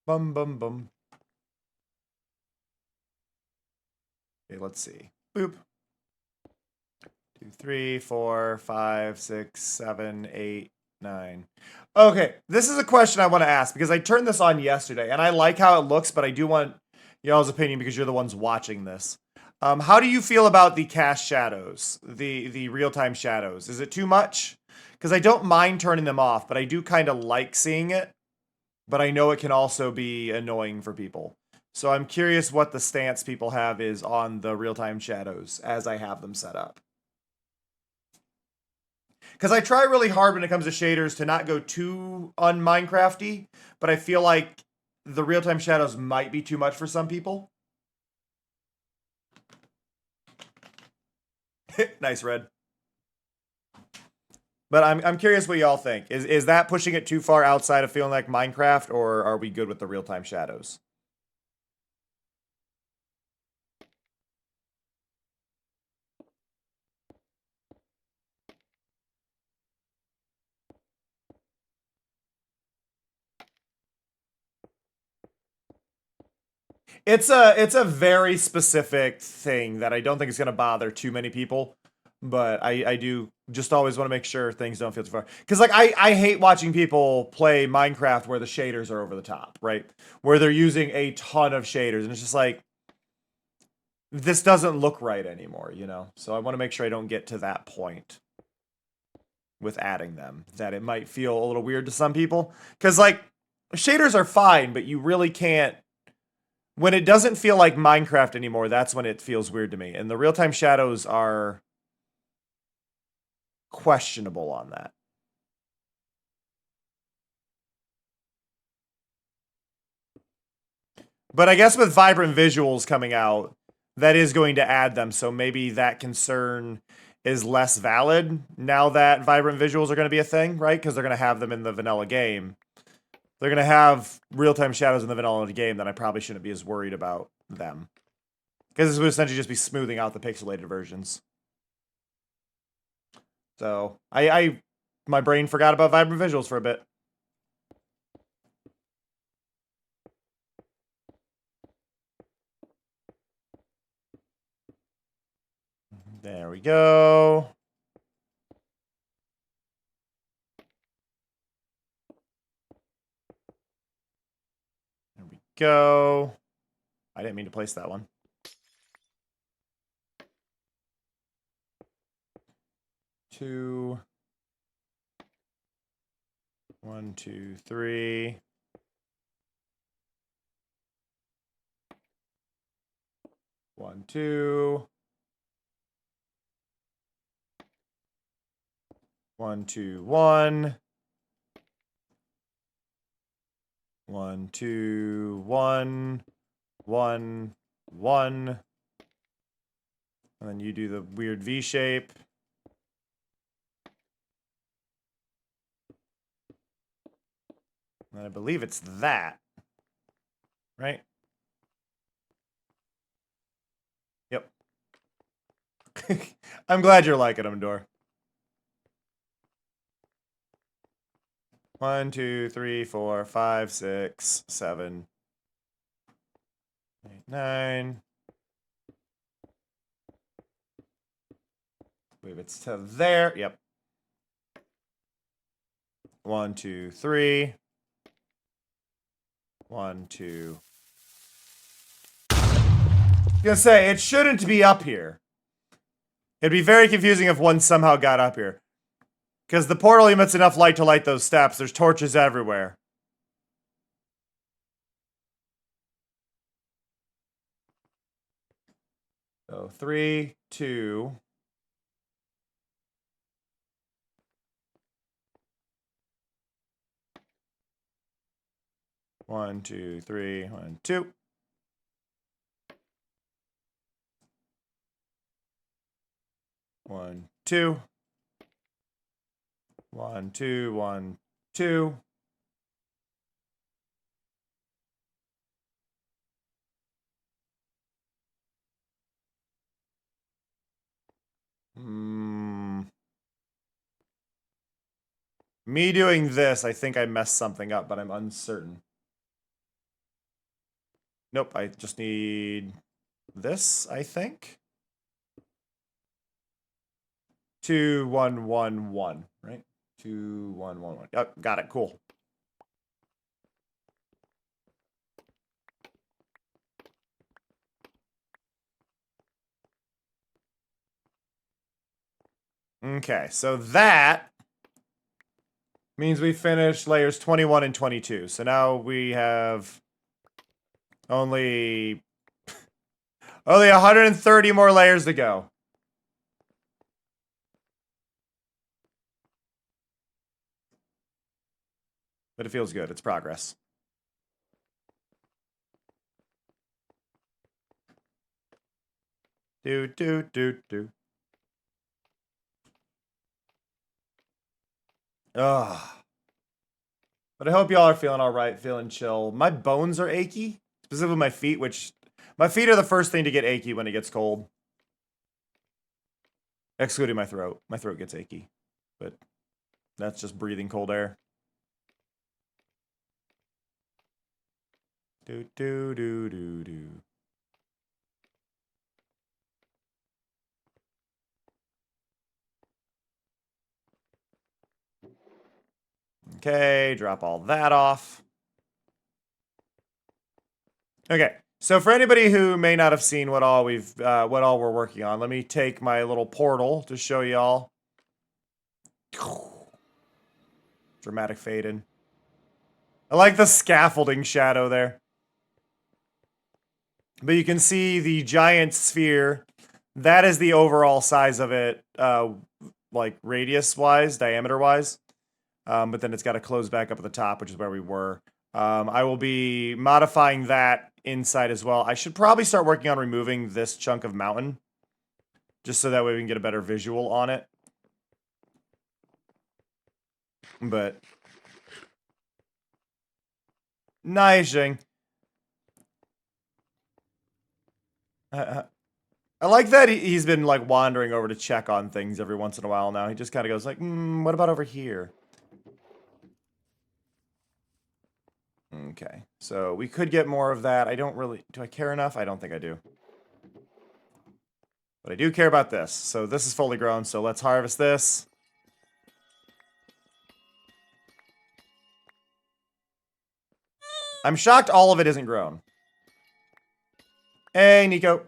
Speaker 1: Bum, bum, bum. Okay, let's see. Boop. 2, 3, 4, 5, 6, 7, 8, 9. Okay, this is a question I want to ask, because I turned this on yesterday, and I like how it looks, but I do want y'all's opinion because you're the ones watching this. How do you feel about the cast shadows, the real-time shadows? Is it too much? Because I don't mind turning them off, but I do kind of like seeing it. But I know it can also be annoying for people. So I'm curious what the stance people have is on the real-time shadows as I have them set up. Because I try really hard when it comes to shaders to not go too un-Minecrafty, but I feel like the real-time shadows might be too much for some people. Nice, Red. But I'm curious what y'all think. Is that pushing it too far outside of feeling like Minecraft, or are we good with the real-time shadows? It's a very specific thing that I don't think is going to bother too many people. But I do just always want to make sure things don't feel too far. Because, like, I hate watching people play Minecraft where the shaders are over the top, right? Where they're using a ton of shaders. And it's just like, this doesn't look right anymore, So I want to make sure I don't get to that point. with adding them, that it might feel a little weird to some people. Because, like, shaders are fine, but you really can't... When it doesn't feel like Minecraft anymore, that's when it feels weird to me. And the real-time shadows are questionable on that. But I guess with vibrant visuals coming out, that is going to add them, so maybe that concern is less valid now that vibrant visuals are going to be a thing, right? Because they're going to have them in the vanilla game. They're going to have real-time shadows in the vanilla game, then I probably shouldn't be as worried about them. Because this would essentially just be smoothing out the pixelated versions. So, my brain forgot about vibrant visuals for a bit. There we go. There we go. I didn't mean to place that one. Two. 1, 2, 3. One, two. 1, 2, 1. 1, 2, 1. 1, 1. And then you do the weird V shape. And I believe it's that. Right? Yep. I'm glad you're liking them, Dor. 1, 2, 3, 4, 5, 6, 7, 8, 9. Move it to there. Yep. 1, 2, 3. 1, 2. I was gonna say, it shouldn't be up here. It'd be very confusing if one somehow got up here. Because the portal emits enough light to light those steps. There's torches everywhere. So 3, 2. One, 2, 3, 1, 2. One, 2. 1, 2, 1, 2. Me doing this, I think I messed something up, but I'm uncertain. Nope, I just need this, I think. 2, 1, 1, 1, right? 2, 1, 1, 1. Yep, got it. Cool. Okay, so that means we finished layers 21 and 22. So now we have only 130 more layers to go. But it feels good. It's progress. Do, do, do, do. Ugh. But I hope y'all are feeling all right, feeling chill. My bones are achy, specifically my feet, which... My feet are the first thing to get achy when it gets cold. Excluding my throat. My throat gets achy. But that's just breathing cold air. Do, do, do, do, do. Okay, drop all that off. Okay, so for anybody who may not have seen what all we're working on, let me take my little portal to show y'all. Dramatic fade in. I like the scaffolding shadow there. But you can see the giant sphere. That is the overall size of it, like radius-wise, diameter-wise. But then it's got to close back up at the top, which is where we were. I will be modifying that inside as well. I should probably start working on removing this chunk of mountain, just so that way we can get a better visual on it. But nice, Jing. I like that he's been like wandering over to check on things every once in a while now. He just kind of goes like, what about over here? Okay, so we could get more of that. I don't really... Do I care enough? I don't think I do. But I do care about this. So this is fully grown, so let's harvest this. I'm shocked all of it isn't grown. Hey, Nico.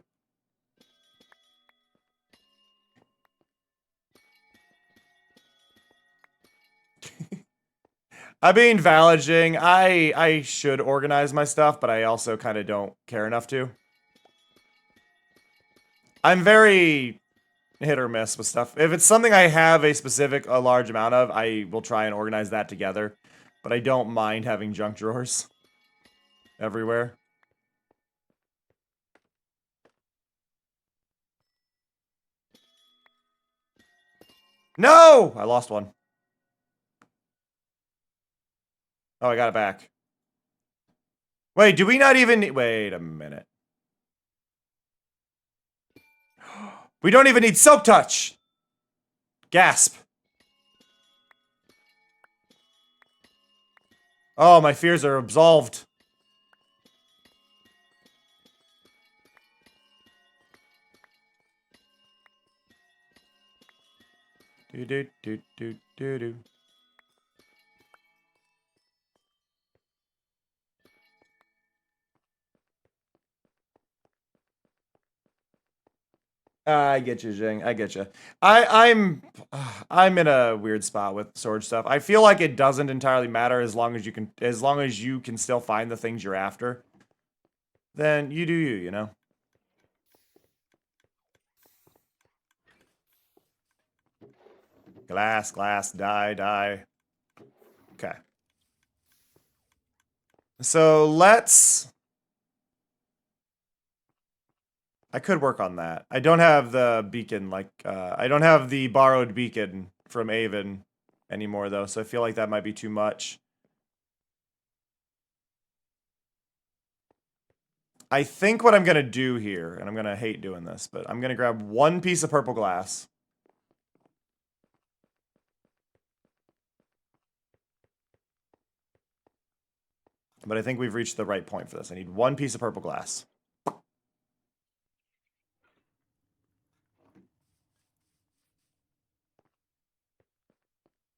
Speaker 1: I'm being valid, Jing. I should organize my stuff, but I also kind of don't care enough to. I'm very hit or miss with stuff. If it's something I have a large amount of, I will try and organize that together. But I don't mind having junk drawers everywhere. No! I lost one. Oh, I got it back. Wait, do we not even... Wait a minute. We don't even need Silk Touch! Gasp. Oh, my fears are absolved. Do do do do do do. I get you, Jing. I get you. I'm in a weird spot with storage stuff. I feel like it doesn't entirely matter as long as you can still find the things you're after. Then you do you, you know. Glass, glass, die, die. Okay. So let's... I could work on that. I don't have the beacon, like, I don't have the borrowed beacon from Avon anymore, though, so I feel like that might be too much. I think what I'm going to do here, and I'm going to hate doing this, but I'm going to grab one piece of purple glass. But I think we've reached the right point for this. I need one piece of purple glass.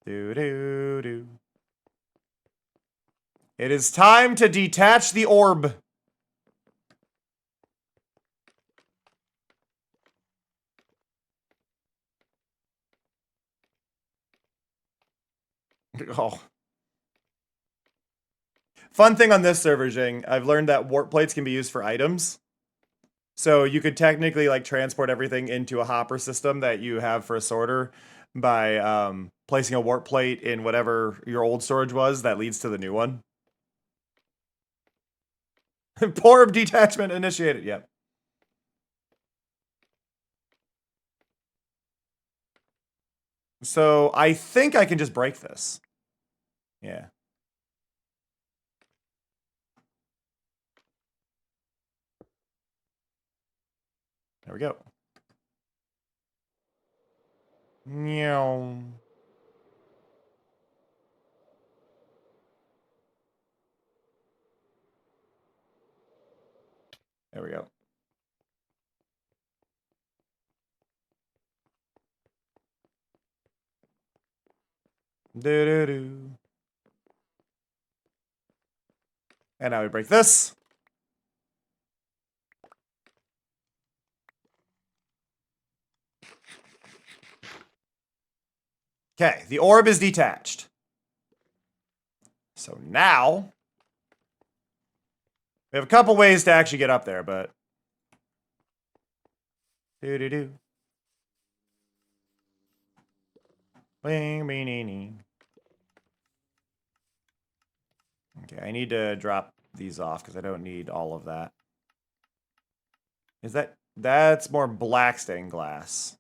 Speaker 1: Do do do. It is time to detach the orb. Oh. Fun thing on this server, Jing, I've learned that warp plates can be used for items. So you could technically like transport everything into a hopper system that you have for a sorter by placing a warp plate in whatever your old storage was that leads to the new one. Orb detachment initiated. Yep. So I think I can just break this. Yeah. There we go. Meow. There we go. Do-do-do. And now we break this. Okay, the orb is detached. So now we have a couple ways to actually get up there, but do. Bing, bing, ding, ding. Okay, I need to drop these off because I don't need all of that. Is that's more black stained glass.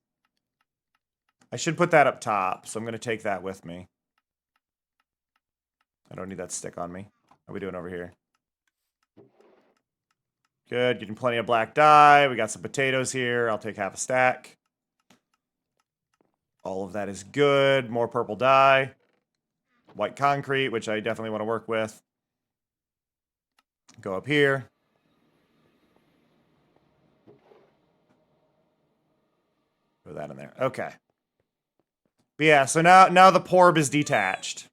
Speaker 1: I should put that up top, so I'm going to take that with me. I don't need that stick on me. How are we doing over here? Good, getting plenty of black dye. We got some potatoes here. I'll take half a stack. All of that is good. More purple dye. White concrete, which I definitely want to work with. Go up here. Put that in there. Okay. But yeah, so now the porb is detached.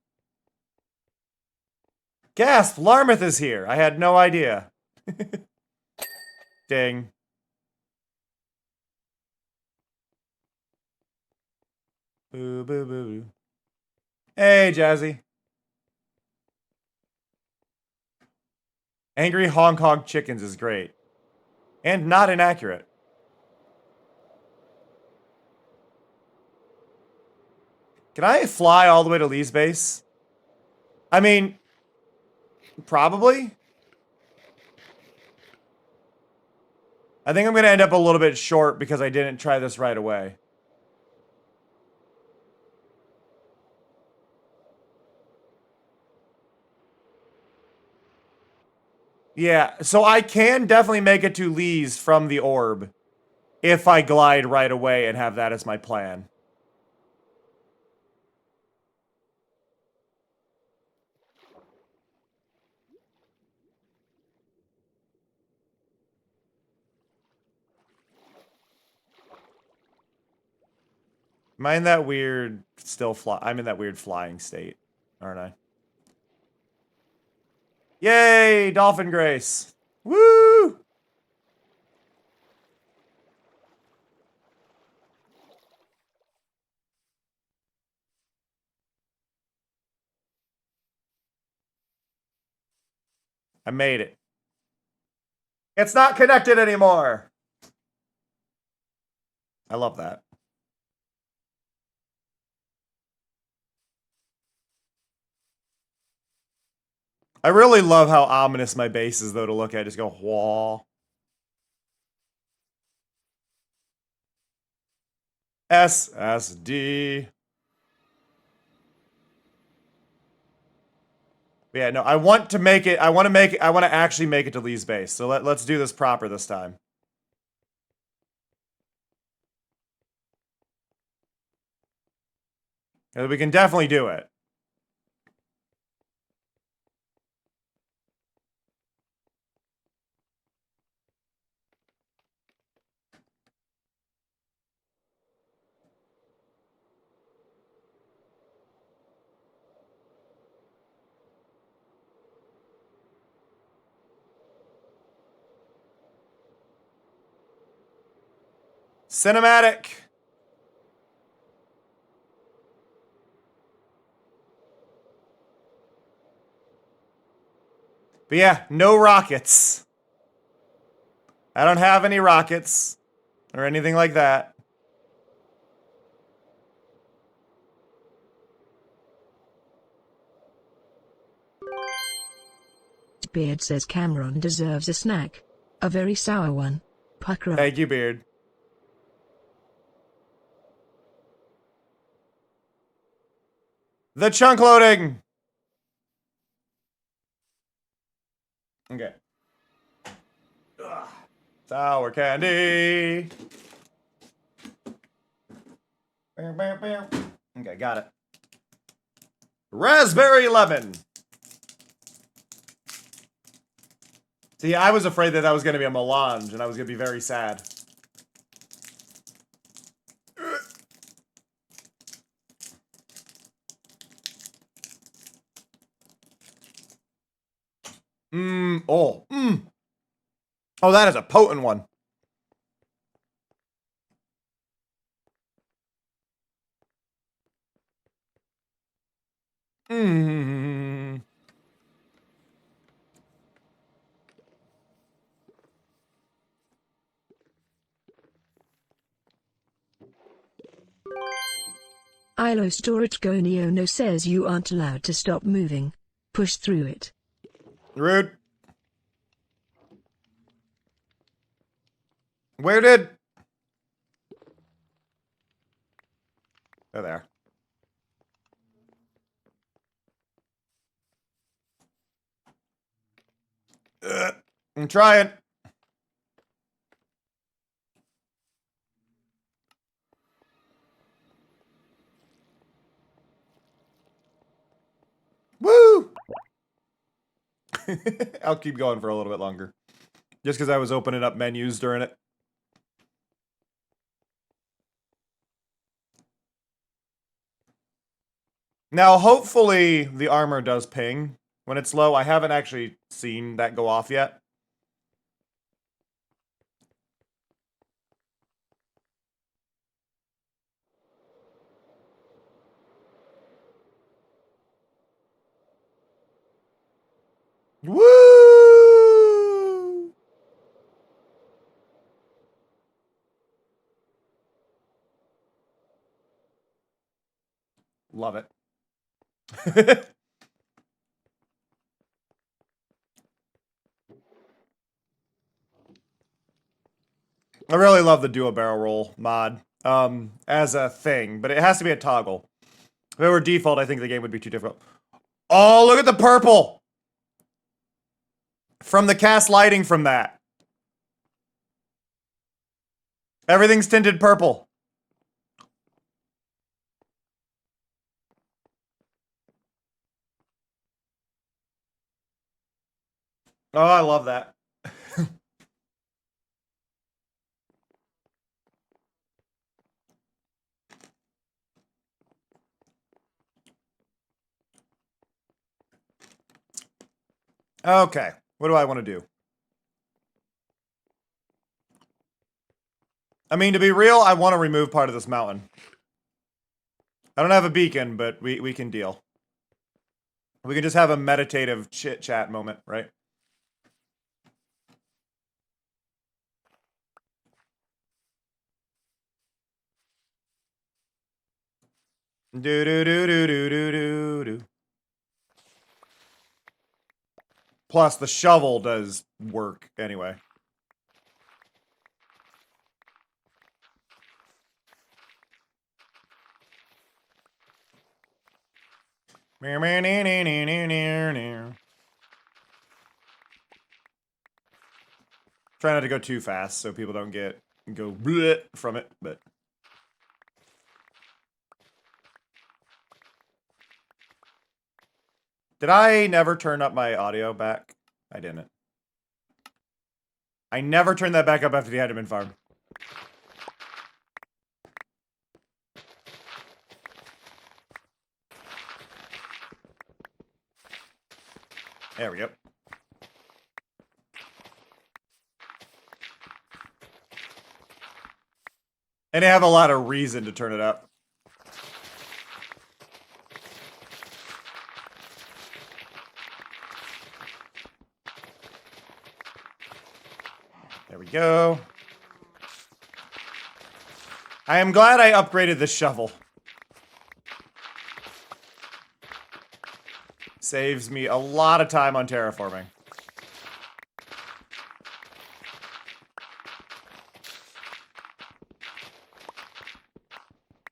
Speaker 1: Gasp! Larmouth is here! I had no idea. Ding. Boo, boo, boo, boo. Hey, Jazzy. Angry Hong Kong Chickens is great. And not inaccurate. Can I fly all the way to Lee's base? I mean, probably. I think I'm going to end up a little bit short because I didn't try this right away. Yeah, so I can definitely make it to Lee's from the orb if I glide right away and have that as my plan. Am I in that weird I'm in that weird flying state, aren't I? Yay, Dolphin Grace. Woo! I made it. It's not connected anymore. I love that. I really love how ominous my base is, though, to look at. Just go, whoa. SSD. But yeah, no, I want to make it. I want to actually make it to Lee's base. So let's do this proper this time. And we can definitely do it. Cinematic. But yeah, no rockets. I don't have any rockets or anything like that.
Speaker 2: Beard says Cameron deserves a snack. A very sour one. Pucker up.
Speaker 1: Thank you, Beard. The chunk loading. Okay. Ugh. Sour candy. Okay, got it. Raspberry lemon. See, I was afraid that was going to be a melange, and I was going to be very sad. Oh, that is a potent one.
Speaker 2: Ilo Storage Goniono says you aren't allowed to stop moving. Push through it.
Speaker 1: Rude. Where did... Oh, there. I'm trying. Woo! I'll keep going for a little bit longer. Just because I was opening up menus during it. Now, hopefully, the armor does ping when it's low. I haven't actually seen that go off yet. Woo! Love it. I really love the duo barrel roll mod as a thing, but it has to be a toggle. If it were default, I think the game would be too difficult. Oh, look at the purple! From the cast lighting from that. Everything's tinted purple. Oh, I love that. Okay, what do I want to do? I mean, to be real, I want to remove part of this mountain. I don't have a beacon, but we can deal. We can just have a meditative chit-chat moment, right? Do do do do do do do do. Plus, the shovel does work anyway. Try not to go too fast so people don't go bleh from it, but... Did I never turn up my audio back? I didn't. I never turned that back up after the Enderman farm. There we go. And I have a lot of reason to turn it up. There we go. I am glad I upgraded the shovel. Saves me a lot of time on terraforming.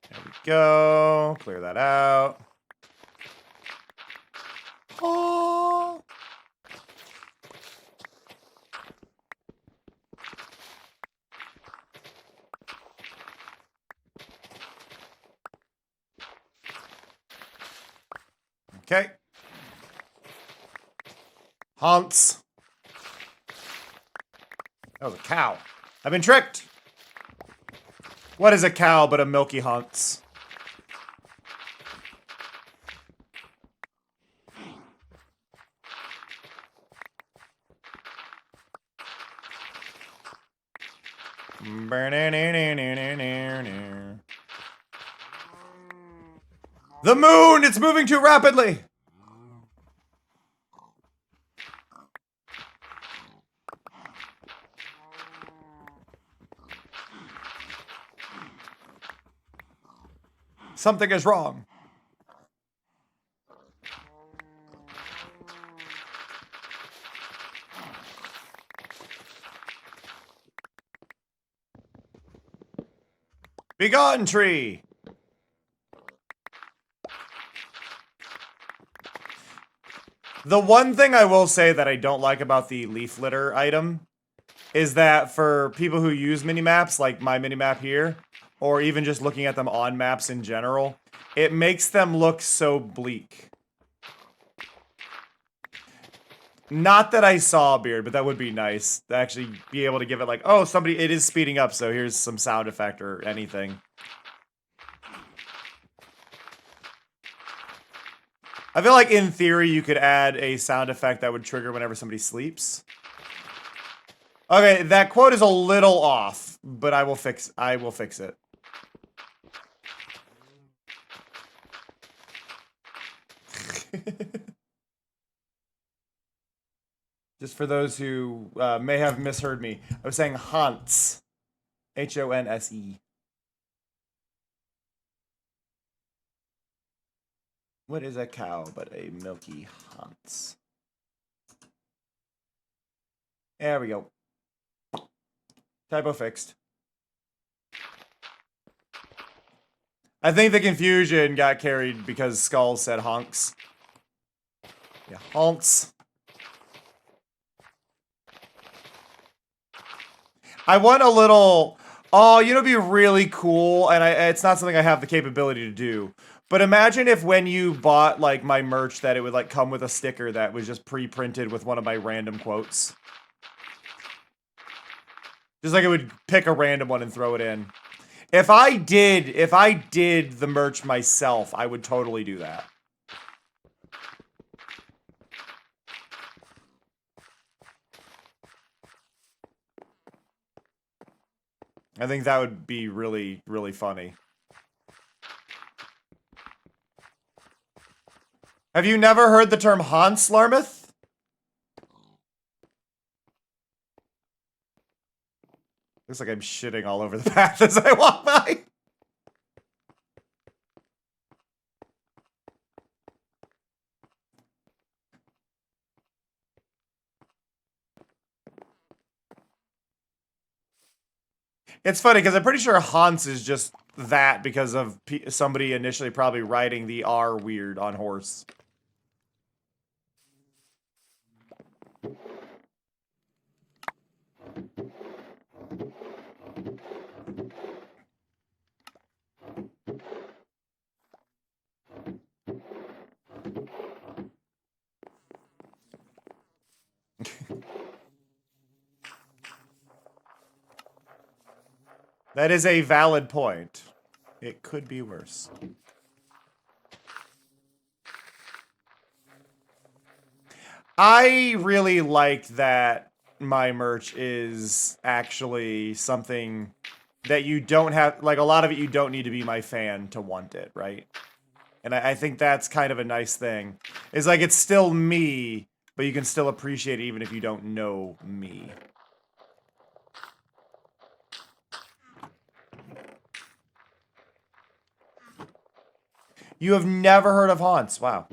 Speaker 1: There we go. Clear that out. Oh. Okay. Hunts. That was a cow. I've been tricked. What is a cow but a milky hunts? The moon! It's moving too rapidly! Something is wrong. Begone, tree! The one thing I will say that I don't like about the leaf litter item is that for people who use minimaps, like my minimap here, or even just looking at them on maps in general, it makes them look so bleak. Not that I saw Beard, but that would be nice to actually be able to give it like, oh, somebody, it is speeding up, so here's some sound effect or anything. I feel like in theory you could add a sound effect that would trigger whenever somebody sleeps. Okay, that quote is a little off, but I will fix it. Just for those who may have misheard me, I was saying Hans. H-O-N-S-E. What is a cow but a milky Hans? There we go. Typo fixed. I think the confusion got carried because Skull said honks. Yeah, honks. I want a little... Oh, you know, it'd be really cool, and it's not something I have the capability to do. But imagine if when you bought, like, my merch that it would, like, come with a sticker that was just pre-printed with one of my random quotes. Just like it would pick a random one and throw it in. If I did the merch myself, I would totally do that. I think that would be really, really funny. Have you never heard the term Hans Larmouth? Looks like I'm shitting all over the path as I walk by. It's funny because I'm pretty sure Hans is just that because of somebody initially probably riding the R weird on horse. That is a valid point. It could be worse. I really like that my merch is actually something that you don't have, like a lot of it you don't need to be my fan to want it, right? And I think that's kind of a nice thing. It's like it's still me, but you can still appreciate it even if you don't know me. You have never heard of Hans. Wow.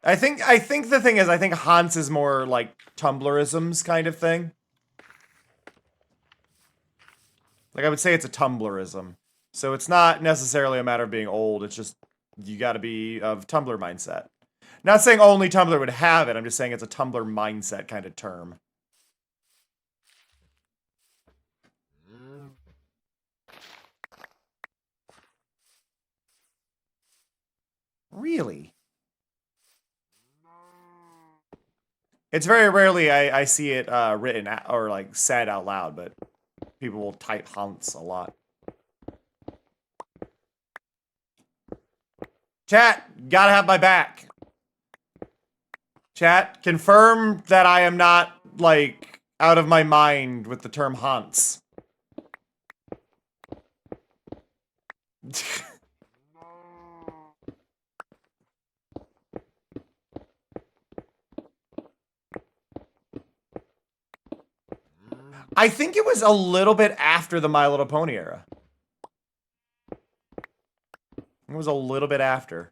Speaker 1: I think the thing is, I think Hans is more like Tumblrisms kind of thing. Like I would say it's a Tumblrism. So it's not necessarily a matter of being old, it's just you gotta be of Tumblr mindset. Not saying only Tumblr would have it, I'm just saying it's a Tumblr mindset kind of term. Really? It's very rarely I see it written or like said out loud, but people will type Hans a lot. Chat, gotta have my back. Chat, confirm that I am not, like, out of my mind with the term Hans. I think it was a little bit after the My Little Pony era. It was a little bit after.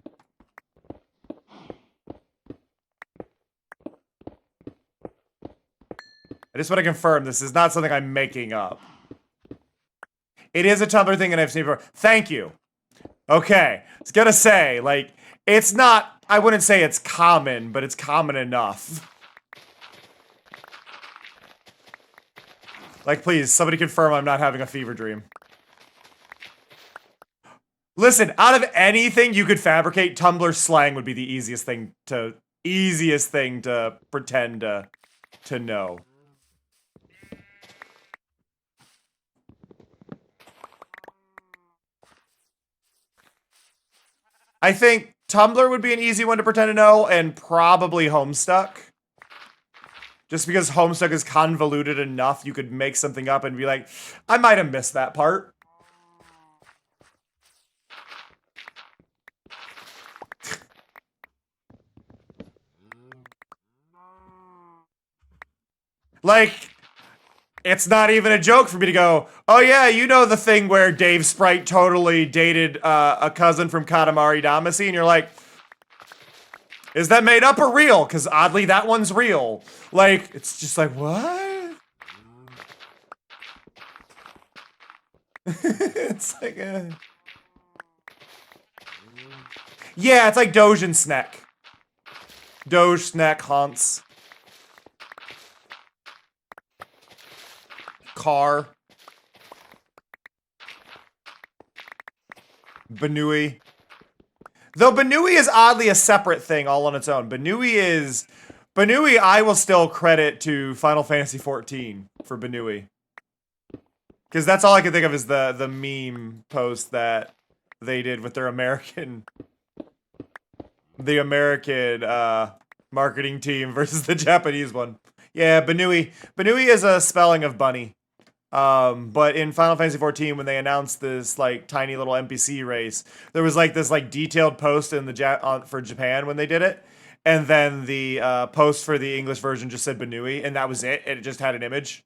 Speaker 1: I just want to confirm this is not something I'm making up. It is a Tumblr thing and I've seen before. Thank you. Okay. I was gonna say, like, it's not, I wouldn't say it's common, but it's common enough. Like, please, somebody confirm I'm not having a fever dream. Listen, out of anything you could fabricate, Tumblr slang would be the easiest thing to pretend to know. I think Tumblr would be an easy one to pretend to know, and probably Homestuck. Just because Homestuck is convoluted enough, you could make something up and be like, I might have missed that part. Like, it's not even a joke for me to go, oh yeah, you know the thing where Dave Sprite totally dated a cousin from Katamari Damacy, and you're like, is that made up or real? Because oddly, that one's real. Like, it's just like, what? It's like, yeah, it's like Doge and Snack. Doge, Snack, Haunts. Car. Banui. Though Banui is oddly a separate thing all on its own. Banui I will still credit to Final Fantasy XIV for Banui. Because that's all I can think of is the meme post that they did with their American marketing team versus the Japanese one. Yeah, Banui. Banui is a spelling of bunny. But in Final Fantasy XIV, when they announced this like tiny little NPC race, there was like this like detailed post in the for Japan when they did it, and then the post for the English version just said Banui, and that was it. It just had an image.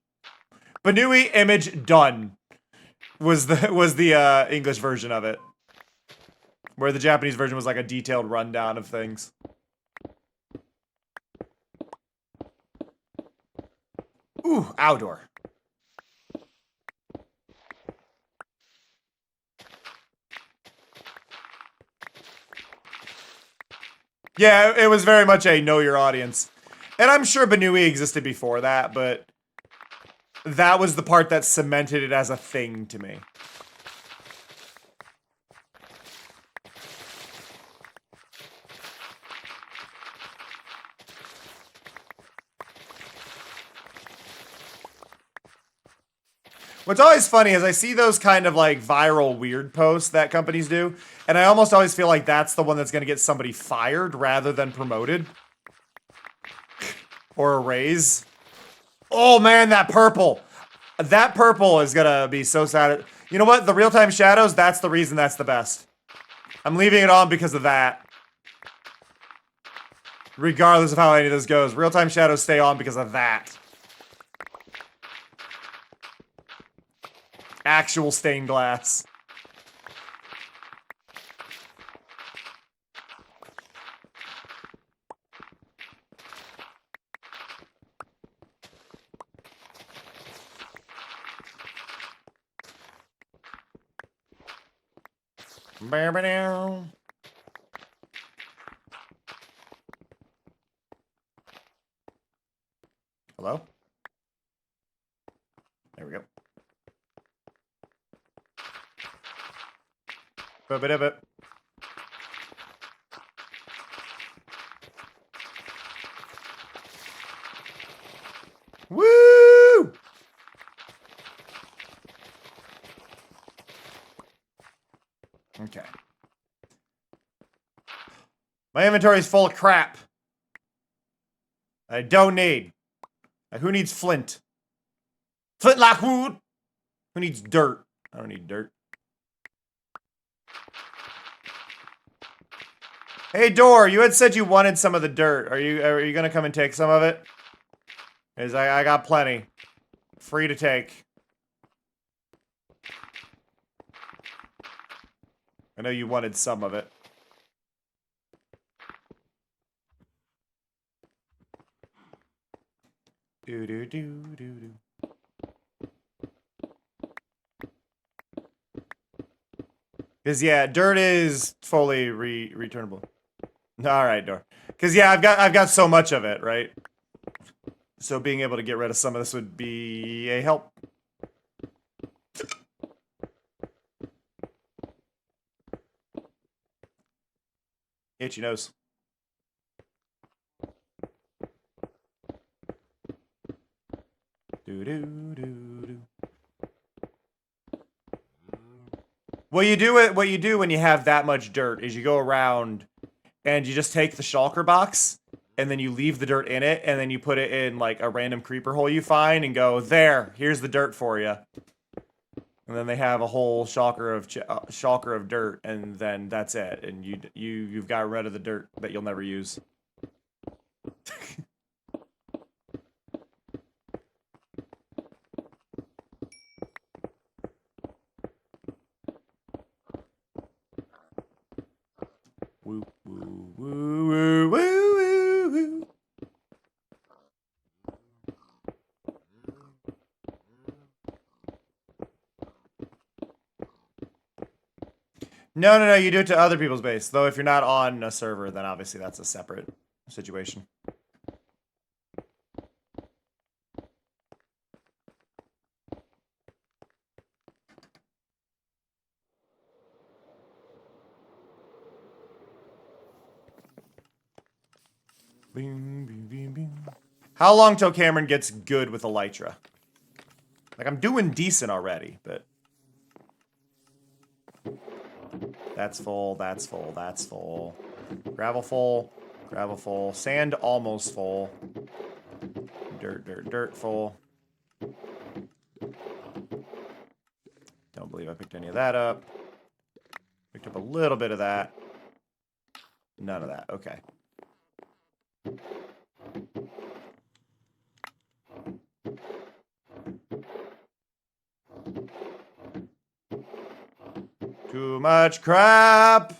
Speaker 1: Banui image done was the English version of it, where the Japanese version was like a detailed rundown of things. Ooh, outdoor. Yeah, it was very much a know your audience. And I'm sure Banui existed before that, but that was the part that cemented it as a thing to me. What's always funny is I see those kind of like viral weird posts that companies do, and I almost always feel like that's the one that's going to get somebody fired rather than promoted. Or a raise. Oh man, that purple. That purple is going to be so sad. You know what? The real-time shadows, that's the reason that's the best. I'm leaving it on because of that. Regardless of how any of this goes, real-time shadows stay on because of that. Actual stained glass. Hello? There we go. Ba-ba-da-ba. Woo! Okay. My inventory is full of crap. I don't need. Who needs flint? Flintlock wood! Who needs dirt? I don't need dirt. Hey, Dor, you had said you wanted some of the dirt. Are you gonna come and take some of it? Because I got plenty. Free to take. I know you wanted some of it. Do do do do do. Cause yeah, dirt is fully returnable. All right, door. Cause yeah, I've got so much of it, right? So being able to get rid of some of this would be a help. Itchy nose. Do do do do. What you do when you have that much dirt is you go around and you just take the shulker box and then you leave the dirt in it and then you put it in like a random creeper hole you find and go, there, here's the dirt for you. And then they have a whole shulker of dirt, and then that's it. And you've got rid of the dirt that you'll never use. Woo woo woo woo woo woo woo. No, you do it to other people's base. Though if you're not on a server, then obviously that's a separate situation. Bing, bing, bing, bing. How long till Cameron gets good with Elytra? Like, I'm doing decent already, but... That's full, that's full, that's full. Gravel full. Sand almost full. Dirt full. Don't believe I picked any of that up. Picked up a little bit of that. None of that, okay. Too much crap!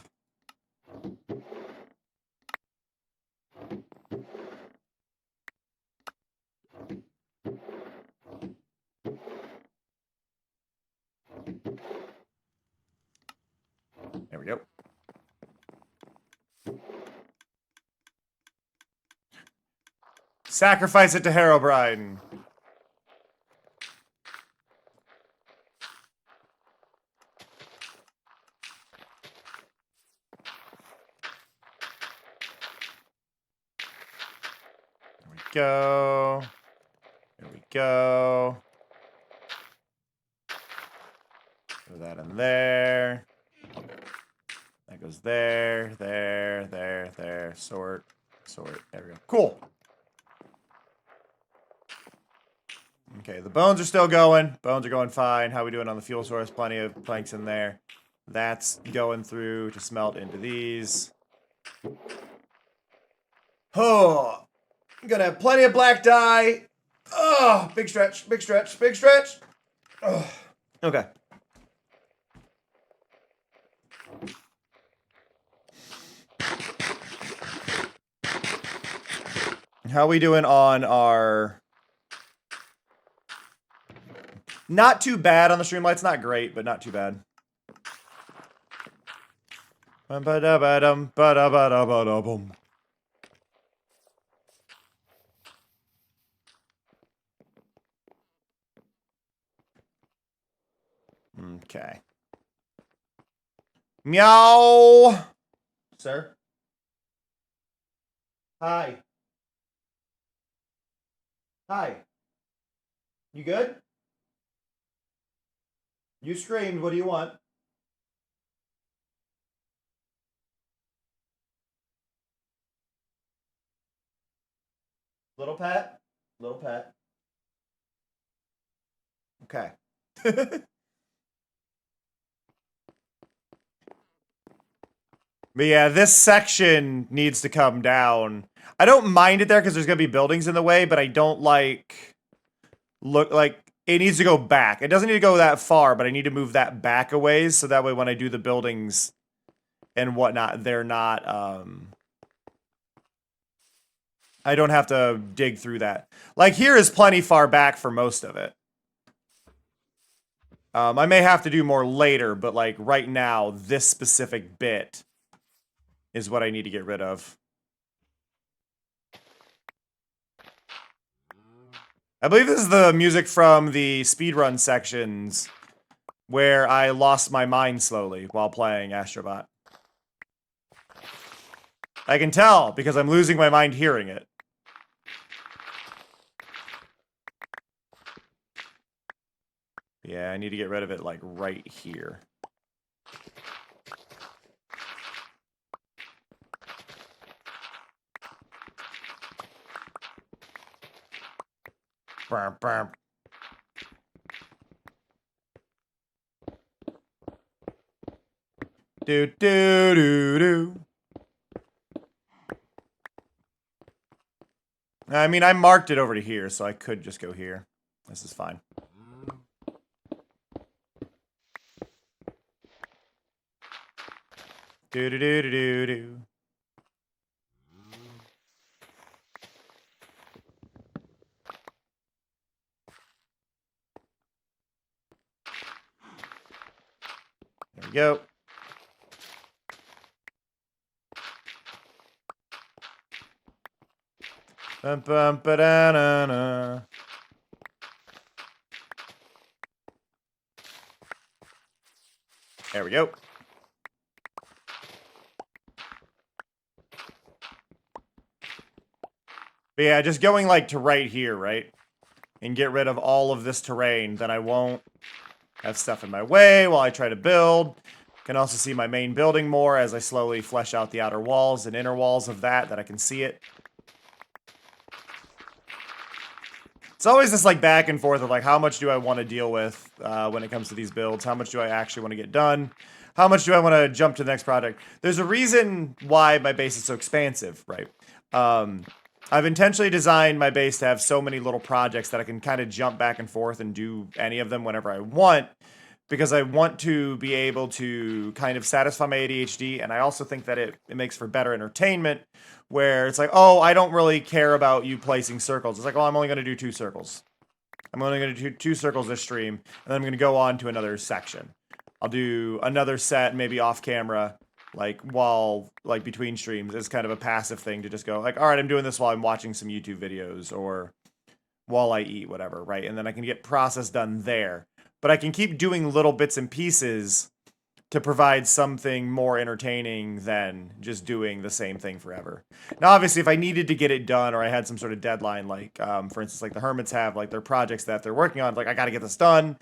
Speaker 1: There we go. Sacrifice it to Herobrine. Go. There we go. Throw that in there. That goes there, there. Sort. There we go. Cool. Okay, the bones are still going. Bones are going fine. How we doing on the fuel source? Plenty of planks in there. That's going through to smelt into these. Oh. I'm gonna have plenty of black dye. Oh, big stretch. Oh. Okay. How we doing on our... Not too bad on the Streamlights. Not great, but not too bad. Okay. Meow. Sir? Hi. Hi. You good? You screamed. What do you want? Little pet? Little pet. Okay. But yeah, this section needs to come down. I don't mind it there because there's going to be buildings in the way, but I don't like... Look, like, it needs to go back. It doesn't need to go that far, but I need to move that back a ways, so that way when I do the buildings, and whatnot, they're not, I don't have to dig through that. Like, here is plenty far back for most of it. I may have to do more later, but, like, right now, this specific bit is what I need to get rid of. I believe this is the music from the speedrun sections where I lost my mind slowly while playing Astrobot. I can tell because I'm losing my mind hearing it. Yeah, I need to get rid of it, like, right here. Burp, burp. Do, do, do, do. I mean, I marked it over to here, so I could just go here. This is fine. Do, do, do, do, do, do. There we go. Bum, bum, ba-da-na-na. There we go. But yeah, just going like to right here, right? And get rid of all of this terrain, then I won't have stuff in my way while I try to build. Can also see my main building more as I slowly flesh out the outer walls and inner walls of that I can see it. It's always this like back and forth of like how much do I want to deal with when it comes to these builds? How much do I actually want to get done? How much do I want to jump to the next project? There's a reason why my base is so expansive, right? I've intentionally designed my base to have so many little projects that I can kind of jump back and forth and do any of them whenever I want, because I want to be able to kind of satisfy my ADHD, and I also think that it makes for better entertainment, where it's like, oh, I don't really care about you placing circles. It's like, oh, I'm only going to do 2 circles. I'm only going to do 2 circles this stream, and then I'm going to go on to another section. I'll do another set, maybe off camera, like, while, like, between streams. It's kind of a passive thing to just go, like, all right, I'm doing this while I'm watching some YouTube videos, or while I eat, whatever, right? And then I can get process done there. But I can keep doing little bits and pieces to provide something more entertaining than just doing the same thing forever. Now, obviously, if I needed to get it done, or I had some sort of deadline, like, for instance, like the Hermits have, like, their projects that they're working on, like, I gotta get this done.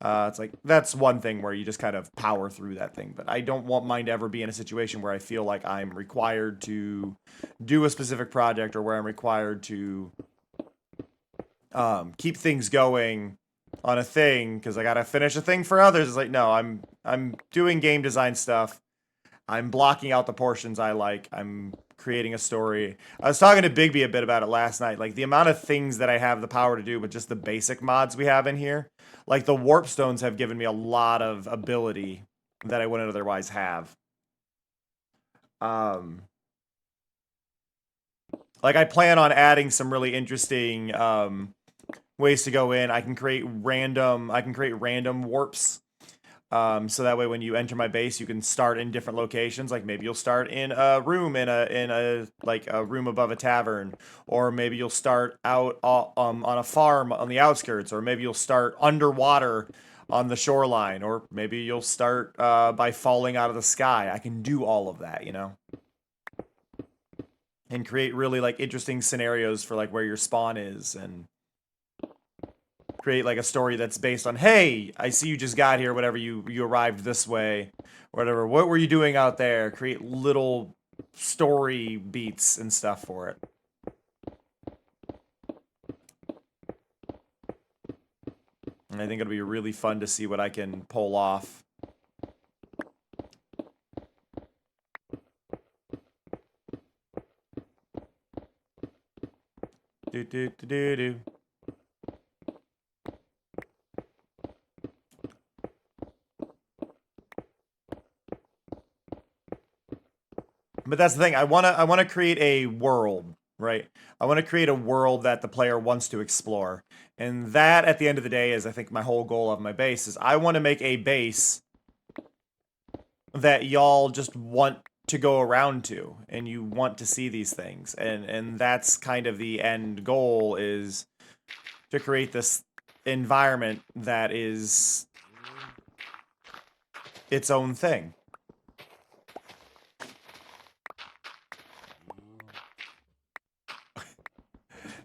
Speaker 1: It's like, that's one thing where you just kind of power through that thing. But I don't want mine to ever be in a situation where I feel like I'm required to do a specific project, or where I'm required to keep things going on a thing because I gotta finish a thing for others. It's like, no, I'm doing game design stuff. I'm blocking out the portions I like. I'm creating a story. I was talking to Bigby a bit about it last night. Like, the amount of things that I have the power to do with just the basic mods we have in here. Like, the warp stones have given me a lot of ability that I wouldn't otherwise have. Like, I plan on adding some really interesting ways to go in. I can create random warps. So that way when you enter my base, you can start in different locations. Like, maybe you'll start in a room in a like a room above a tavern, or maybe you'll start out on a farm on the outskirts, or maybe you'll start underwater on the shoreline, or maybe you'll start by falling out of the sky. I can do all of that, you know? And create really like interesting scenarios for like where your spawn is, and create like a story that's based on, hey, I see you just got here, whatever, you arrived this way, whatever, what were you doing out there? Create little story beats and stuff for it. And I think it'll be really fun to see what I can pull off. Do do do do do. But that's the thing. I wanna create a world, right? I want to create a world that the player wants to explore. And that, at the end of the day, is I think my whole goal of my base is I want to make a base that y'all just want to go around to, and you want to see these things. And that's kind of the end goal, is to create this environment that is its own thing.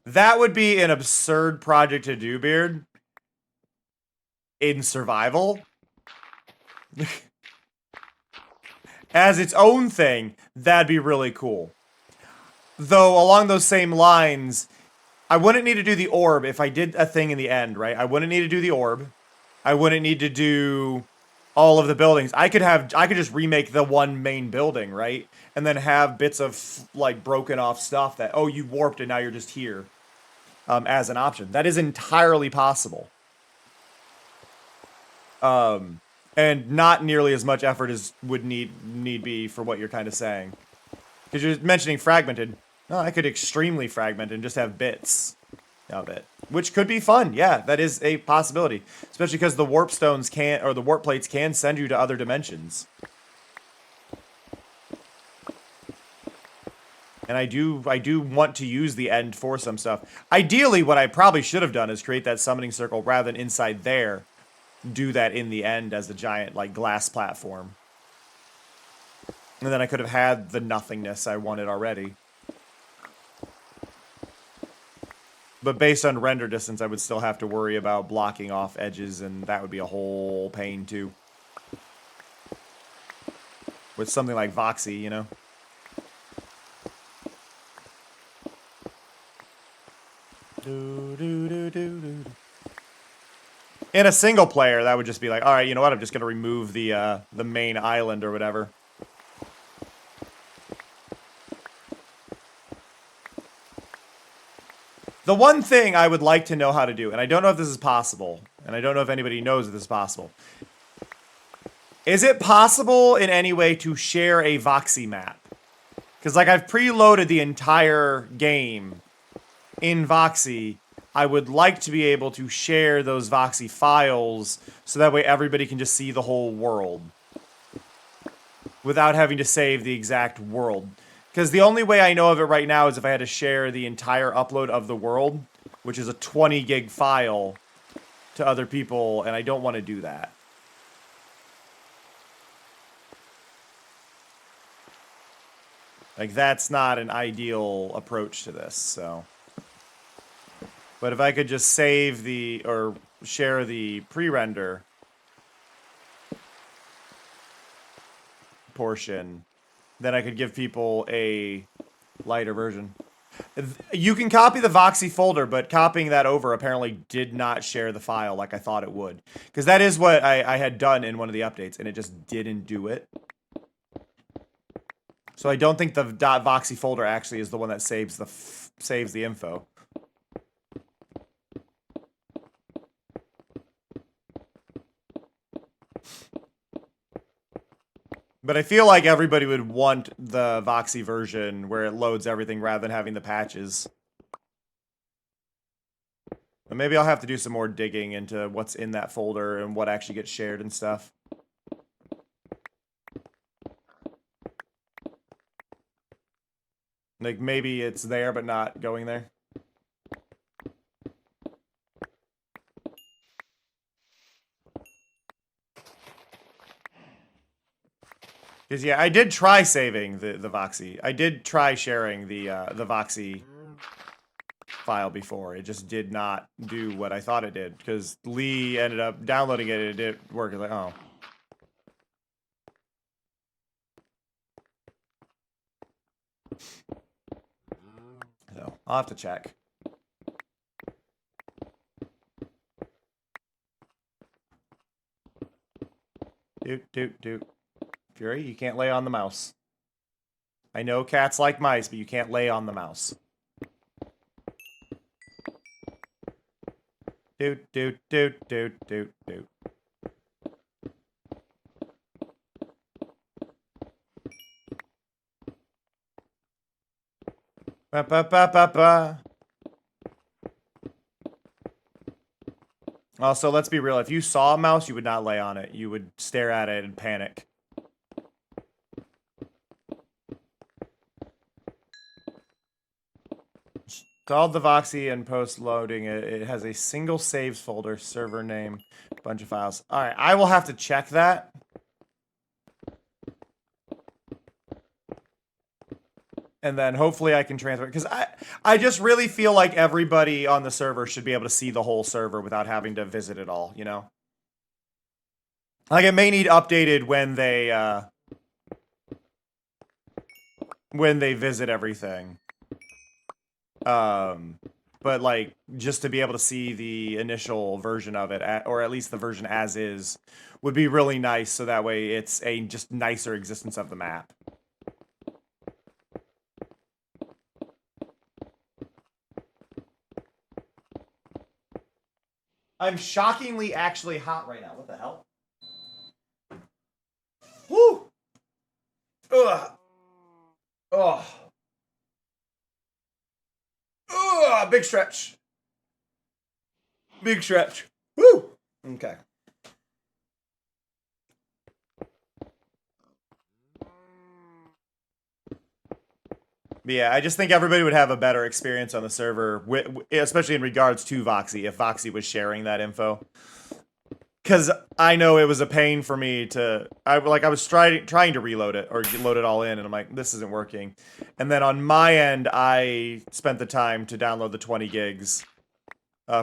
Speaker 1: That would be an absurd project to do, Beard. In survival. As its own thing, that'd be really cool. Though, along those same lines, I wouldn't need to do the orb if I did a thing in the end, right? I wouldn't need to do the orb. I wouldn't need to do all of the buildings. I could just remake the one main building, right? And then have bits of, like, broken off stuff that, oh, you warped and now you're just here, as an option. That is entirely possible. And not nearly as much effort as would need be for what you're kind of saying. Because you're mentioning fragmented. No, I could extremely fragment and just have bits of it. Which could be fun. Yeah, that is a possibility. Especially because the warp stones can, or the warp plates can send you to other dimensions. And I do want to use the end for some stuff. Ideally, what I probably should have done is create that summoning circle rather than inside there. Do that in the end as a giant, like, glass platform. And then I could have had the nothingness I wanted already. But based on render distance, I would still have to worry about blocking off edges, and that would be a whole pain, too. With something like Voxy, you know? In a single player, that would just be like, alright, you know what, I'm just gonna remove the main island or whatever. The one thing I would like to know how to do, and I don't know if this is possible, and I don't know if anybody knows if this is possible. Is it possible in any way to share a Voxy map? Because, like, I've preloaded the entire game in Voxy. I would like to be able to share those Voxy files so that way everybody can just see the whole world without having to save the exact world. Because the only way I know of it right now is if I had to share the entire upload of the world, which is a 20 gig file, to other people, and I don't want to do that. Like, that's not an ideal approach to this, so. But if I could just save the, or share the pre-render portion, then I could give people a lighter version. You can copy the Voxy folder, but copying that over apparently did not share the file like I thought it would. Because that is what I had done in one of the updates, and it just didn't do it. So I don't think the .voxy folder actually is the one that saves the info. But I feel like everybody would want the Voxy version where it loads everything rather than having the patches. But maybe I'll have to do some more digging into what's in that folder and what actually gets shared and stuff. Like, maybe it's there but not going there. Because, yeah, I did try saving the Voxy. I did try sharing the Voxy file before. It just did not do what I thought it did. Because Lee ended up downloading it and it didn't work. It's like, oh. So, I'll have to check. Doot. Fury, you can't lay on the mouse. I know cats like mice, but you can't lay on the mouse. Doot. Ba, ba, ba, ba, ba. Also, let's be real. If you saw a mouse, you would not lay on it. You would stare at it and panic. Installed the Voxy and post-loading it. It has a single saves folder, server name, bunch of files. All right, I will have to check that. And then hopefully I can transfer it. Because I just really feel like everybody on the server should be able to see the whole server without having to visit it all, you know? Like, it may need updated when they visit everything. But like, just to be able to see the initial version of it, or at least the version as is, would be really nice, so that way it's a just nicer existence of the map. I'm shockingly actually hot right now. What the hell? Woo! Ugh. Ugh. Ugh, big stretch. Big stretch. Woo! Okay. But yeah, I just think everybody would have a better experience on the server, especially in regards to Voxy, if Voxy was sharing that info. Because I know it was a pain for me to... I was trying to reload it, or load it all in, and I'm like, this isn't working. And then on my end, I spent the time to download the 20 gigs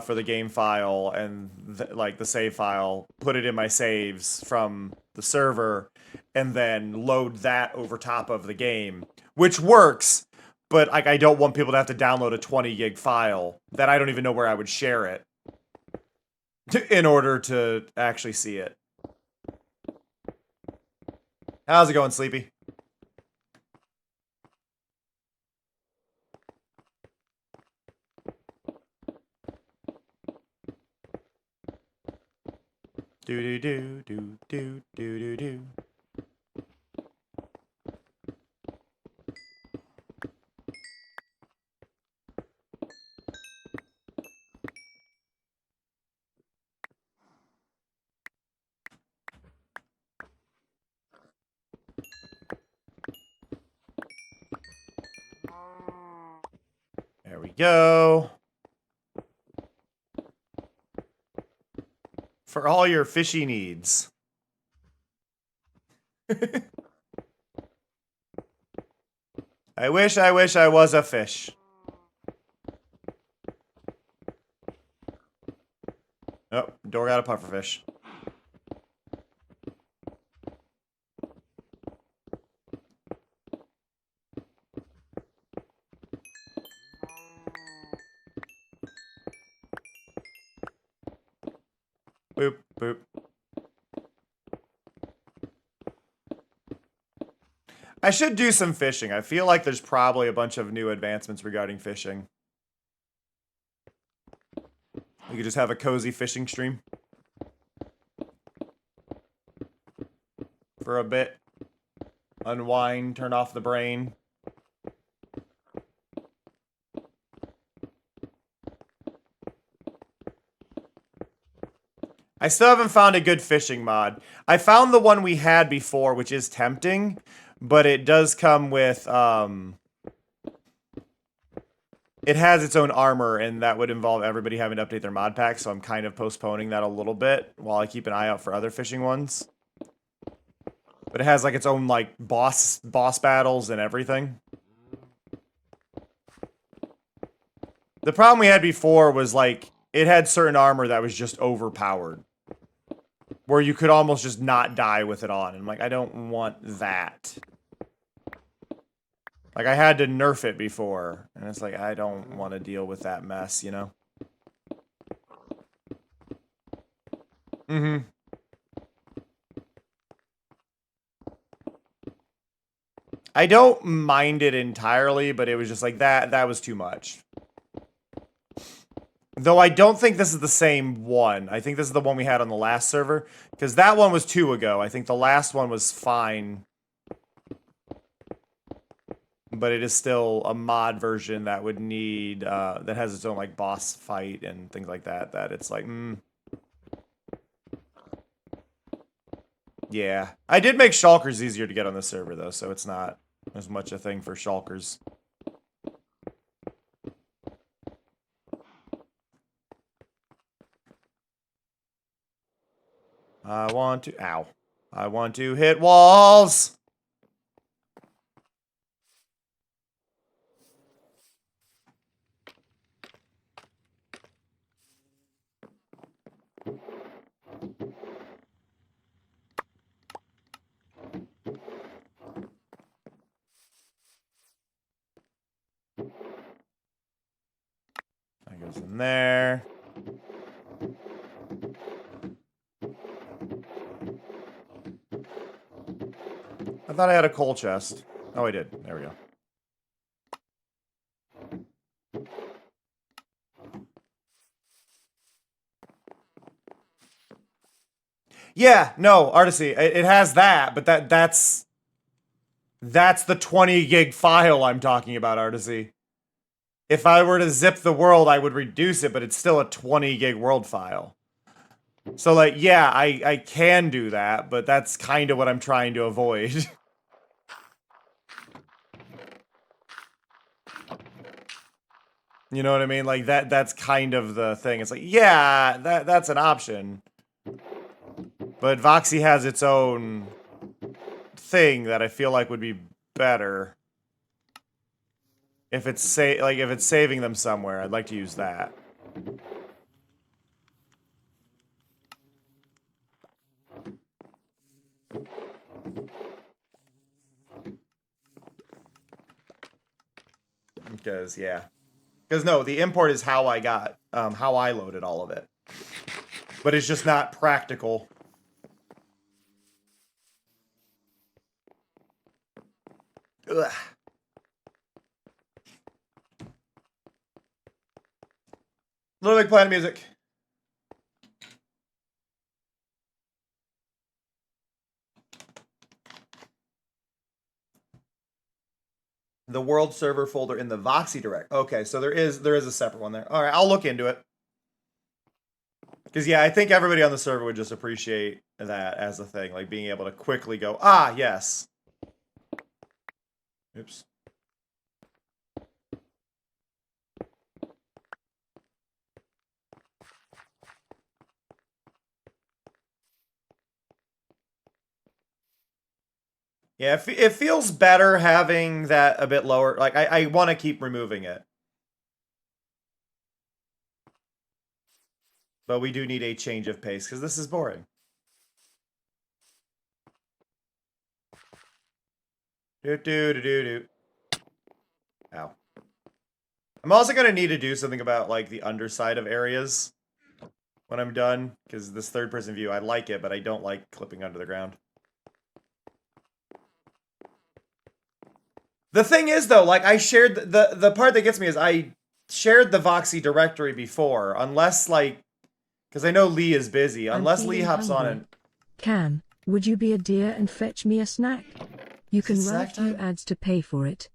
Speaker 1: for the game file, and the save file, put it in my saves from the server, and then load that over top of the game, which works, but like, I don't want people to have to download a 20 gig file that I don't even know where I would share it in order to actually see it. How's it going, Sleepy? Do do do do do do do do. There we go. For all your fishy needs. I wish I was a fish. Oh, door got a pufferfish. Boop, boop. I should do some fishing. I feel like there's probably a bunch of new advancements regarding fishing. We could just have a cozy fishing stream for a bit. Unwind, turn off the brain. I still haven't found a good fishing mod. I found the one we had before, which is tempting, but it does come with, it has its own armor, and that would involve everybody having to update their mod pack, so I'm kind of postponing that a little bit while I keep an eye out for other fishing ones. But it has, like, its own, like, boss battles and everything. The problem we had before was, like, it had certain armor that was just overpowered, where you could almost just not die with it on. And I'm like, I don't want that. Like, I had to nerf it before, and it's like, I don't want to deal with that mess, you know? Mm-hmm. I don't mind it entirely, but it was just like, that was too much. Though I don't think this is the same one. I think this is the one we had on the last server. Because that one was 2 ago. I think the last one was fine. but it is still a mod version that would need, that has its own, like, boss fight and things like that, that it's like, yeah. I did make shulkers easier to get on the server, though, so it's not as much a thing for shulkers. I want to... Ow. I want to hit walls! That goes in there. I thought I had a coal chest. Oh, I did. There we go. Yeah, no, Artisy, it has that, but that's the 20 gig file I'm talking about, Artisy. If I were to zip the world, I would reduce it, but it's still a 20 gig world file. So, like, yeah, I can do that, but that's kind of what I'm trying to avoid. You know what I mean? Like, that's kind of the thing. It's like, yeah, that's an option. But Voxy has its own thing that I feel like would be better. If it's saving them somewhere, I'd like to use that. Because, yeah. Because, no, the import is how I got, how I loaded all of it. But it's just not practical. Ugh. Little Big Planet music. The world server folder in the Voxy direct. Okay, so there is a separate one there. All right, I'll look into it. Because, yeah, I think everybody on the server would just appreciate that as a thing. Like, being able to quickly go, ah, yes. Oops. Yeah, it feels better having that a bit lower. Like, I want to keep removing it. But we do need a change of pace, because this is boring. Do. Ow. I'm also going to need to do something about, like, the underside of areas when I'm done, because this third-person view, I like it, but I don't like clipping under the ground. The thing is, though, like, I shared... The part that gets me is I shared the Voxy directory before, unless, like... Because I know Lee is busy. Unless Lee hops on and...
Speaker 2: Cam, would you be a dear and fetch me a snack? You can run a
Speaker 1: snack
Speaker 2: few
Speaker 1: time?
Speaker 2: ads to pay for it.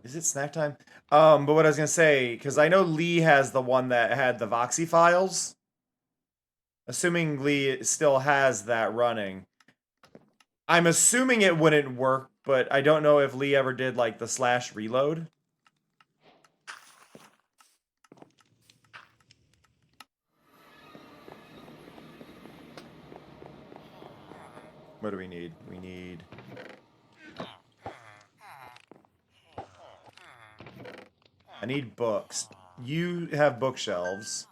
Speaker 1: Is it snack time? But what I was gonna say, because I know Lee has the one that had the Voxy files. Assuming Lee still has that running. I'm assuming it wouldn't work, but I don't know if Lee ever did, like, the /reload. What do we need? We need... I need books. You have bookshelves.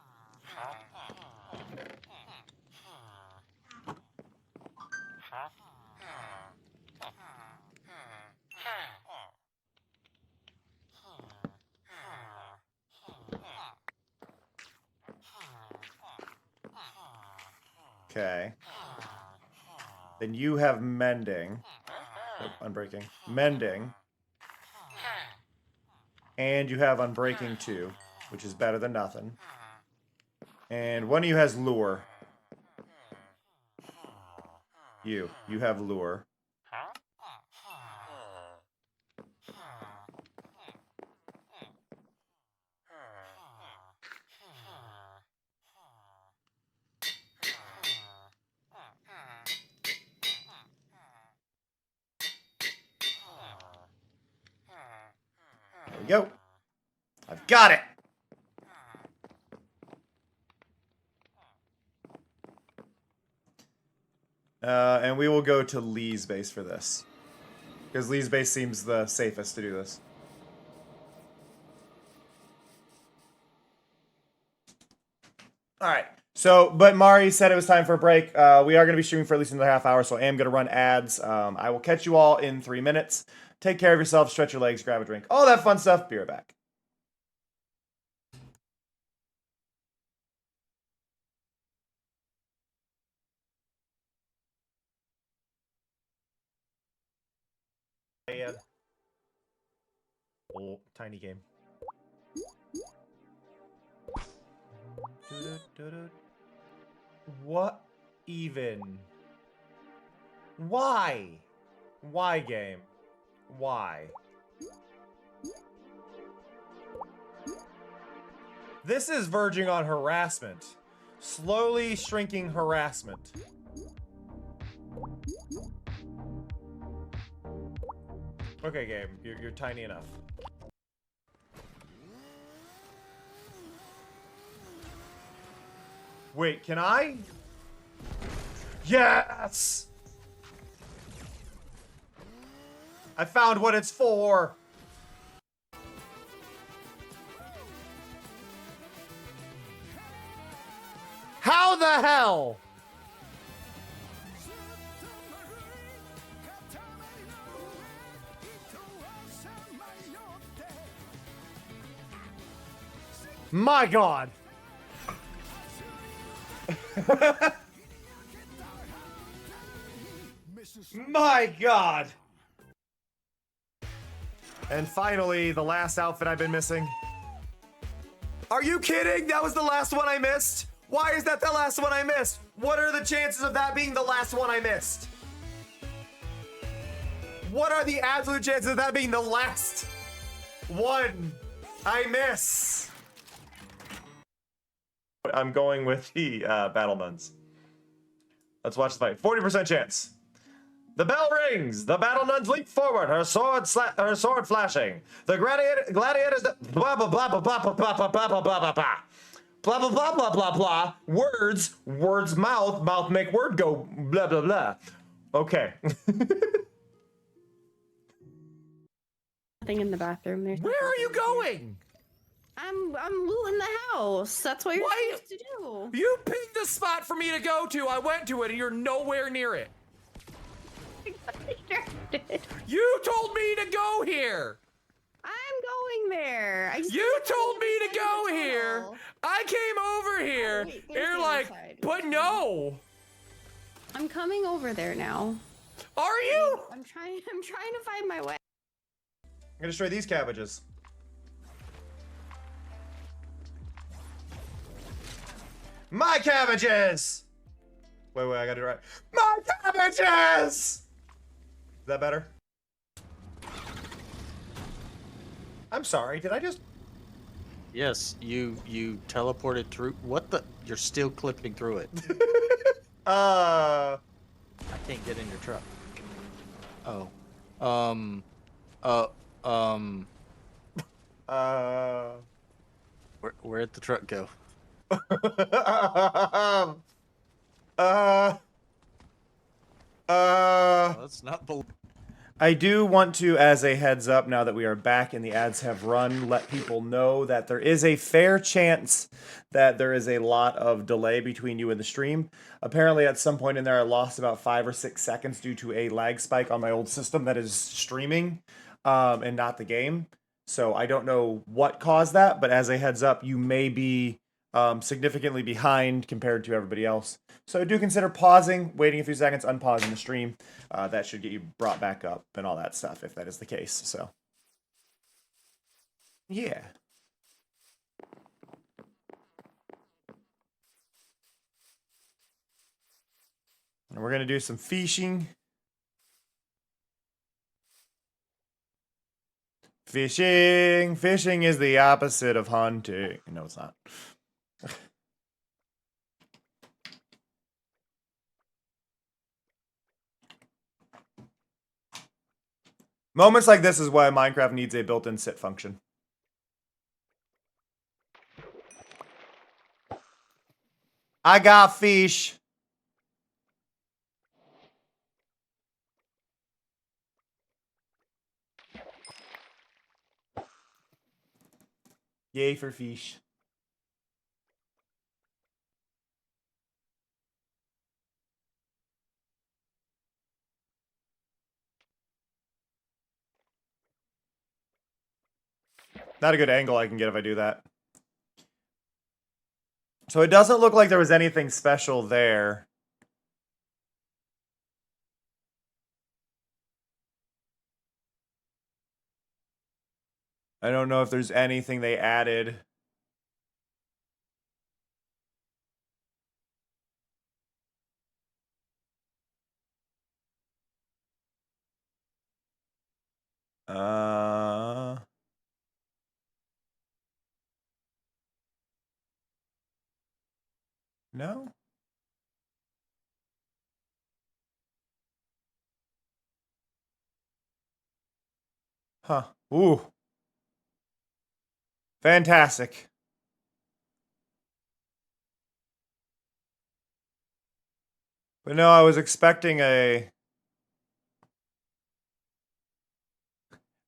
Speaker 1: Okay. Then you have mending. Oh, unbreaking. Mending. And you have unbreaking too, which is better than nothing. And one of you has lure. You have lure. go. I've got it. And we will go to Lee's base for this. Because Lee's base seems the safest to do this. Alright. So, but Mari said it was time for a break. We are going to be streaming for at least another half hour, so I am going to run ads. I will catch you all in 3 minutes. Take care of yourself, stretch your legs, grab a drink, all that fun stuff. Be right back. Oh, tiny game. What even? Why? Why game? Why? This is verging on harassment. Slowly shrinking harassment. Okay, game. You're tiny enough. Wait, can I? Yes! I found what it's for! How the hell? My God! My God! And finally, the last outfit I've been missing. Are you kidding? That was the last one I missed? Why is that the last one I missed? What are the chances of that being the last one I missed? What are the absolute chances of that being the last one I miss? I'm going with the battle nuns. Let's watch the fight. 40% chance. The bell rings. The battle nuns leap forward. Her sword flashing. The gladiators. Blah blah blah blah blah blah blah blah blah blah blah blah. Blah blah blah blah blah blah. Words mouth make word go blah blah blah. Okay.
Speaker 6: Nothing in the bathroom. There's
Speaker 7: Where are you going?
Speaker 6: I'm looting the house. That's what you're
Speaker 7: Why-
Speaker 6: supposed to do.
Speaker 7: You pinged a spot for me to go to. I went to it, and you're nowhere near it. You told me to go here.
Speaker 6: I'm going there.
Speaker 7: You told me to go here. I came over here.
Speaker 6: wait,
Speaker 7: and
Speaker 6: there's
Speaker 7: you're
Speaker 6: the
Speaker 7: like,
Speaker 6: other side.
Speaker 7: but no.
Speaker 6: I'm coming over there now.
Speaker 7: Are you?
Speaker 6: I'm trying to find my way.
Speaker 1: I'm gonna destroy these cabbages. My cabbages! Wait, I got it right. My cabbages! Is that better? I'm sorry, did I just...
Speaker 3: Yes, you teleported through. What the? You're still clipping through it. I can't get in your truck. Oh. Where'd the truck go? That's not.
Speaker 1: I do want to, as a heads up, now that we are back and the ads have run, let people know that there is a fair chance that there is a lot of delay between you and the stream. Apparently, at some point in there, I lost about 5 or 6 seconds due to a lag spike on my old system that is streaming and not the game. So I don't know what caused that, but as a heads up, you may be significantly behind compared to everybody else. So do consider pausing, waiting a few seconds, unpausing the stream. That should get you brought back up and all that stuff, if that is the case. So, yeah. And we're going to do some fishing. Fishing. Fishing is the opposite of hunting. No, it's not. Moments like this is why Minecraft needs a built-in sit function. I got fish. Yay for fish. Not a good angle I can get if I do that. So it doesn't look like there was anything special there. I don't know if there's anything they added. No? Huh. Ooh. Fantastic. But no, I was expecting a...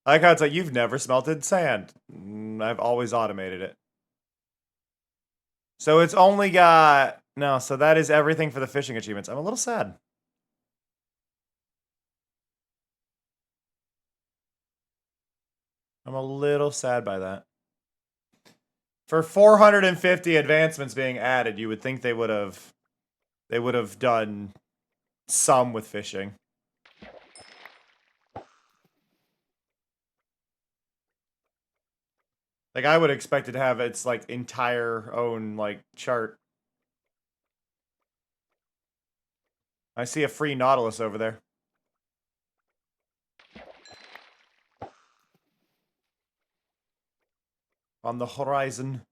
Speaker 1: I like how it's like, you've never smelted sand. I've always automated it. So it's only got... No, so that is everything for the fishing achievements. I'm a little sad. I'm a little sad by that. For 450 advancements being added, you would think they would have done some with fishing. Like, I would expect it to have its, like, entire own, like, chart. I see a free Nautilus over there. On the horizon.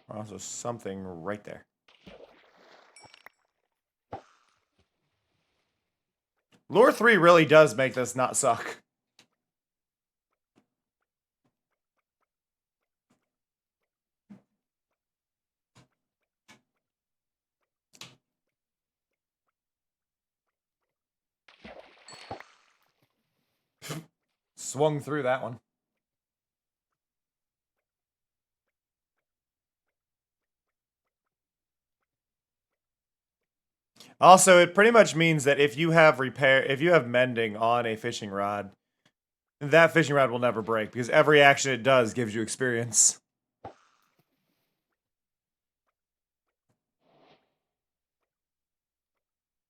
Speaker 1: Also something right there. Lure 3 really does make this not suck. Swung through that one. Also, it pretty much means that if you have mending on a fishing rod, that fishing rod will never break because every action it does gives you experience.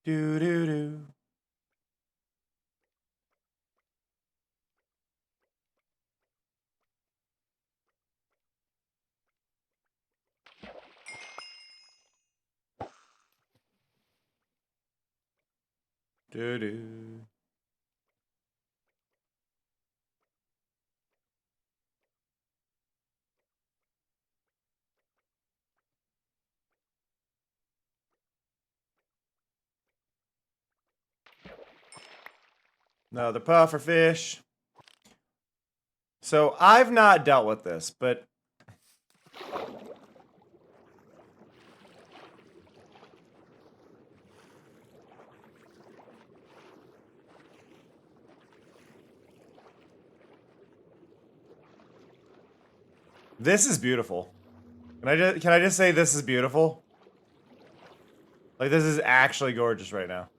Speaker 1: Do do do. Do do. Another puffer fish. So I've not dealt with this, but this is beautiful. Can I just say this is beautiful? Like, this is actually gorgeous right now.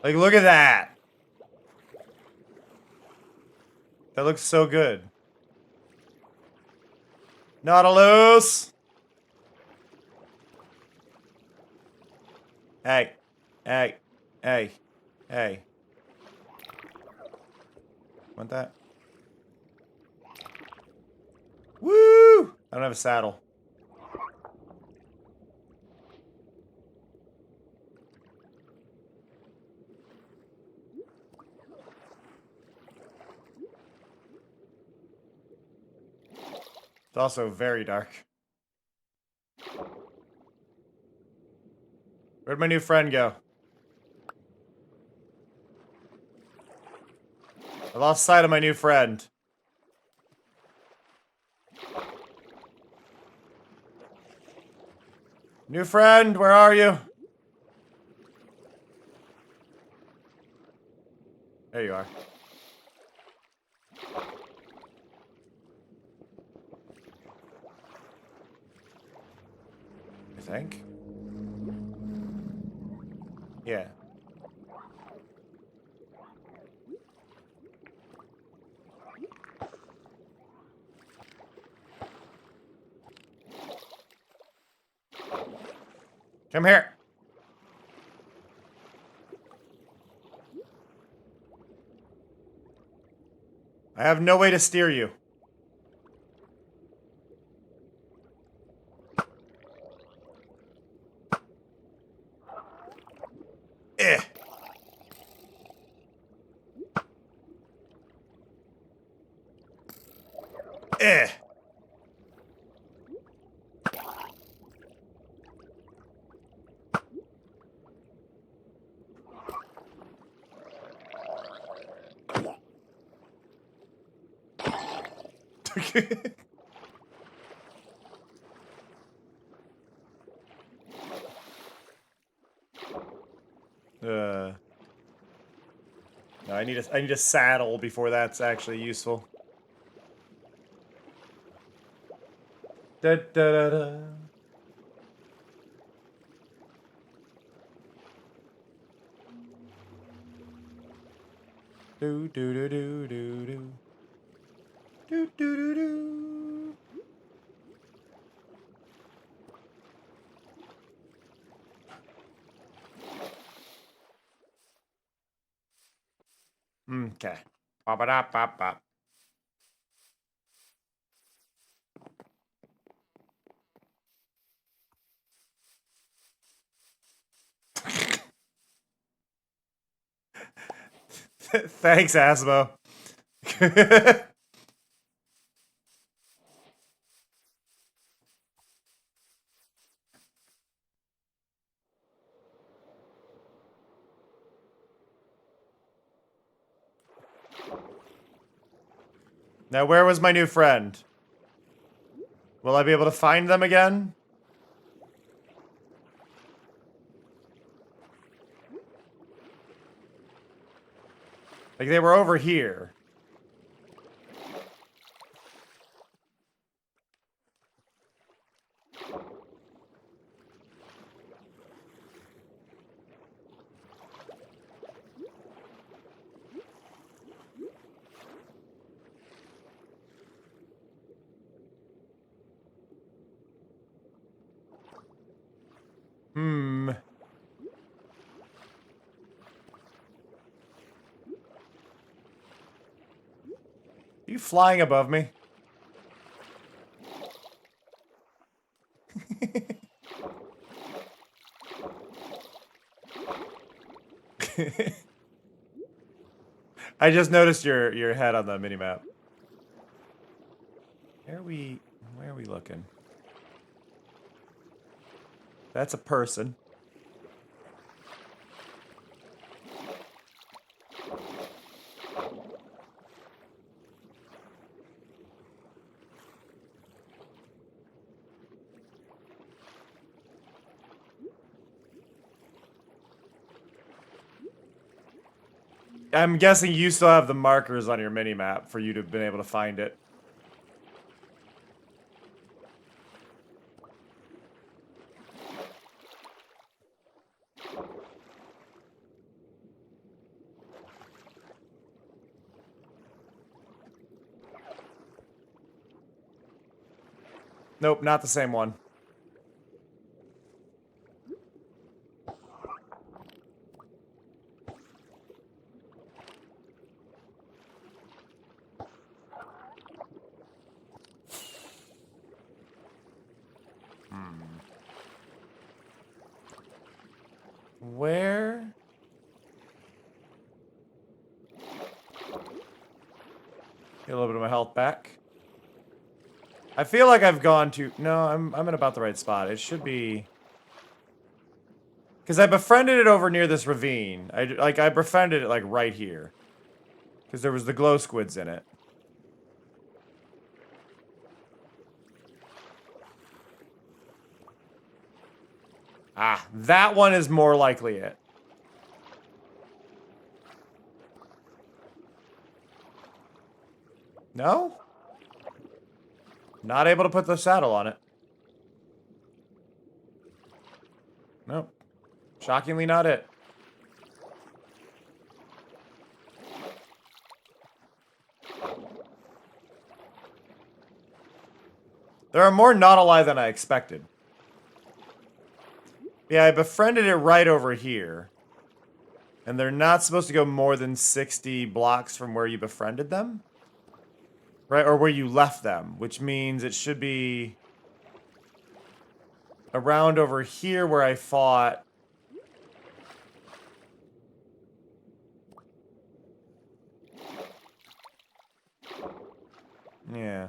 Speaker 1: Like, look at that. That looks so good. Nautilus! Hey. Hey. Hey. Hey. Want that? Woo! I don't have a saddle. It's also very dark. Where'd my new friend go? I lost sight of my new friend. New friend, where are you? There you are. I think. Yeah. Come here. I have no way to steer you. Eh. Eh. No, I need a saddle before that's actually useful. Da da da da. Do do do do do do. Do do do do. Okay. Pop it up, pop, pop. Thanks, Asmo. Now, where was my new friend? Will I be able to find them again? Like, they were over here. Hmm. Are you flying above me? I just noticed your head on the minimap. Where are we looking? That's a person. I'm guessing you still have the markers on your minimap for you to have been able to find it. Nope, not the same one. Where? Get a little bit of my health back. I feel like I've gone to... No, I'm in about the right spot. It should be... Because I befriended it over near this ravine. I befriended it, like, right here. Because there was the glow squids in it. Ah, that one is more likely it. No? Not able to put the saddle on it. Nope. Shockingly not it. There are more not alive than I expected. Yeah, I befriended it right over here. And they're not supposed to go more than 60 blocks from where you befriended them. Right, or where you left them, which means it should be around over here where I fought. Yeah.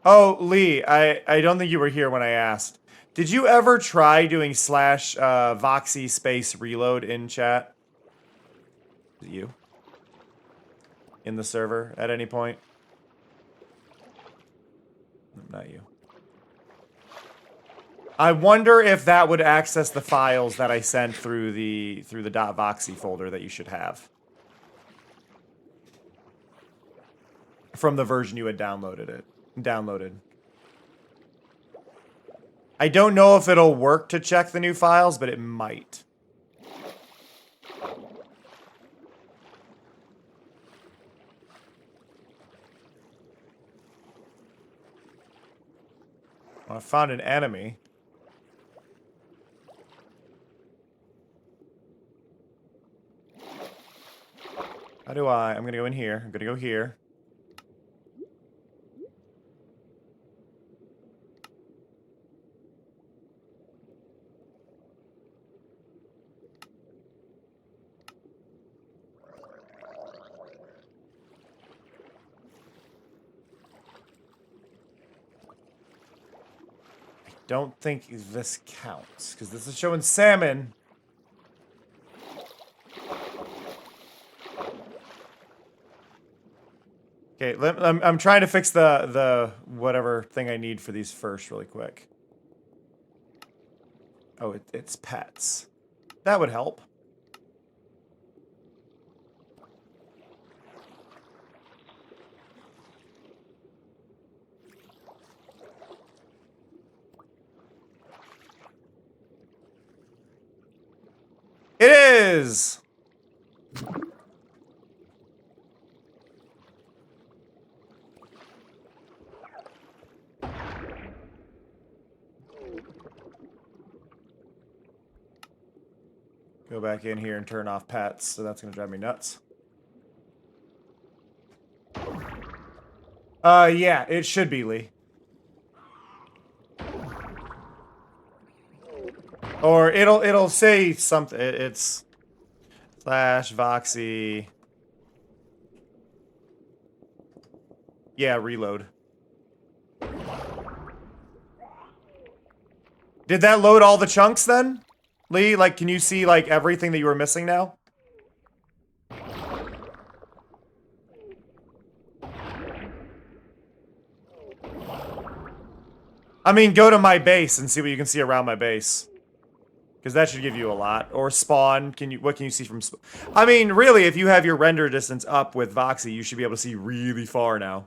Speaker 1: Oh, Lee, I don't think you were here when I asked. Did you ever try doing / Voxy space reload in chat? Is it you? In the server at any point? Not you. I wonder if that would access the files that I sent through the .voxy folder that you should have. From the version you had downloaded. I don't know if it'll work to check the new files, but it might. Well, I found an enemy. How do I? I'm gonna go in here. I'm gonna go here. Don't think this counts, because this is showing salmon. Okay, I'm trying to fix the whatever thing I need for these first really quick. Oh, it's pets. That would help. It is! Go back in here and turn off pets, so that's gonna drive me nuts. Yeah, it should be, Lee. Or it'll say something. It's / Voxy. Yeah, reload. Did that load all the chunks then? Lee, like, can you see, like, everything that you were missing now? I mean, go to my base and see what you can see around my base. Because that should give you a lot. Or spawn. What can you see from I mean, really, if you have your render distance up with Voxy, you should be able to see really far now.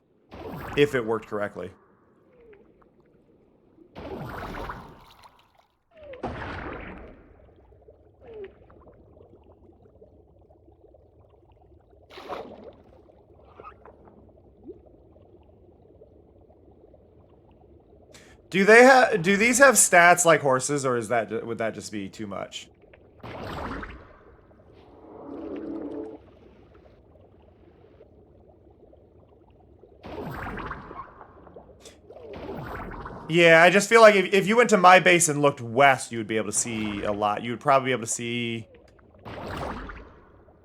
Speaker 1: If it worked correctly. Do these have stats like horses, or would that just be too much? Yeah, I just feel like if you went to my base and looked west, you would be able to see a lot. You would probably be able to see...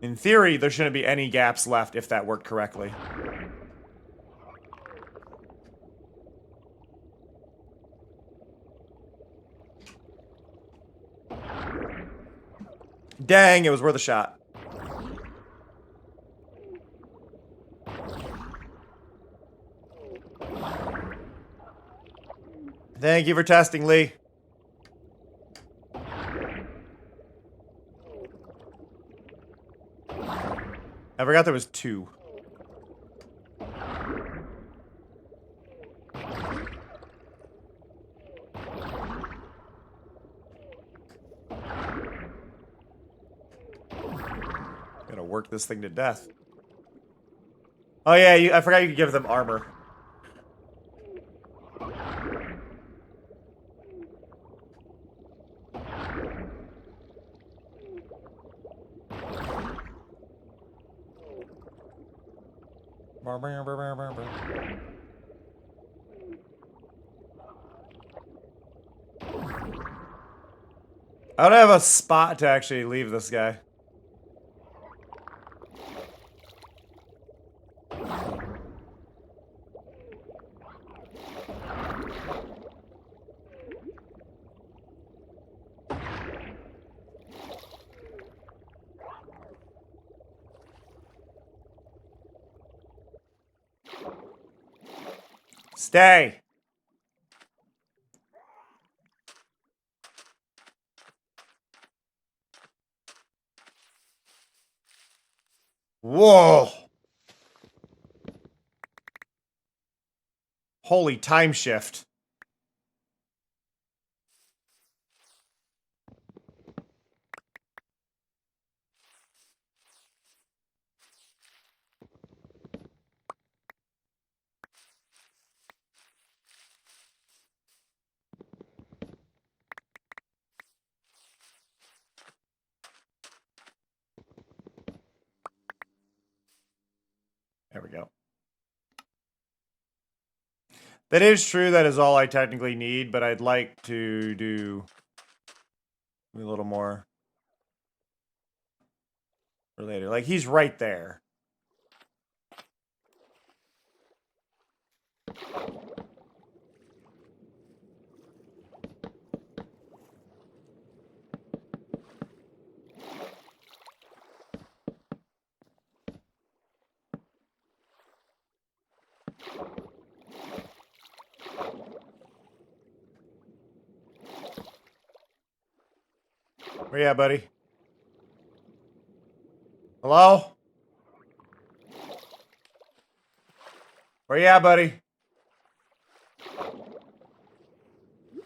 Speaker 1: In theory, there shouldn't be any gaps left if that worked correctly. Dang, it was worth a shot. Thank you for testing, Lee. I forgot there was 2. Gotta work this thing to death. Oh yeah, I forgot you could give them armor. I don't have a spot to actually leave this guy. Stay. Whoa. Holy time shift. There we go. That is true. That is all I technically need, but I'd like to do a little more for later. Like, he's right there. Where you at, buddy? Hello? Where you at, buddy?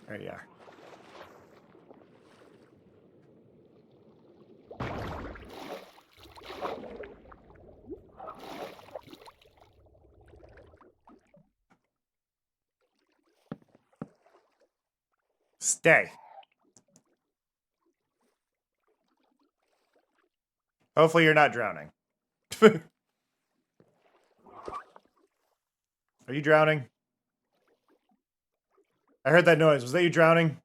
Speaker 1: There you are. Stay. Hopefully you're not drowning. Are you drowning? I heard that noise. Was that you drowning?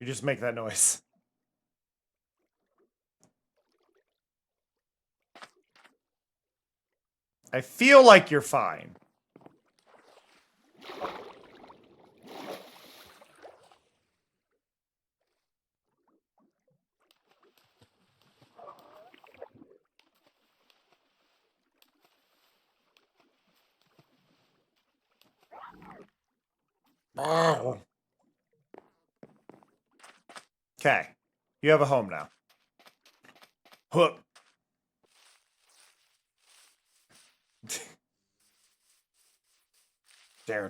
Speaker 1: You just make that noise. I feel like you're fine. Okay. You have a home now. Hook. Yeah,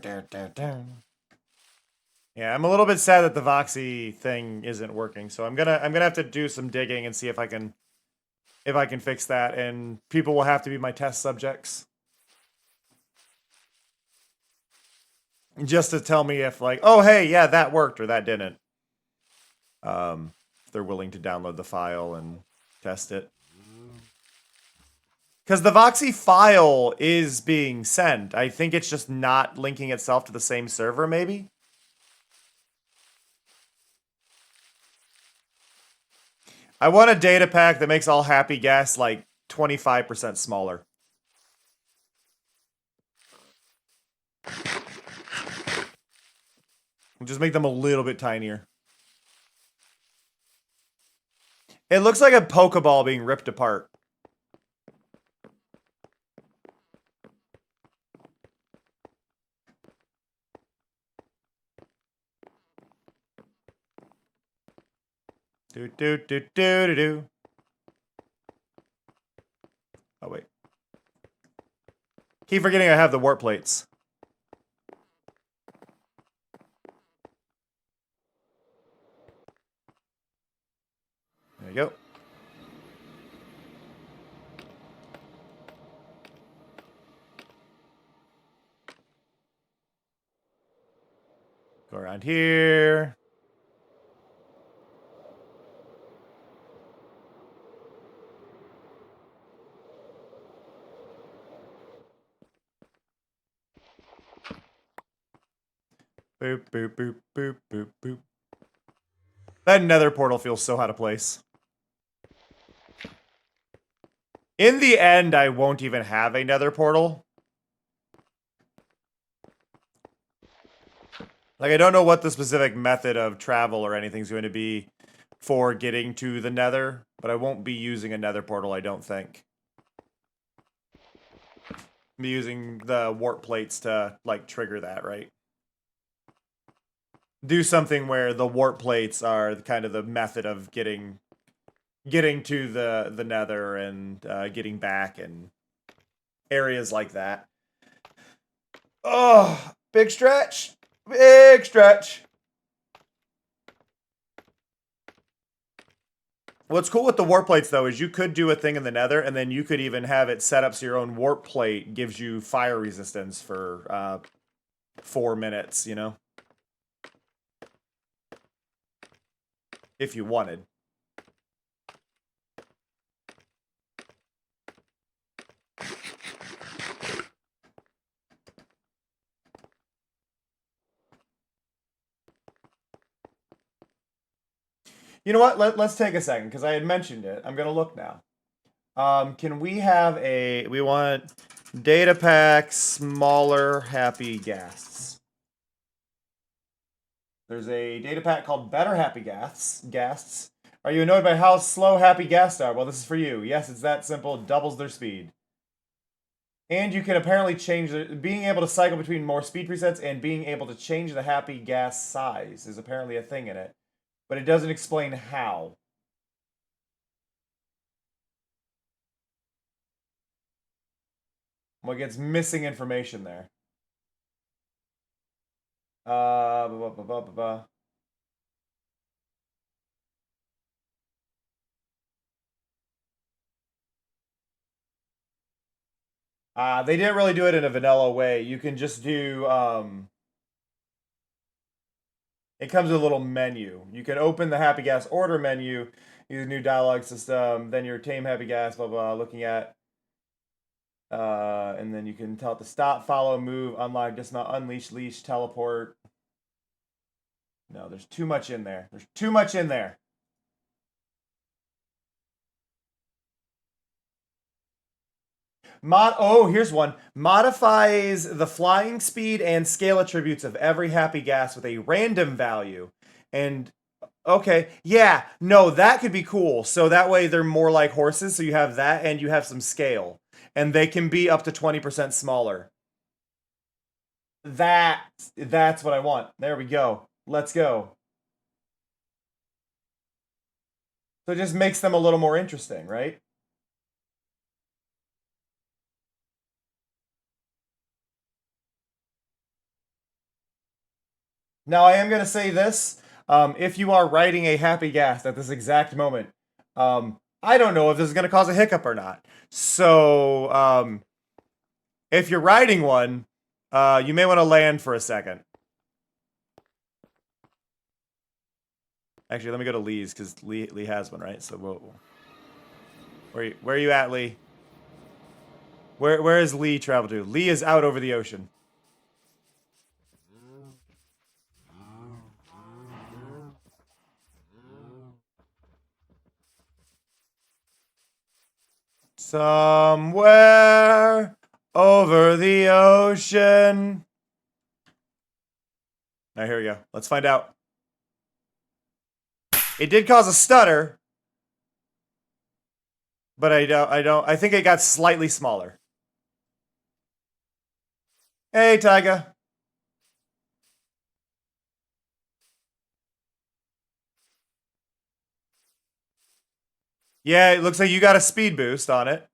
Speaker 1: I'm a little bit sad that the Voxy thing isn't working, so I'm gonna have to do some digging and see if I can fix that, and people will have to be my test subjects. Just to tell me if, like, oh hey, yeah, that worked or that didn't. If they're willing to download the file and test it. Because the Voxy file is being sent. I think it's just not linking itself to the same server, maybe? I want a data pack that makes all happy guests like 25% smaller. Just make them a little bit tinier. It looks like a Pokeball being ripped apart. Do do do do do do. Oh wait. Keep forgetting I have the warp plates. There you go. Go around here. Boop, boop, boop, boop, boop, boop. That nether portal feels so out of place. In the end, I won't even have a nether portal. Like, I don't know what the specific method of travel or anything's going to be for getting to the nether, but I won't be using a nether portal, I don't think. I'll be using the warp plates to, like, trigger that, right? Do something where the warp plates are kind of the method of getting to the nether and getting back and areas like that. Oh, big stretch. Big stretch. What's cool with the warp plates, though, is you could do a thing in the nether, and then you could even have it set up so your own warp plate gives you fire resistance for 4 minutes, you know? If you wanted. You know what? Let's take a second, because I had mentioned it. I'm going to look now. Can we have we want data pack, smaller, happy ghasts. There's a data pack called Better Happy Ghasts. Are you annoyed by how slow happy ghasts are? Well, this is for you. Yes, it's that simple. It doubles their speed. And you can apparently change being able to cycle between more speed presets and being able to change the happy gas size is apparently a thing in it. But it doesn't explain how. What gets missing information there? They didn't really do it in a vanilla way. You can just do, it comes with a little menu. You can open the Happy Gas order menu, use a new dialogue system, then your tame Happy Gas, blah, blah, looking at, and then you can tell it to stop, follow, move, unlock, dismount, unleash, leash, teleport. No, there's too much in there. There's too much in there. Here's one. Modifies the flying speed and scale attributes of every happy gas with a random value. And, okay, yeah, no, that could be cool. So that way they're more like horses, so you have that and you have some scale. And they can be up to 20% smaller. That's what I want. There we go. Let's go. So it just makes them a little more interesting, right? Now, I am going to say this. If you are writing a happy gas at this exact moment, I don't know if this is going to cause a hiccup or not. So, if you're writing one, you may want to land for a second. Actually, let me go to Lee's, because Lee has one, right? So, where are you at, Lee? Where is Lee travel to? Lee is out over the ocean. Somewhere over the ocean. All right, here we go. Let's find out. It did cause a stutter. But I think it got slightly smaller. Hey, Tyga. Yeah, it looks like you got a speed boost on it.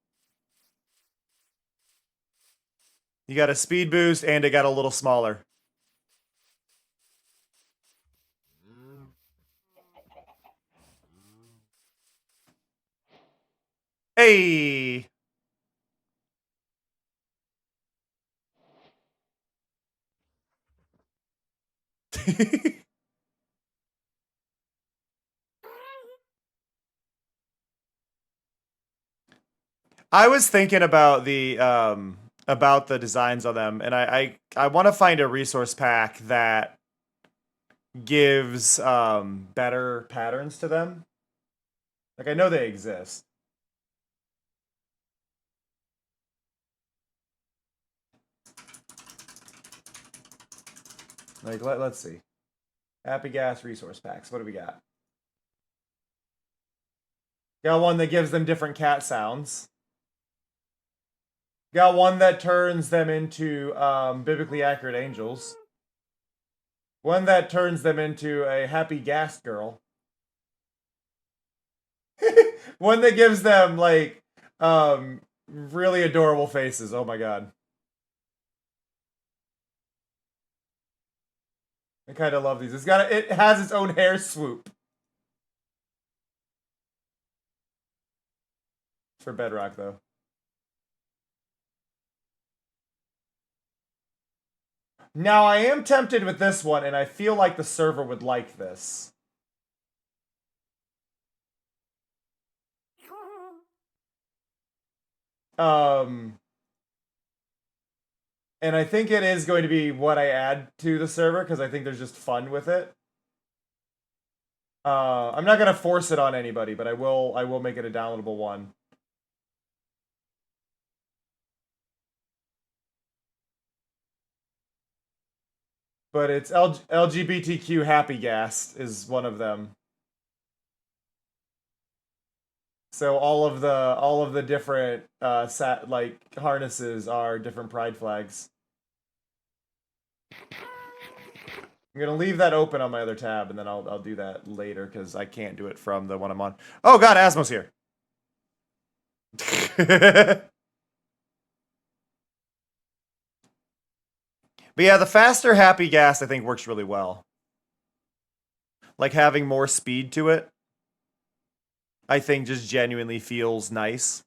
Speaker 1: You got a speed boost and it got a little smaller. Hey! I was thinking about the designs on them, and I want to find a resource pack that gives better patterns to them. Like I know they exist. Like let's see. Happy Gas resource packs. What do we got? Got one that gives them different cat sounds. Got one that turns them into biblically accurate angels. One that turns them into a happy gas girl. One that gives them like really adorable faces. Oh my god. I kind of love these. It has its own hair swoop. For Bedrock though. Now I am tempted with this one, and I feel like the server would like this. And I think it is going to be what I add to the server, because I think there's just fun with it. I'm not gonna force it on anybody, but I will make it a downloadable one. But it's LGBTQ Happy Gas is one of them. So all of the different harnesses are different pride flags. I'm gonna leave that open on my other tab, and then I'll do that later because I can't do it from the one I'm on. Oh god, Asmo's here. But yeah, the faster Happy Gas I think works really well. Like having more speed to it, I think just genuinely feels nice.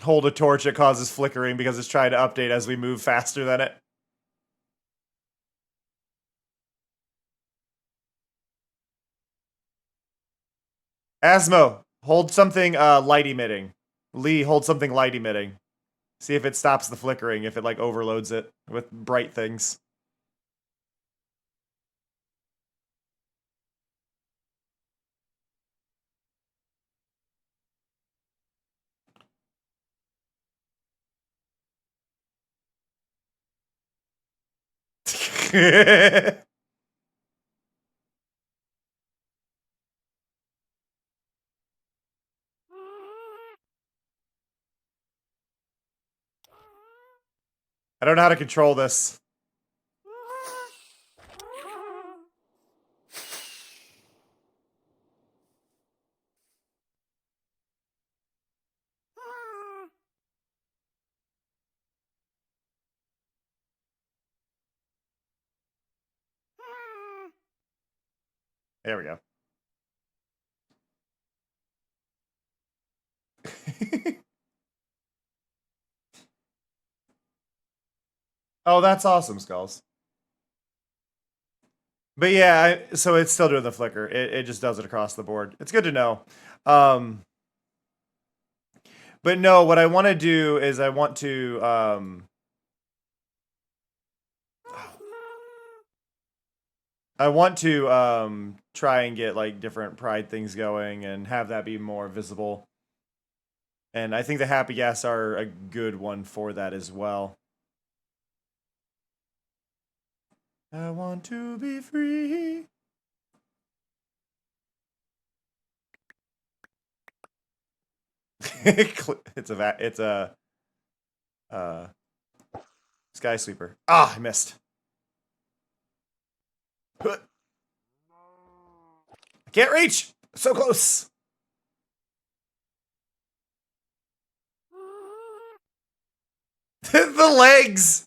Speaker 1: Hold a torch, it causes flickering because it's trying to update as we move faster than it. Asmo, hold something light emitting. Lee, hold something light emitting. See if it stops the flickering, if it like overloads it with bright things. I don't know how to control this. There we go. Oh, that's awesome, Skulls. But yeah, so it's still doing the flicker. It just does it across the board. It's good to know. But no, what I want to do is I want to try and get like different pride things going and have that be more visible. And I think the Happy Gas are a good one for that as well. I want to be free. It's a sky sweeper. Ah, I missed. I can't reach. So close. The legs.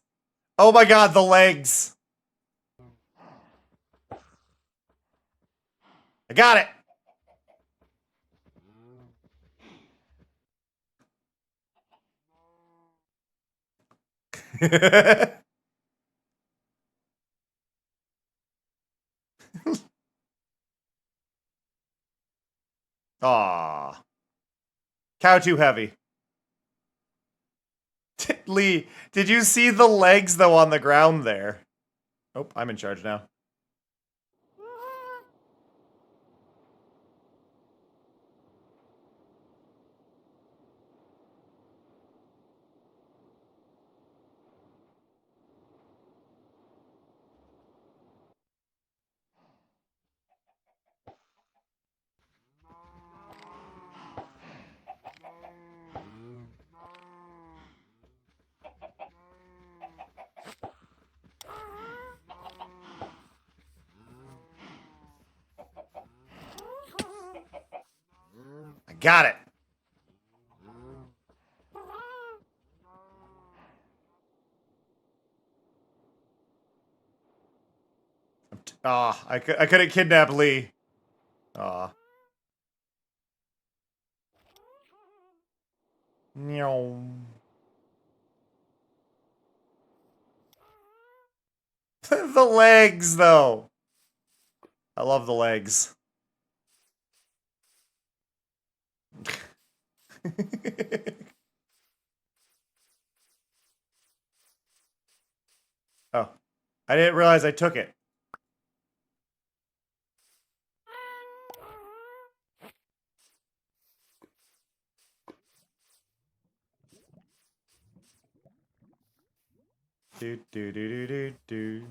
Speaker 1: Oh my god, the legs. I got it. Aw. Cow too heavy. Lee, did you see the legs, though, on the ground there? Oh, I'm in charge now. I got it. Ah, I couldn't kidnap Lee. Ah. Meow. The legs, though. I love the legs. Oh. I didn't realize I took it. Do do do do do do.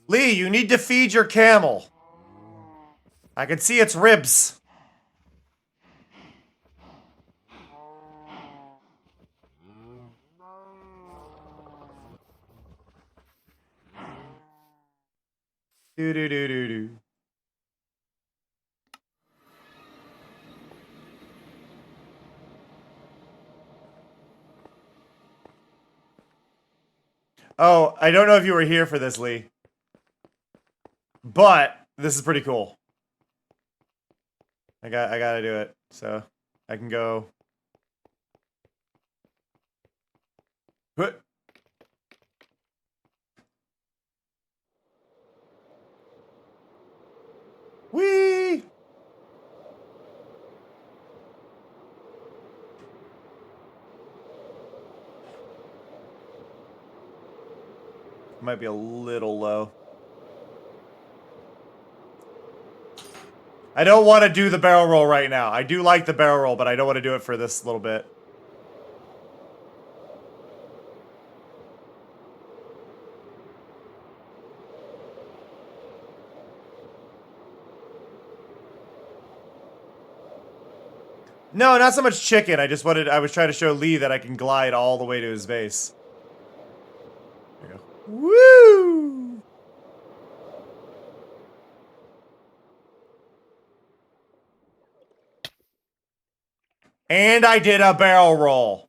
Speaker 1: Lee, you need to feed your camel. I can see its ribs. Do do do do do. Oh, I don't know if you were here for this, Lee. But this is pretty cool. I gotta do it. So I can go. Whee! Might be a little low. I don't want to do the barrel roll right now. I do like the barrel roll, but I don't want to do it for this little bit. No, not so much chicken. I was trying to show Lee that I can glide all the way to his base. There you go. Woo! And I did a barrel roll.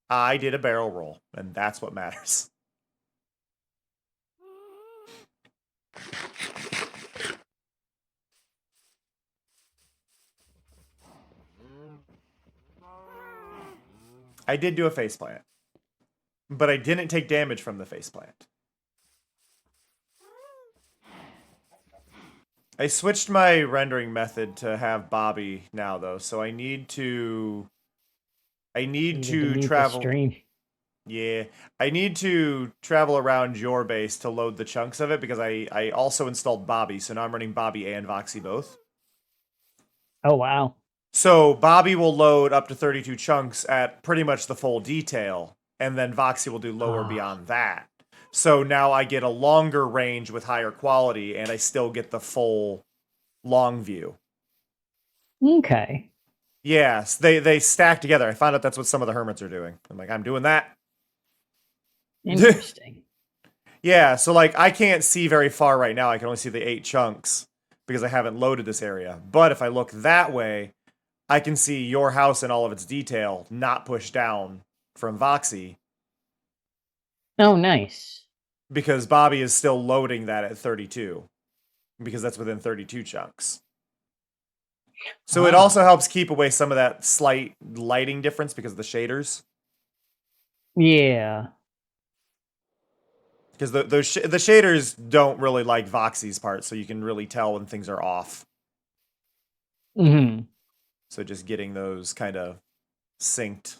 Speaker 1: I did a barrel roll, and that's what matters. I did do a faceplant, but I didn't take damage from the faceplant. I switched my rendering method to have Bobby now, though, so I need to travel.
Speaker 5: Stream.
Speaker 1: Yeah, I need to travel around your base to load the chunks of it because I also installed Bobby, so now I'm running Bobby and Voxy both.
Speaker 5: Oh wow.
Speaker 1: So Bobby will load up to 32 chunks at pretty much the full detail, and then Voxy will do lower beyond that. So now I get a longer range with higher quality, and I still get the full long view.
Speaker 5: Okay.
Speaker 1: Yes, they stack together. I found out that's what some of the hermits are doing. I'm like, I'm doing that.
Speaker 5: Interesting.
Speaker 1: Yeah, so like I can't see very far right now. I can only see the 8 chunks because I haven't loaded this area. But if I look that way, I can see your house in all of its detail, not pushed down from Voxy,
Speaker 5: Oh, nice.
Speaker 1: because Bobby is still loading that at 32, because that's within 32 chunks. So it also helps keep away some of that slight lighting difference because of the shaders.
Speaker 5: Yeah.
Speaker 1: Because the shaders don't really like Voxy's part, so you can really tell when things are off.
Speaker 5: Hmm.
Speaker 1: So just getting those kind of synced.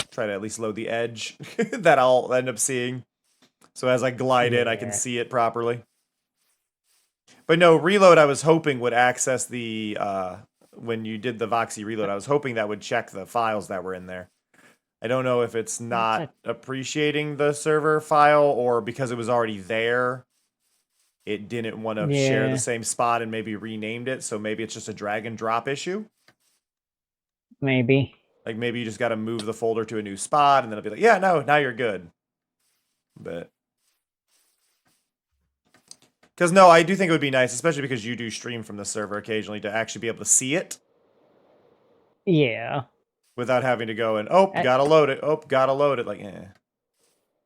Speaker 1: Try to at least load the edge that I'll end up seeing. So as I glide in, I can see it properly. But no, reload I was hoping would access the, when you did the Voxy reload, I was hoping that would check the files that were in there. I don't know if it's not appreciating the server file or because it was already there, it didn't want to share the same spot and maybe renamed it. So maybe it's just a drag and drop issue.
Speaker 5: Maybe.
Speaker 1: Like maybe you just got to move the folder to a new spot and then it'll be like, yeah, no, now you're good. But because no, I do think it would be nice, especially because you do stream from the server occasionally, to actually be able to see it.
Speaker 5: Yeah.
Speaker 1: Without having to go and, gotta load it. Oh, gotta load it. Like, eh.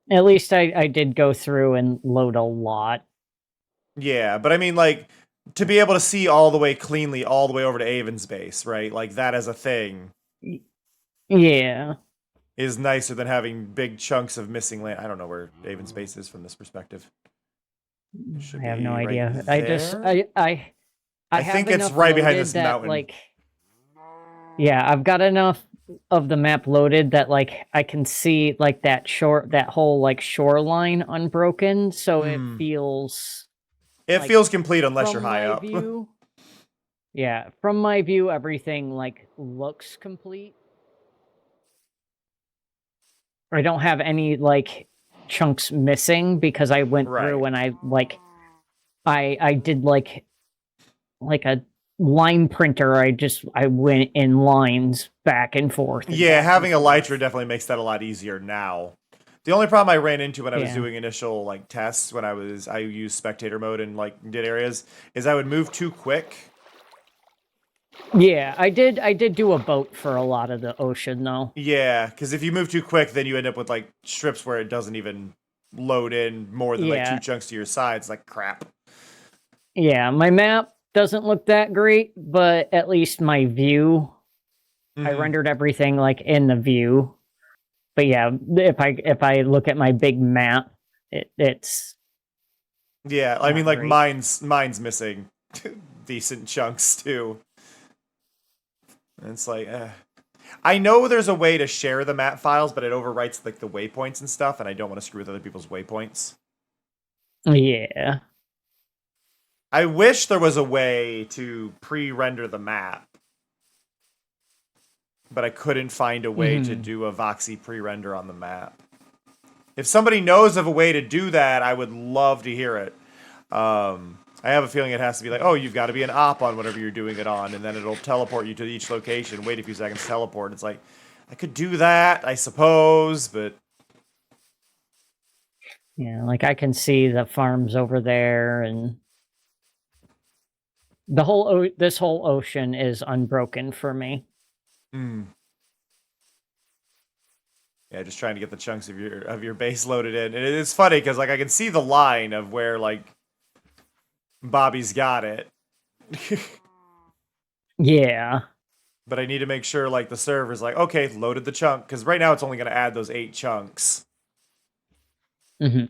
Speaker 5: At least I did go through and load a lot.
Speaker 1: Yeah, but I mean, like, to be able to see all the way cleanly, all the way over to Avon's base, right? Like, that as a thing.
Speaker 5: Yeah.
Speaker 1: Is nicer than having big chunks of missing land. I don't know where Avon's base is from this perspective.
Speaker 5: I have no
Speaker 1: right
Speaker 5: idea.
Speaker 1: there?
Speaker 5: I
Speaker 1: think
Speaker 5: have
Speaker 1: it's
Speaker 5: enough
Speaker 1: right behind
Speaker 5: loaded
Speaker 1: this
Speaker 5: that,
Speaker 1: mountain.
Speaker 5: Like, yeah, I've got enough of the map loaded that like I can see like that whole like shoreline unbroken, so it feels like,
Speaker 1: feels complete unless you're
Speaker 5: from
Speaker 1: high
Speaker 5: my
Speaker 1: up.
Speaker 5: view. Yeah, from my view, everything like looks complete. I don't have any like chunks missing because I went through and I did like a line printer. I went in lines back and forth.
Speaker 1: Yeah, having Elytra definitely makes that a lot easier now. The only problem I ran into when I was doing initial like tests, when I used spectator mode and like did areas, is I would move too quick.
Speaker 5: Yeah, I did do a boat for a lot of the ocean though.
Speaker 1: Yeah, because if you move too quick, then you end up with like strips where it doesn't even load in more than like 2 chunks to your side. It's like crap.
Speaker 5: Yeah, my map doesn't look that great, but at least my view, I rendered everything like in the view. But yeah, if I look at my big map, it's
Speaker 1: yeah. I mean, like mine's missing decent chunks too. And it's like, I know there's a way to share the map files, but it overwrites like the waypoints and stuff, and I don't want to screw with other people's waypoints.
Speaker 5: Yeah.
Speaker 1: I wish there was a way to pre-render the map, but I couldn't find a way to do a Voxy pre-render on the map. If somebody knows of a way to do that, I would love to hear it. I have a feeling it has to be like, oh, you've got to be an op on whatever you're doing it on, and then it'll teleport you to each location, wait a few seconds, teleport. It's like, I could do that, I suppose, but...
Speaker 5: Yeah, like I can see the farms over there, and this whole ocean is unbroken for me.
Speaker 1: Yeah, just trying to get the chunks of your base loaded in. And it's funny because like I can see the line of where like Bobby's got it.
Speaker 5: Yeah.
Speaker 1: But I need to make sure like the server's like, okay, loaded the chunk, because right now it's only going to add those 8 chunks. And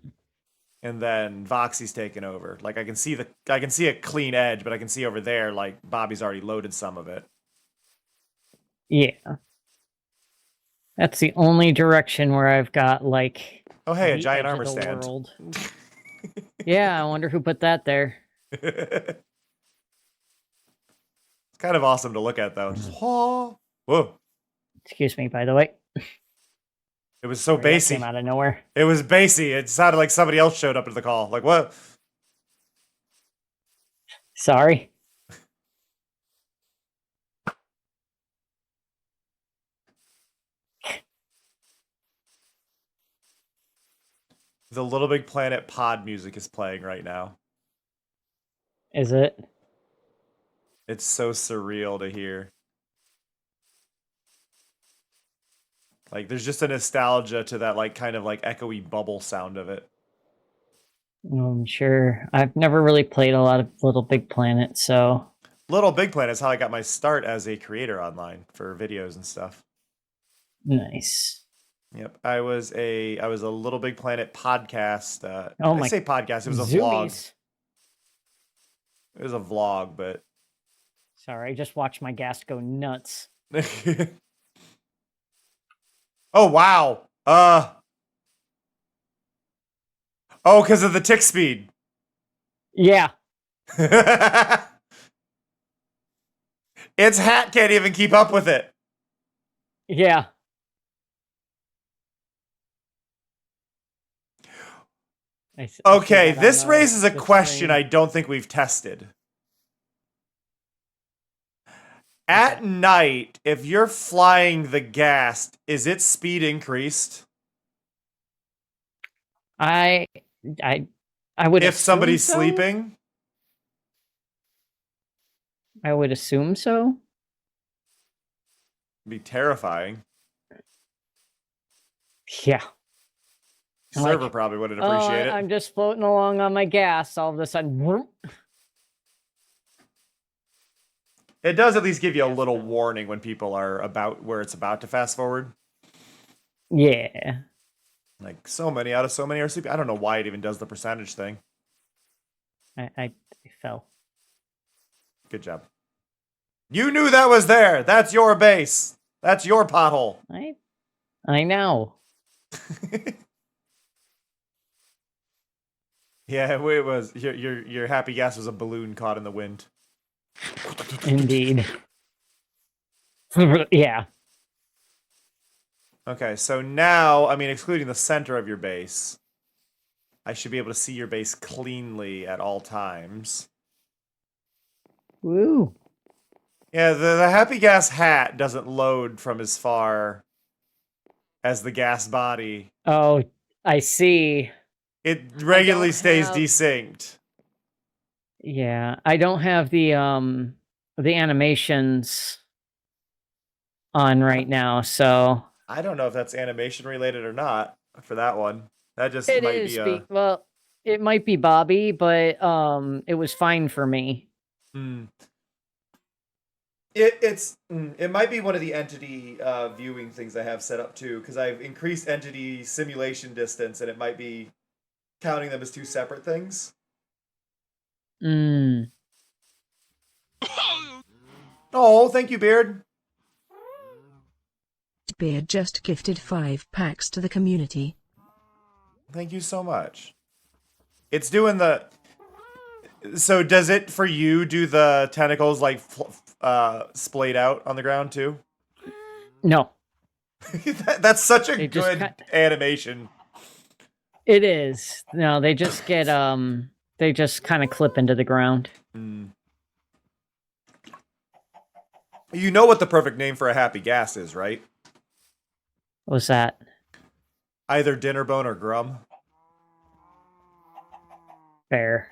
Speaker 1: then Voxy's taken over. Like I can see a clean edge, but I can see over there like Bobby's already loaded some of it.
Speaker 5: Yeah. That's the only direction where I've got like,
Speaker 1: oh hey, a giant armor stand.
Speaker 5: Yeah, I wonder who put that there.
Speaker 1: It's kind of awesome to look at, though. Just, whoa.
Speaker 5: Excuse me, by the way.
Speaker 1: It was so
Speaker 5: That
Speaker 1: bassy.
Speaker 5: came out of nowhere.
Speaker 1: It was bassy. It sounded like somebody else showed up to the call. Like, what?
Speaker 5: Sorry.
Speaker 1: The Little Big Planet pod music is playing right now.
Speaker 5: Is it?
Speaker 1: It's so surreal to hear. Like, there's just a nostalgia to that, like, kind of, like, echoey bubble sound of it.
Speaker 5: I'm sure. I've never really played a lot of Little Big Planet, so...
Speaker 1: Little Big Planet is how I got my start as a creator online for videos and stuff.
Speaker 5: Nice.
Speaker 1: Yep, I was a Little Big Planet podcast.
Speaker 5: Oh
Speaker 1: I say podcast, it was a vlog. It was a vlog, but...
Speaker 5: Sorry, I just watched my gas go nuts.
Speaker 1: Oh, wow. Oh, because of the tick speed.
Speaker 5: Yeah.
Speaker 1: Its hat can't even keep up with it.
Speaker 5: Yeah.
Speaker 1: Okay, this raises a question I don't think we've tested. At night, if you're flying the ghast, is its speed increased?
Speaker 5: I would
Speaker 1: if somebody's
Speaker 5: so.
Speaker 1: sleeping?
Speaker 5: I would assume so.
Speaker 1: It'd be terrifying.
Speaker 5: Yeah.
Speaker 1: Server probably wouldn't appreciate it.
Speaker 5: I'm just floating along on my gas. All of a sudden, whoop.
Speaker 1: It does at least give you a little warning when people are about where it's about to fast forward.
Speaker 5: Yeah.
Speaker 1: Like, so many out of so many are sleeping. I don't know why it even does the percentage thing.
Speaker 5: I fell.
Speaker 1: Good job. You knew that was there. That's your base. That's your pothole.
Speaker 5: I know.
Speaker 1: Yeah, it was. Your happy gas was a balloon caught in the wind.
Speaker 5: Indeed. Yeah.
Speaker 1: Okay, so now, I mean, excluding the center of your base, I should be able to see your base cleanly at all times.
Speaker 5: Woo.
Speaker 1: Yeah, the happy gas hat doesn't load from as far as the gas body.
Speaker 5: Oh, I see.
Speaker 1: It regularly stays desynced.
Speaker 5: Yeah, I don't have the animations on right now, so
Speaker 1: I don't know if that's animation related or not for that one. That just
Speaker 5: it
Speaker 1: might
Speaker 5: is
Speaker 1: be
Speaker 5: well, it might be Bobby, but it was fine for me.
Speaker 1: It might be one of the entity viewing things I have set up too, because I've increased entity simulation distance, and it might be counting them as two separate things. Oh, thank you, Beard.
Speaker 2: Beard just gifted 5 packs to the community.
Speaker 1: Thank you so much. It's doing the... So does it, for you, do the tentacles, like, splayed out on the ground, too?
Speaker 5: No.
Speaker 1: That's such a good animation.
Speaker 5: It is. No, they just get, they just kind of clip into the ground.
Speaker 1: You know what the perfect name for a happy gas is, right?
Speaker 5: What's that?
Speaker 1: Either Dinnerbone or Grum.
Speaker 5: Fair.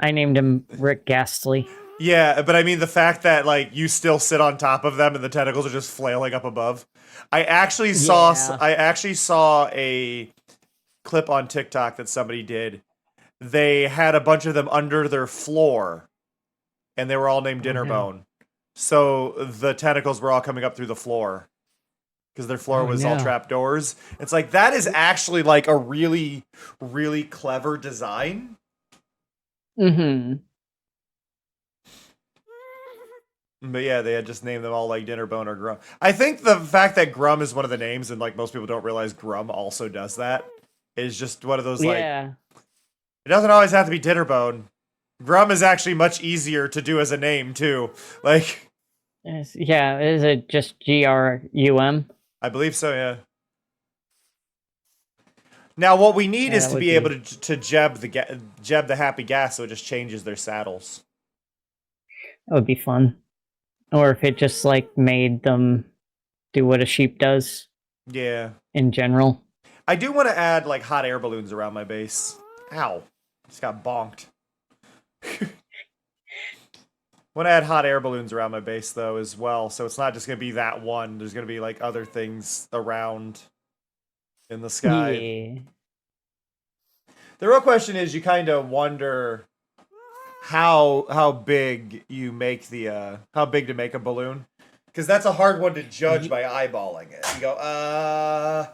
Speaker 5: I named him Rick Ghastly.
Speaker 1: Yeah, but I mean the fact that, like, you still sit on top of them and the tentacles are just flailing up above. I actually saw a clip on TikTok that somebody did. They had a bunch of them under their floor, and they were all named Dinnerbone. So the tentacles were all coming up through the floor because their floor was all trapdoors. It's like, that is actually like a really, really clever design. But yeah, they had just named them all like Dinnerbone or Grum. I think the fact that Grum is one of the names, and like most people don't realize Grum also does that, is just one of those like... Yeah. It doesn't always have to be Dinnerbone. Grum is actually much easier to do as a name too. Like...
Speaker 5: Yeah, is it just GRUM?
Speaker 1: I believe so, yeah. Now, what we need
Speaker 5: Yeah,
Speaker 1: is
Speaker 5: that
Speaker 1: to
Speaker 5: would
Speaker 1: be able to jeb the happy gas, so it just changes their saddles.
Speaker 5: That would be fun. Or if it just like made them do what a sheep does.
Speaker 1: Yeah.
Speaker 5: In general.
Speaker 1: I do want to add like hot air balloons around my base. Ow. Just got bonked. Want to add hot air balloons around my base though as well, so it's not just going to be that one. There's going to be like other things around in the sky.
Speaker 5: Yeah.
Speaker 1: The real question is, you kind of wonder how big you make the how big to make a balloon, because that's a hard one to judge by eyeballing it. You go,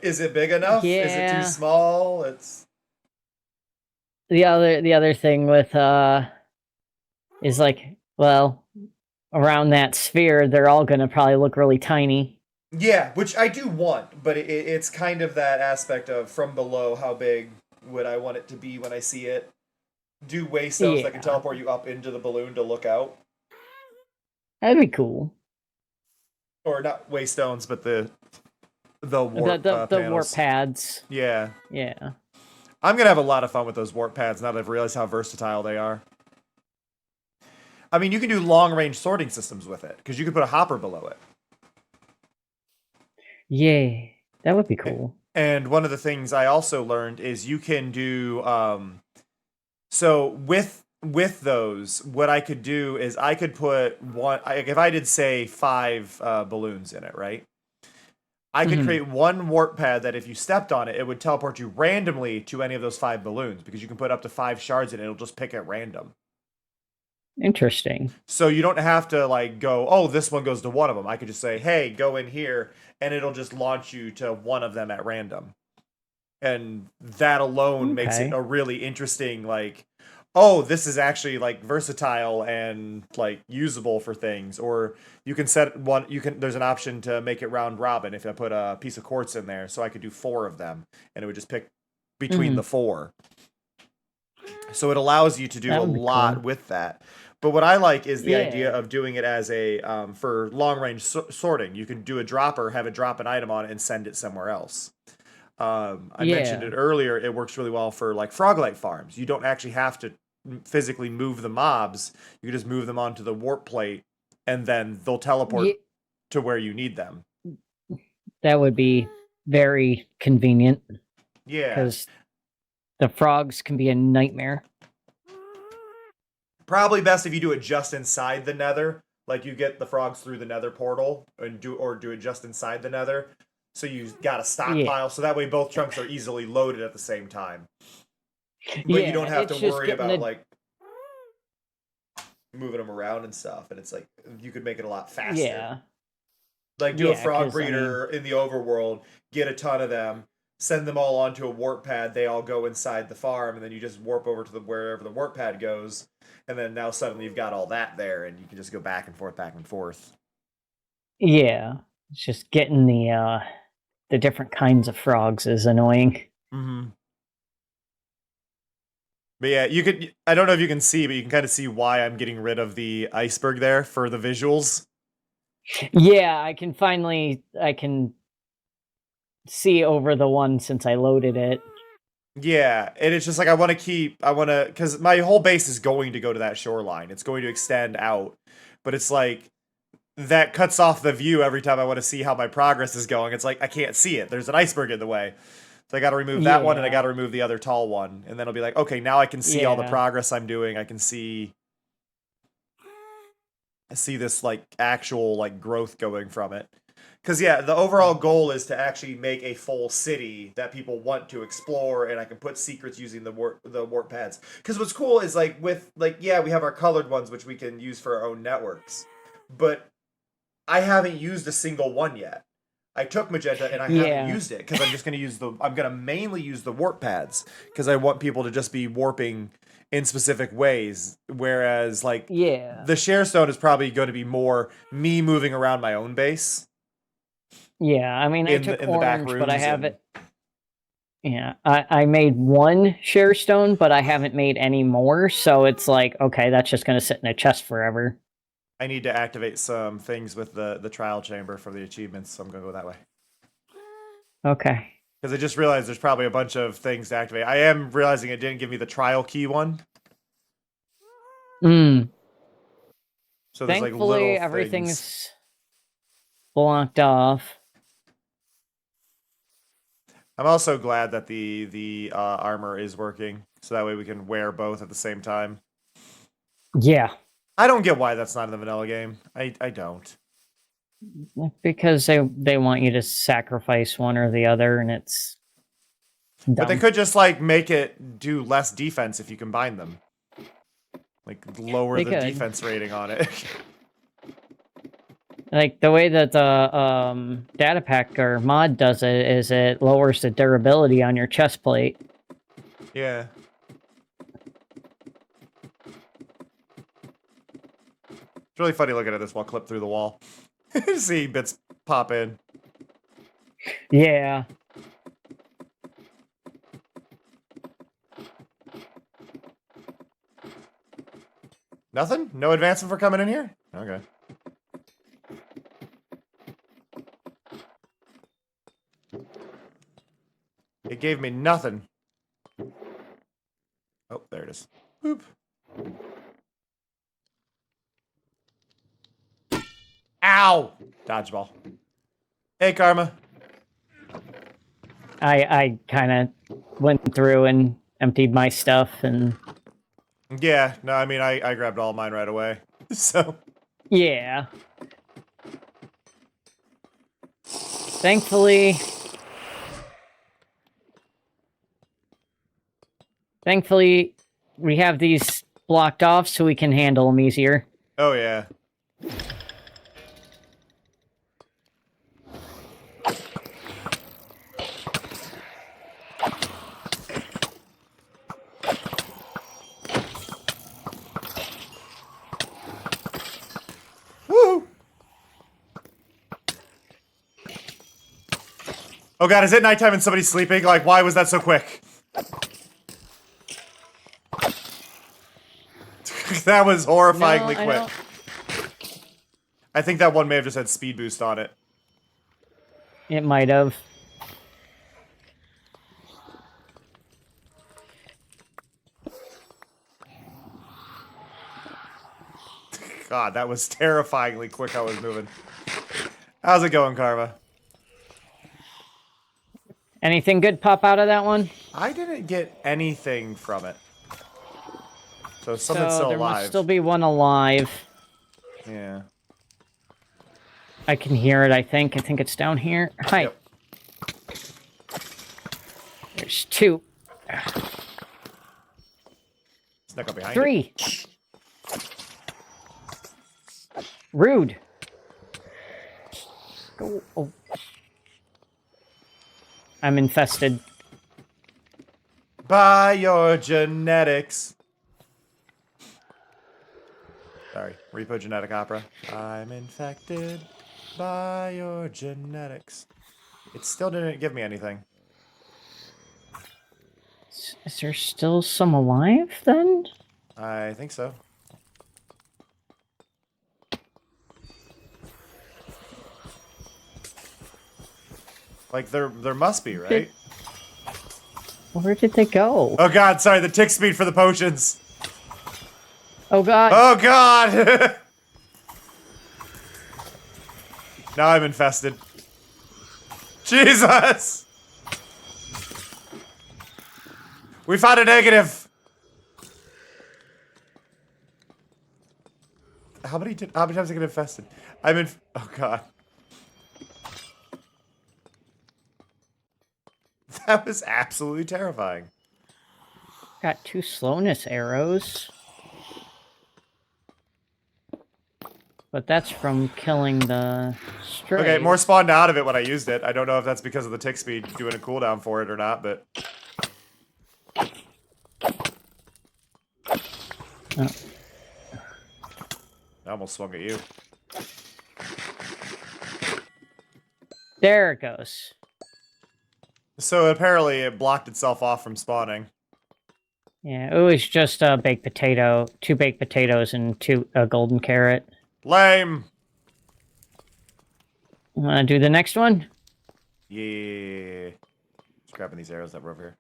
Speaker 1: is it big enough?
Speaker 5: Yeah.
Speaker 1: Is it too small? It's
Speaker 5: the other thing with is like, well, around that sphere, they're all gonna probably look really tiny.
Speaker 1: Yeah, which I do want, but it's kind of that aspect of from below, how big would I want it to be when I see it? Do waystones that can teleport you up into the balloon to look out?
Speaker 5: That'd be cool.
Speaker 1: Or not waystones, but the warp
Speaker 5: the
Speaker 1: panels.
Speaker 5: warp pads.
Speaker 1: Yeah.
Speaker 5: Yeah.
Speaker 1: I'm gonna have a lot of fun with those warp pads now that I've realized how versatile they are. I mean, you can do long-range sorting systems with it, because you could put a hopper below it.
Speaker 5: Yeah, that would be cool.
Speaker 1: And one of the things I also learned is you can do so with those, what I could do is I could put one, if I did say 5 balloons in it, right? I could create one warp pad that if you stepped on it, it would teleport you randomly to any of those 5 balloons, because you can put up to 5 shards in it. It'll just pick at random.
Speaker 5: Interesting.
Speaker 1: So you don't have to like go, oh, this one goes to one of them. I could just say, hey, go in here, and it'll just launch you to one of them at random. And that alone makes it a really interesting, like, oh, this is actually like versatile and like usable for things. Or you can set one, there's an option to make it round robin if I put a piece of quartz in there, so I could do 4 of them, and it would just pick between the 4. So it allows you to do a lot with that. But what I like is the idea of doing it as a, for long-range sorting. You can do a dropper, have it drop an item on it, and send it somewhere else. I mentioned it earlier, it works really well for like froglight farms. You don't actually have to physically move the mobs. You can just move them onto the warp plate, and then they'll teleport to where you need them.
Speaker 5: That would be very convenient.
Speaker 1: Yeah.
Speaker 5: Because the frogs can be a nightmare.
Speaker 1: Probably best if you do it just inside the nether. Like you get the frogs through the nether portal and do it just inside the nether. So you got a stockpile, so that way both chunks are easily loaded at the same time. But you don't have to worry about like moving them around and stuff. And it's like, you could make it a lot faster.
Speaker 5: Yeah.
Speaker 1: Like do a frog breeder in the overworld, get a ton of them, send them all onto a warp pad, they all go inside the farm, and then you just warp over to wherever the warp pad goes, and then now suddenly you've got all that there, and you can just go back and forth.
Speaker 5: Yeah. It's just getting the different kinds of frogs is annoying.
Speaker 1: Mm-hmm. But yeah, you could, I don't know if you can see, but you can kind of see why I'm getting rid of the iceberg there for the visuals.
Speaker 5: Yeah, I can see over the one since I loaded it.
Speaker 1: Yeah, and it's just like, because my whole base is going to go to that shoreline. It's going to extend out, but it's like, that cuts off the view every time I want to see how my progress is going. It's like, I can't see it. There's an iceberg in the way. So I got to remove that one, and I got to remove the other tall one. And then it'll be like, okay, now I can see all the progress I'm doing. I can see this, like, actual, like, growth going from it. Because, yeah, the overall goal is to actually make a full city that people want to explore, and I can put secrets using the warp pads. Because what's cool is, like, with, like, yeah, we have our colored ones, which we can use for our own networks. But I haven't used a single one yet. I took magenta and I haven't used it because I'm just going to I'm going to mainly use the warp pads because I want people to just be warping in specific ways. Whereas, like, the share stone is probably going to be more me moving around my own base.
Speaker 5: Yeah, I mean, I took orange, but I haven't. Yeah, I made one share stone, but I haven't made any more. So it's like, okay, that's just going to sit in a chest forever.
Speaker 1: I need to activate some things with the trial chamber for the achievements, so I'm gonna go that way.
Speaker 5: Okay.
Speaker 1: Because I just realized there's probably a bunch of things to activate. I am realizing it didn't give me the trial key one.
Speaker 5: Hmm.
Speaker 1: So there's
Speaker 5: Thankfully,
Speaker 1: like little
Speaker 5: everything's
Speaker 1: things.
Speaker 5: blocked off.
Speaker 1: I'm also glad that the armor is working, so that way we can wear both at the same time.
Speaker 5: Yeah.
Speaker 1: I don't get why that's not in the vanilla game. I don't.
Speaker 5: Because they want you to sacrifice one or the other, and it's dumb.
Speaker 1: But they could just like make it do less defense if you combine them. Like lower the defense rating on it.
Speaker 5: Like the way that the data pack or mod does it is it lowers the durability on your chest plate.
Speaker 1: Yeah. It's really funny looking at this while clipped through the wall. See bits pop in.
Speaker 5: Yeah.
Speaker 1: Nothing? No advancement for coming in here? Okay. It gave me nothing. Oh, there it is. Boop. Ow! Dodgeball. Hey, Karma.
Speaker 5: I kind of went through and emptied my stuff and...
Speaker 1: Yeah, no, I mean, I grabbed all mine right away. So...
Speaker 5: Yeah. Thankfully, we have these blocked off so we can handle them easier.
Speaker 1: Oh, yeah. Woo! Oh god, is it nighttime and somebody's sleeping? Like, why was that so quick? That was horrifyingly quick. I think that one may have just had speed boost on it.
Speaker 5: It might have.
Speaker 1: God, that was terrifyingly quick how it was moving. How's it going, Karma?
Speaker 5: Anything good pop out of that one?
Speaker 1: I didn't get anything from it. So something's still
Speaker 5: there
Speaker 1: alive.
Speaker 5: must still be one alive.
Speaker 1: Yeah.
Speaker 5: I can hear it, I think. I think it's down here. Hi.
Speaker 1: Yep.
Speaker 5: There's two.
Speaker 1: Snuck up behind
Speaker 5: Three.
Speaker 1: it.
Speaker 5: Rude. Go. Oh. I'm infested.
Speaker 1: By your genetics. Sorry, Repo Genetic Opera. I'm infected by your genetics. It still didn't give me anything.
Speaker 5: Is there still some alive, then?
Speaker 1: I think so. Like, there must be, right?
Speaker 5: Where did they go?
Speaker 1: Oh god, sorry, the tick speed for the potions.
Speaker 5: Oh god.
Speaker 1: Oh god! Now I'm infested. Jesus! We found a negative! How many times I get infested? I'm in. Oh god. That was absolutely terrifying.
Speaker 5: Got 2 slowness arrows. But that's from killing the stray.
Speaker 1: Okay, more spawned out of it when I used it. I don't know if that's because of the tick speed doing a cooldown for it or not, but...
Speaker 5: Oh.
Speaker 1: I almost swung at you.
Speaker 5: There it goes.
Speaker 1: So apparently it blocked itself off from spawning.
Speaker 5: Yeah, it was just a baked potato, 2 baked potatoes and a golden carrot.
Speaker 1: Lame.
Speaker 5: Want to do the next one?
Speaker 1: Yeah. Just grabbing these arrows that were over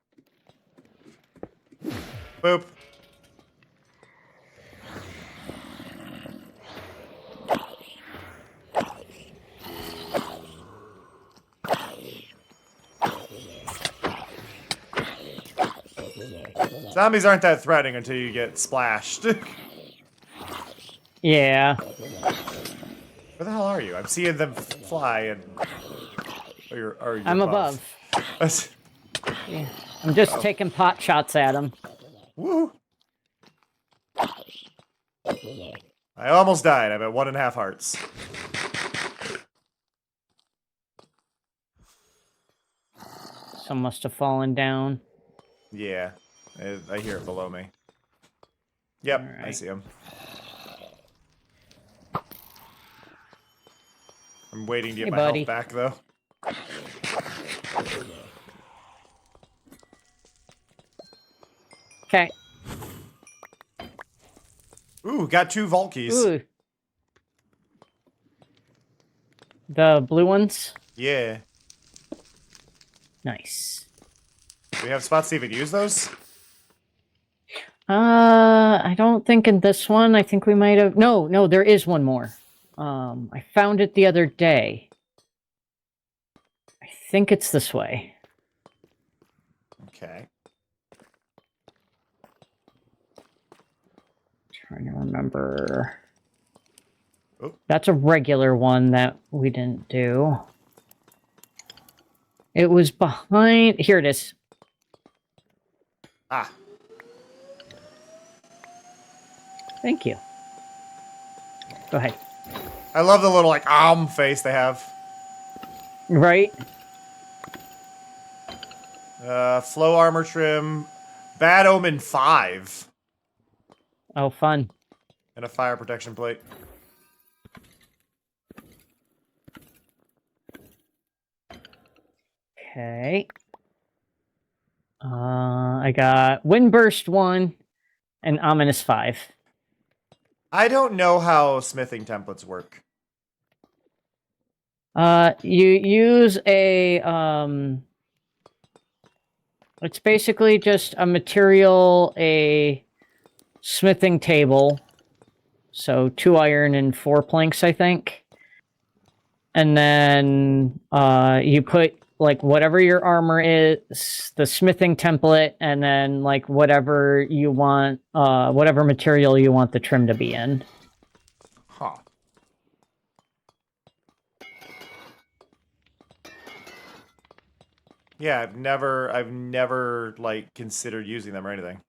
Speaker 1: here. Boop. Zombies aren't that threatening until you get splashed.
Speaker 5: Yeah.
Speaker 1: Where the hell are you? I'm seeing them fly and... Are you
Speaker 5: I'm above. Yeah. I'm just taking pot shots at them.
Speaker 1: Woo! I almost died. I'm at 1.5 hearts.
Speaker 5: Some must have fallen down.
Speaker 1: Yeah. I hear it below me. Yep,
Speaker 5: Right.
Speaker 1: I see him. I'm waiting to get my
Speaker 5: buddy.
Speaker 1: health back, though.
Speaker 5: Okay.
Speaker 1: Ooh, got 2 Volkies.
Speaker 5: Ooh. The blue ones?
Speaker 1: Yeah.
Speaker 5: Nice.
Speaker 1: Do we have spots to even use those?
Speaker 5: I don't think in this one. I think we might have... No, there is one more. I found it the other day. I think it's this way.
Speaker 1: Okay.
Speaker 5: Trying to remember.
Speaker 1: Oh.
Speaker 5: That's a regular one that we didn't do. It was behind... Here it is.
Speaker 1: Ah.
Speaker 5: Thank you. Go ahead.
Speaker 1: I love the little, like, face they have.
Speaker 5: Right?
Speaker 1: Flow armor trim. Bad Omen 5.
Speaker 5: Oh, fun.
Speaker 1: And a fire protection plate.
Speaker 5: Okay. I got Windburst 1 and Ominous 5.
Speaker 1: I don't know how smithing templates work.
Speaker 5: You use a, it's basically just a material, a smithing table. So 2 iron and 4 planks, I think. And then, you put, like, whatever your armor is, the smithing template, and then, like, whatever you want, whatever material you want the trim to be in.
Speaker 1: Huh. Yeah, I've never, like, considered using them or anything.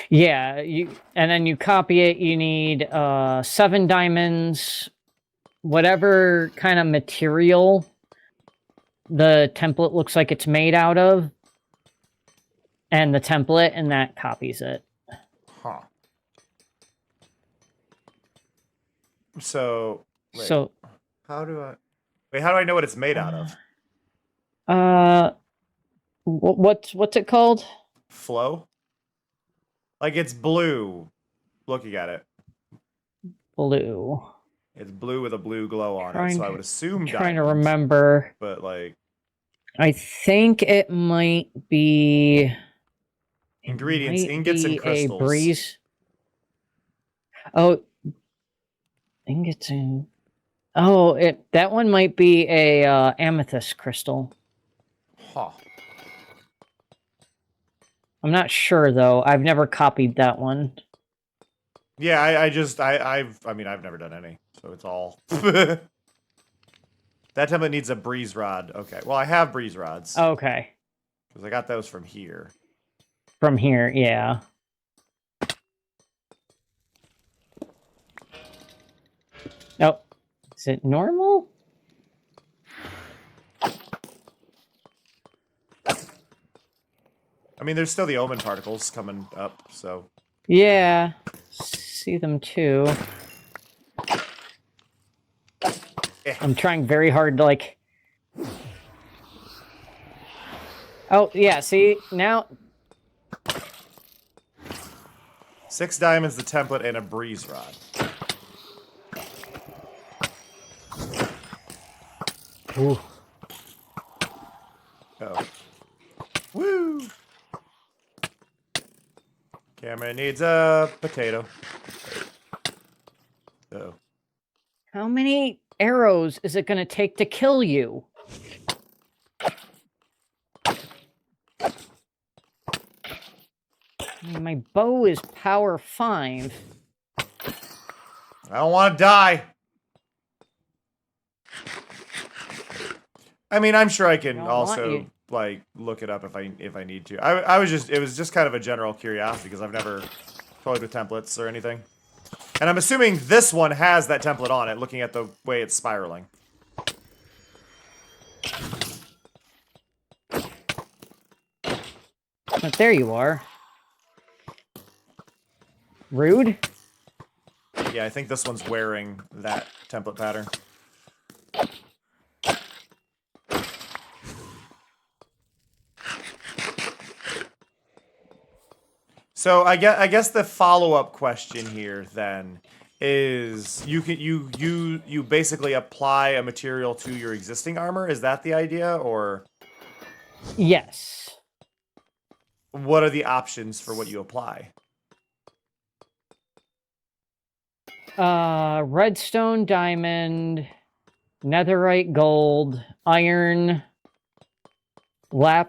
Speaker 5: Yeah, and then you copy it, you need, 7 diamonds, whatever kind of material the template looks like it's made out of, and the template, and that copies it.
Speaker 1: Huh. So, wait,
Speaker 5: So,
Speaker 1: how do I know what it's made out of?
Speaker 5: what's it called?
Speaker 1: Flow? Like, it's blue, looking at it.
Speaker 5: Blue.
Speaker 1: It's blue with a blue glow on it, so I would assume
Speaker 5: Trying to
Speaker 1: diamonds,
Speaker 5: remember.
Speaker 1: but, like...
Speaker 5: I think it might be...
Speaker 1: Ingredients, ingots, and crystals.
Speaker 5: A breeze. Oh, ingots and... Oh, that one might be a amethyst crystal.
Speaker 1: Huh.
Speaker 5: I'm not sure, though. I've never copied that one.
Speaker 1: Yeah, I mean, I've never done any, so it's all... That template needs a breeze rod. Okay, well, I have breeze rods.
Speaker 5: Okay.
Speaker 1: Because I got those from here.
Speaker 5: From here, yeah. Oh, is it normal?
Speaker 1: I mean, there's still the omen particles coming up, so...
Speaker 5: Yeah, see them too. I'm trying very hard to, like... Oh, yeah, see, now...
Speaker 1: 6 diamonds, the template, and a breeze rod.
Speaker 5: Ooh.
Speaker 1: Oh. Woo! Camera needs a potato. Oh.
Speaker 5: How many arrows is it going to take to kill you? I mean, my bow is power 5.
Speaker 1: I don't want to die. I mean, I'm sure I can also like look it up if I need to. It was just kind of a general curiosity because I've never toyed with templates or anything. And I'm assuming this one has that template on it, looking at the way it's spiraling.
Speaker 5: But there you are. Rude?
Speaker 1: Yeah, I think this one's wearing that template pattern. So I guess the follow-up question here then is you basically apply a material to your existing armor. Is that the idea, or
Speaker 5: Yes.
Speaker 1: what are the options for what you apply?
Speaker 5: Redstone, diamond, netherite, gold, iron, and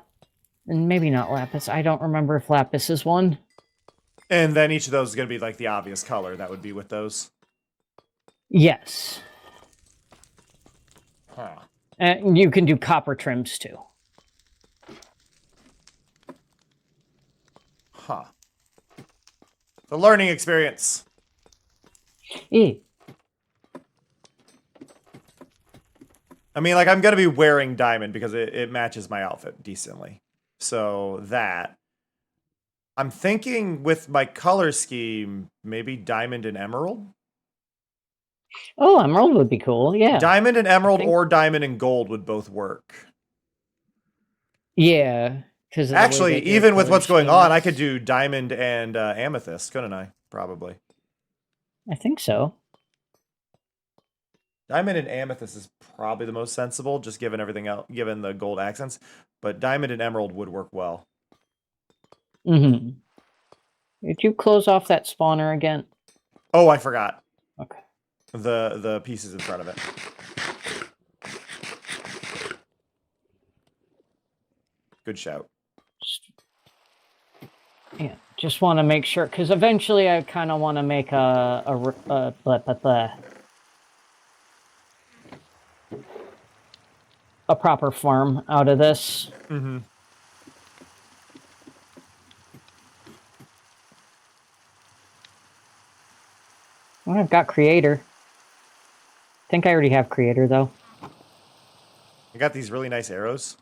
Speaker 5: maybe not lapis. I don't remember if lapis is one.
Speaker 1: And then each of those is going to be like the obvious color that would be with those.
Speaker 5: Yes.
Speaker 1: Huh.
Speaker 5: And you can do copper trims too.
Speaker 1: Huh. The learning experience.
Speaker 5: E.
Speaker 1: I mean, like, I'm going to be wearing diamond because it matches my outfit decently. So that. I'm thinking with my color scheme, maybe diamond and emerald?
Speaker 5: Oh, emerald would be cool, yeah.
Speaker 1: Diamond and emerald or diamond and gold would both work.
Speaker 5: Yeah.
Speaker 1: Actually, even with what's going on, I could do diamond and amethyst, couldn't I? Probably.
Speaker 5: I think so.
Speaker 1: Diamond and amethyst is probably the most sensible, just given everything else, given the gold accents. But diamond and emerald would work well.
Speaker 5: Mm-hmm. Did you close off that spawner again?
Speaker 1: Oh, I forgot.
Speaker 5: Okay.
Speaker 1: The pieces in front of it. Good shout.
Speaker 5: Yeah, just want to make sure, because eventually I kind of want to make a proper farm out of this.
Speaker 1: Mm-hmm.
Speaker 5: Well, I've got creator. I think I already have creator though.
Speaker 1: I got these really nice arrows.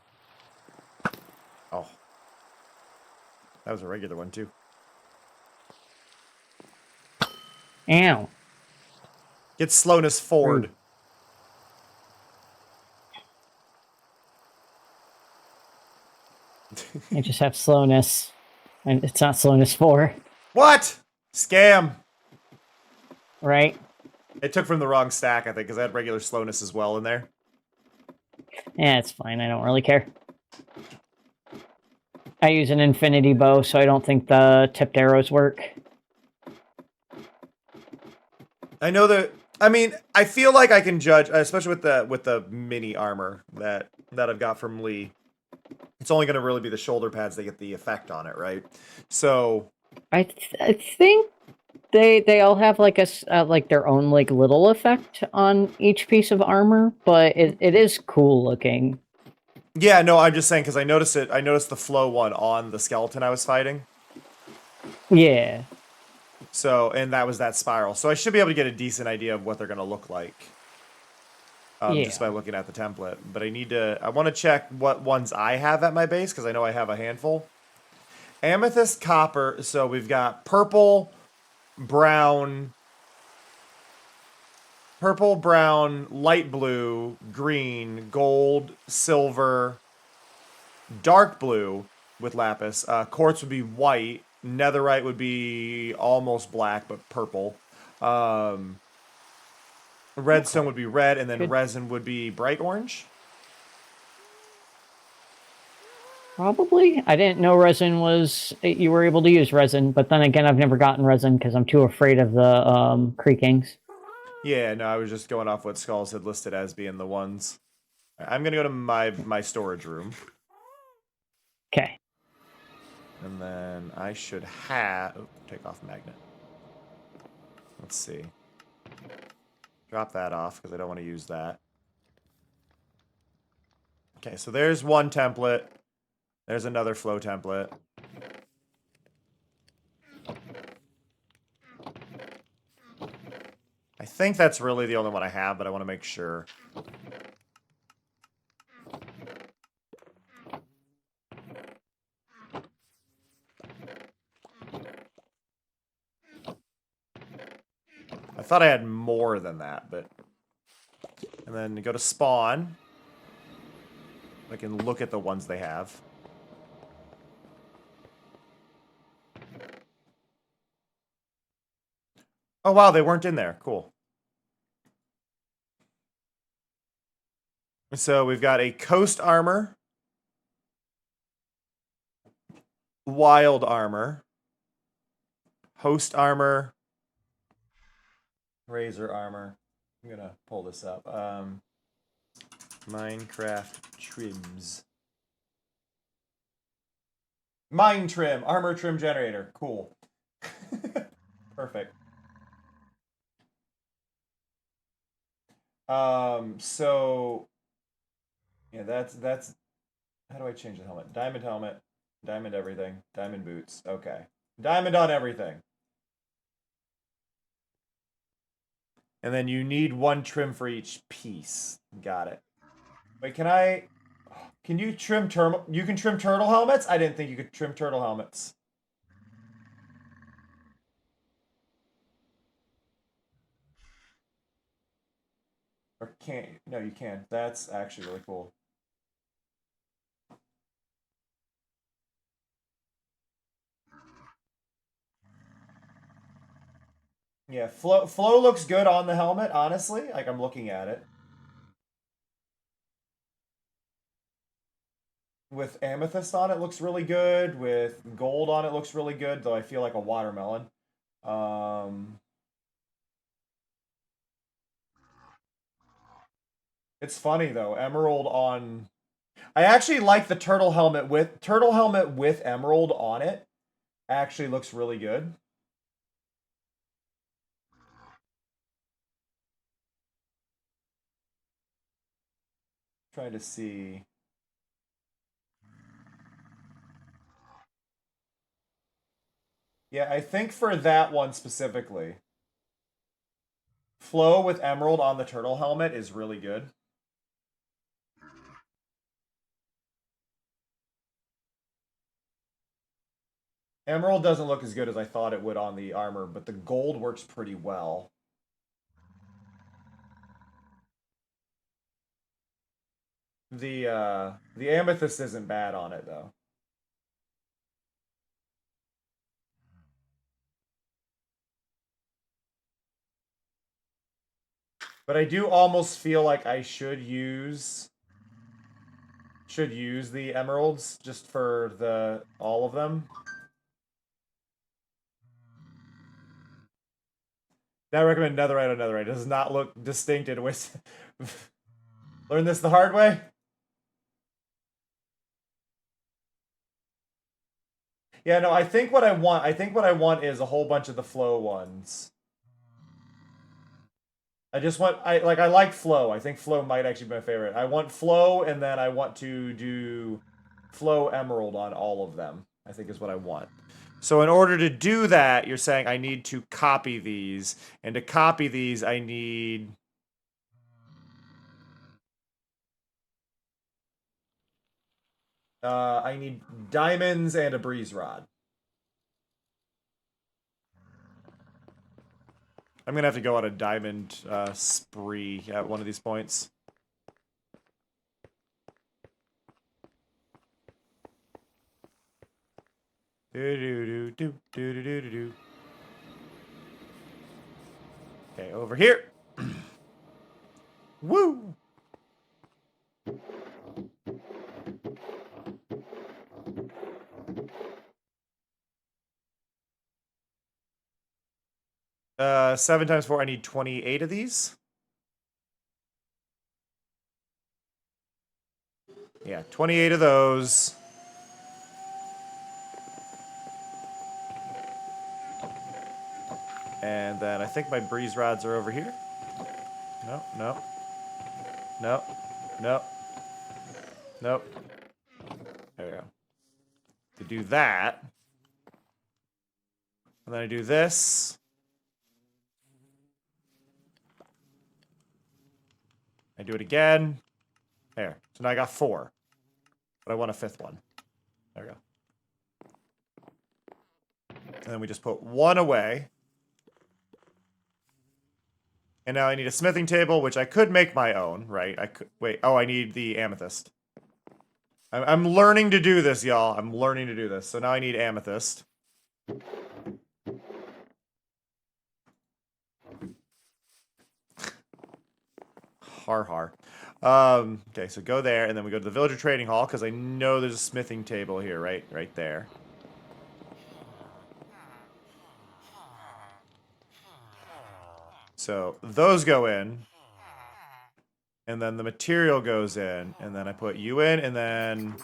Speaker 1: Oh. That was a regular one too.
Speaker 5: Ow.
Speaker 1: Get slowness forward.
Speaker 5: I just have slowness. And it's not slowness 4.
Speaker 1: What? Scam.
Speaker 5: Right?
Speaker 1: It took from the wrong stack, I think, because I had regular slowness as well in there.
Speaker 5: Yeah, it's fine. I don't really care. I use an infinity bow, so I don't think the tipped arrows work.
Speaker 1: I know that. I mean, I feel like I can judge, especially with the mini armor that I've got from Lee. It's only going to really be the shoulder pads that get the effect on it, right? So
Speaker 5: I think they all have like like their own like little effect on each piece of armor, but it is cool looking.
Speaker 1: Yeah, no, I'm just saying because I noticed it. I noticed the flow one on the skeleton I was fighting.
Speaker 5: Yeah.
Speaker 1: So, and that was that spiral. So I should be able to get a decent idea of what they're going to look like. Just by looking at the template. But I want to check what ones I have at my base, because I know I have a handful. Amethyst, copper, so we've got purple, brown, light blue, green, gold, silver, dark blue with lapis. Quartz would be white, Netherite would be almost black, but purple. Redstone would be red, and then
Speaker 5: Good.
Speaker 1: resin would be bright orange.
Speaker 5: Probably. I didn't know resin was... You were able to use resin, but then again, I've never gotten resin because I'm too afraid of the creakings.
Speaker 1: Yeah, no, I was just going off what Skulls had listed as being the ones. I'm gonna go to my storage room.
Speaker 5: Okay.
Speaker 1: And then I should have... Oh, take off magnet. Let's see. Drop that off, because I don't want to use that. Okay, so there's one template. There's another flow template. I think that's really the only one I have, but I want to make sure. I thought I had more than that, but... And then go to spawn. I can look at the ones they have. Oh, wow, they weren't in there. Cool. So we've got a coast armor. Wild armor. Host armor. Razor armor. I'm gonna pull this up. Minecraft trims. Mine trim. Armor trim generator. Cool. Perfect. So yeah, that's how do I change the helmet? Diamond helmet, diamond everything, diamond boots. Okay. Diamond on everything. And then you need one trim for each piece. Got it. Wait, can you trim you can trim turtle helmets? I didn't think you could trim turtle helmets. Or can't, no, you can. That's actually really cool. Yeah, flow looks good on the helmet, honestly. Like, I'm looking at it. With amethyst on it looks really good. With gold on it looks really good, though I feel like a watermelon. It's funny, though. Emerald on... I actually like the turtle helmet with emerald on it. Actually looks really good. Trying to see... Yeah, I think for that one specifically, flow with emerald on the turtle helmet is really good. Emerald doesn't look as good as I thought it would on the armor, but the gold works pretty well. The amethyst isn't bad on it, though. But I do almost feel like I should use the emeralds just for all of them. I recommend netherite on netherite. It does not look distinct in with. Learn this the hard way. Yeah, no, I think what I want is a whole bunch of the flow ones. I just want I like flow. I think flow might actually be my favorite. I want flow, and then I want to do flow emerald on all of them. I think is what I want. So in order to do that, you're saying I need to copy these, and to copy these, I need diamonds and a breeze rod. I'm gonna have to go on a diamond spree at one of these points. Do do do do do do do do. Okay, over here. Woo! 7 times 4, I need 28 of these. Yeah, 28 of those. And then I think my breeze rods are over here. No, no. No. No. Nope. There we go. To do that. And then I do this. I do it again. There. So now I got 4. But I want a 5th one. There we go. And then we just put 1 away. And now I need a smithing table, which I could make my own, right? I could wait. Oh, I need the amethyst. I'm learning to do this, y'all. I'm learning to do this. So now I need amethyst. Har har. Okay, so go there, and then we go to the villager trading hall, because I know there's a smithing table here, right there. So those go in. And then the material goes in, and then I put you in, and then...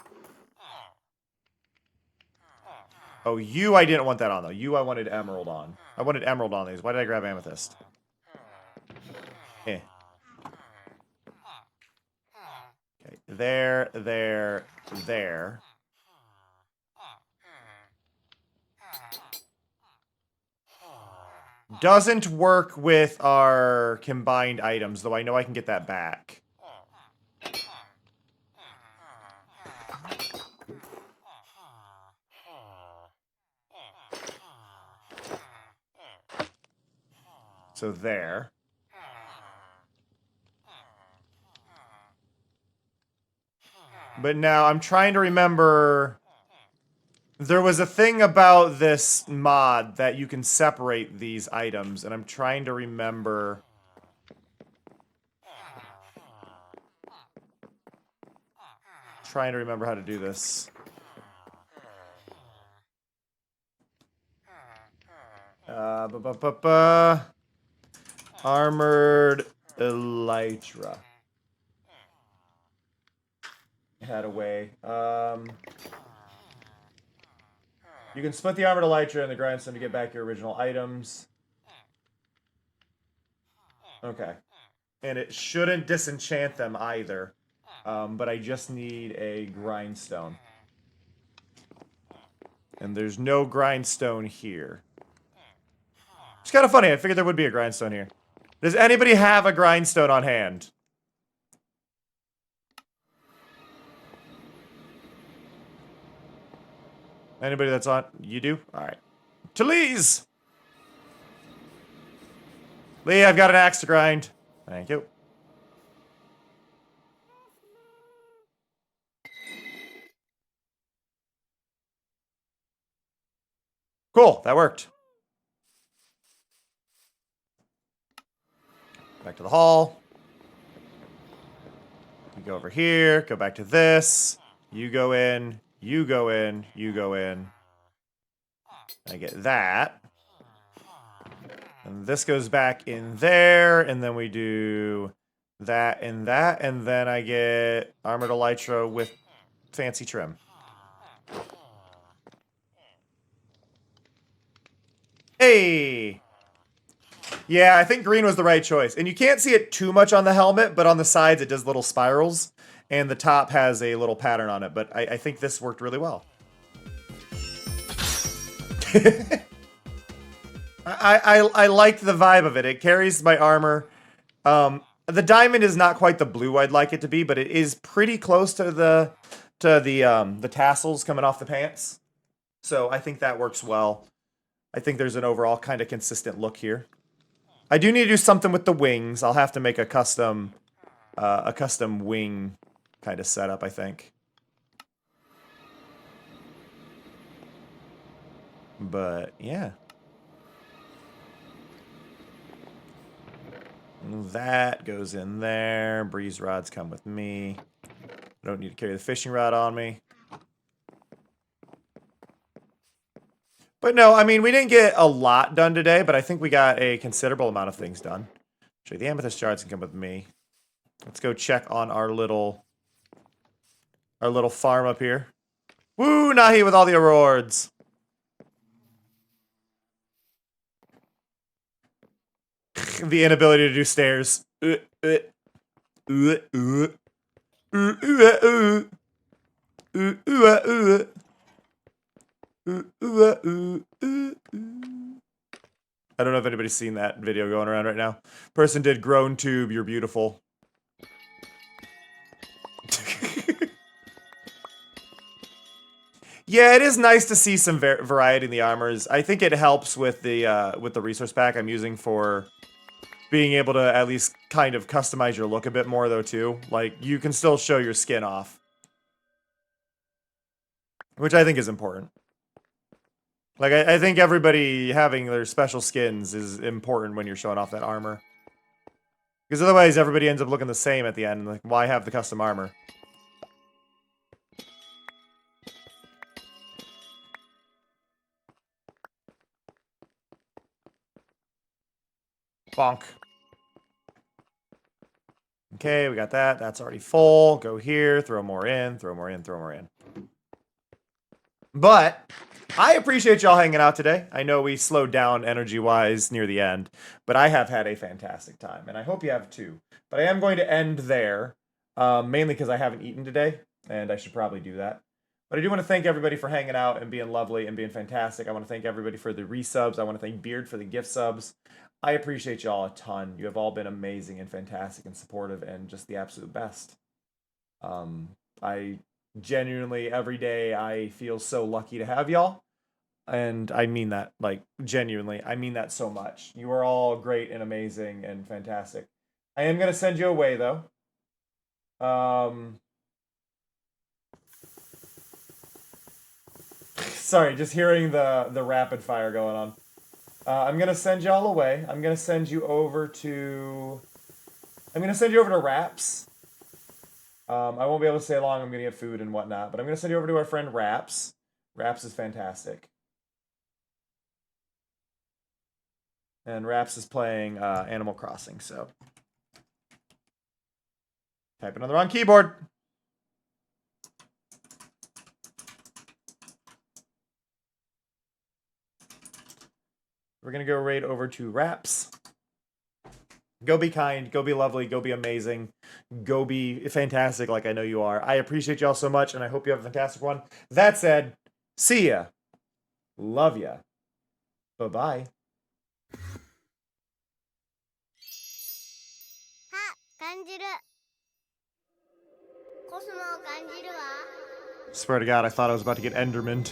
Speaker 1: Oh, you I didn't want that on, though. You I wanted emerald on. I wanted emerald on these. Why did I grab amethyst? Eh. Okay, there, there, there. Doesn't work with our combined items, though I know I can get that back. So there. But now I'm trying to remember... There was a thing about this mod that you can separate these items, and I'm trying to remember... Trying to remember how to do this. Armored elytra. Had a way. You can split the armored elytra and the grindstone to get back your original items. Okay. And it shouldn't disenchant them either. But I just need a grindstone. And there's no grindstone here. It's kind of funny. I figured there would be a grindstone here. Does anybody have a grindstone on hand? Anybody that's on... You do? Alright. To Lee's! Lee, I've got an axe to grind. Thank you. Cool, that worked. Back to the hall. You go over here, go back to this. You go in, you go in, you go in. I get that. And this goes back in there, and then we do that, and then I get armored elytra with fancy trim. Hey! Yeah, I think green was the right choice. And you can't see it too much on the helmet, but on the sides it does little spirals. And the top has a little pattern on it, but I think this worked really well. I like the vibe of it. It carries my armor. The diamond is not quite the blue I'd like it to be, but it is pretty close to the tassels coming off the pants. So I think that works well. I think there's an overall kind of consistent look here. I do need to do something with the wings. I'll have to make a custom wing kind of setup, I think. But yeah. That goes in there. Breeze rods come with me. I don't need to carry the fishing rod on me. But no, I mean, we didn't get a lot done today, but I think we got a considerable amount of things done. Actually, the amethyst shards can come with me. Let's go check on our little farm up here. Woo, Nahi with all the awards. The inability to do stairs. I don't know if anybody's seen that video going around right now. Person did grown tube, you're beautiful. Yeah, it is nice to see some variety in the armors. I think it helps with the resource pack I'm using for being able to at least kind of customize your look a bit more, though, too. Like, you can still show your skin off. Which I think is important. Like, I think everybody having their special skins is important when you're showing off that armor. Because otherwise, everybody ends up looking the same at the end. Like, why have the custom armor? Bonk. Okay, we got that. That's already full. Go here, throw more in, throw more in, throw more in. But I appreciate y'all hanging out today. I know we slowed down energy-wise near the end, but I have had a fantastic time, and I hope you have too. But I am going to end there, mainly because I haven't eaten today, and I should probably do that. But I do want to thank everybody for hanging out and being lovely and being fantastic. I want to thank everybody for the resubs. I want to thank Beard for the gift subs. I appreciate y'all a ton. You have all been amazing and fantastic and supportive and just the absolute best. I genuinely, every day, I feel so lucky to have y'all. And I mean that, like, genuinely. I mean that so much. You are all great and amazing and fantastic. I am going to send you away, though. Sorry, just hearing the rapid fire going on. I'm going to send y'all away. I'm going to send you over to... I'm going to send you over to Raps. I won't be able to stay long. I'm going to get food and whatnot. But I'm going to send you over to our friend Raps. Raps is fantastic. And Raps is playing Animal Crossing, so... Typing on the wrong keyboard. We're going to go right over to Raps. Go be kind, go be lovely, go be amazing, go be fantastic like I know you are. I appreciate y'all so much, and I hope you have a fantastic one. That said, see ya. Love ya. Bye-bye. Swear to God, I thought I was about to get Endermaned.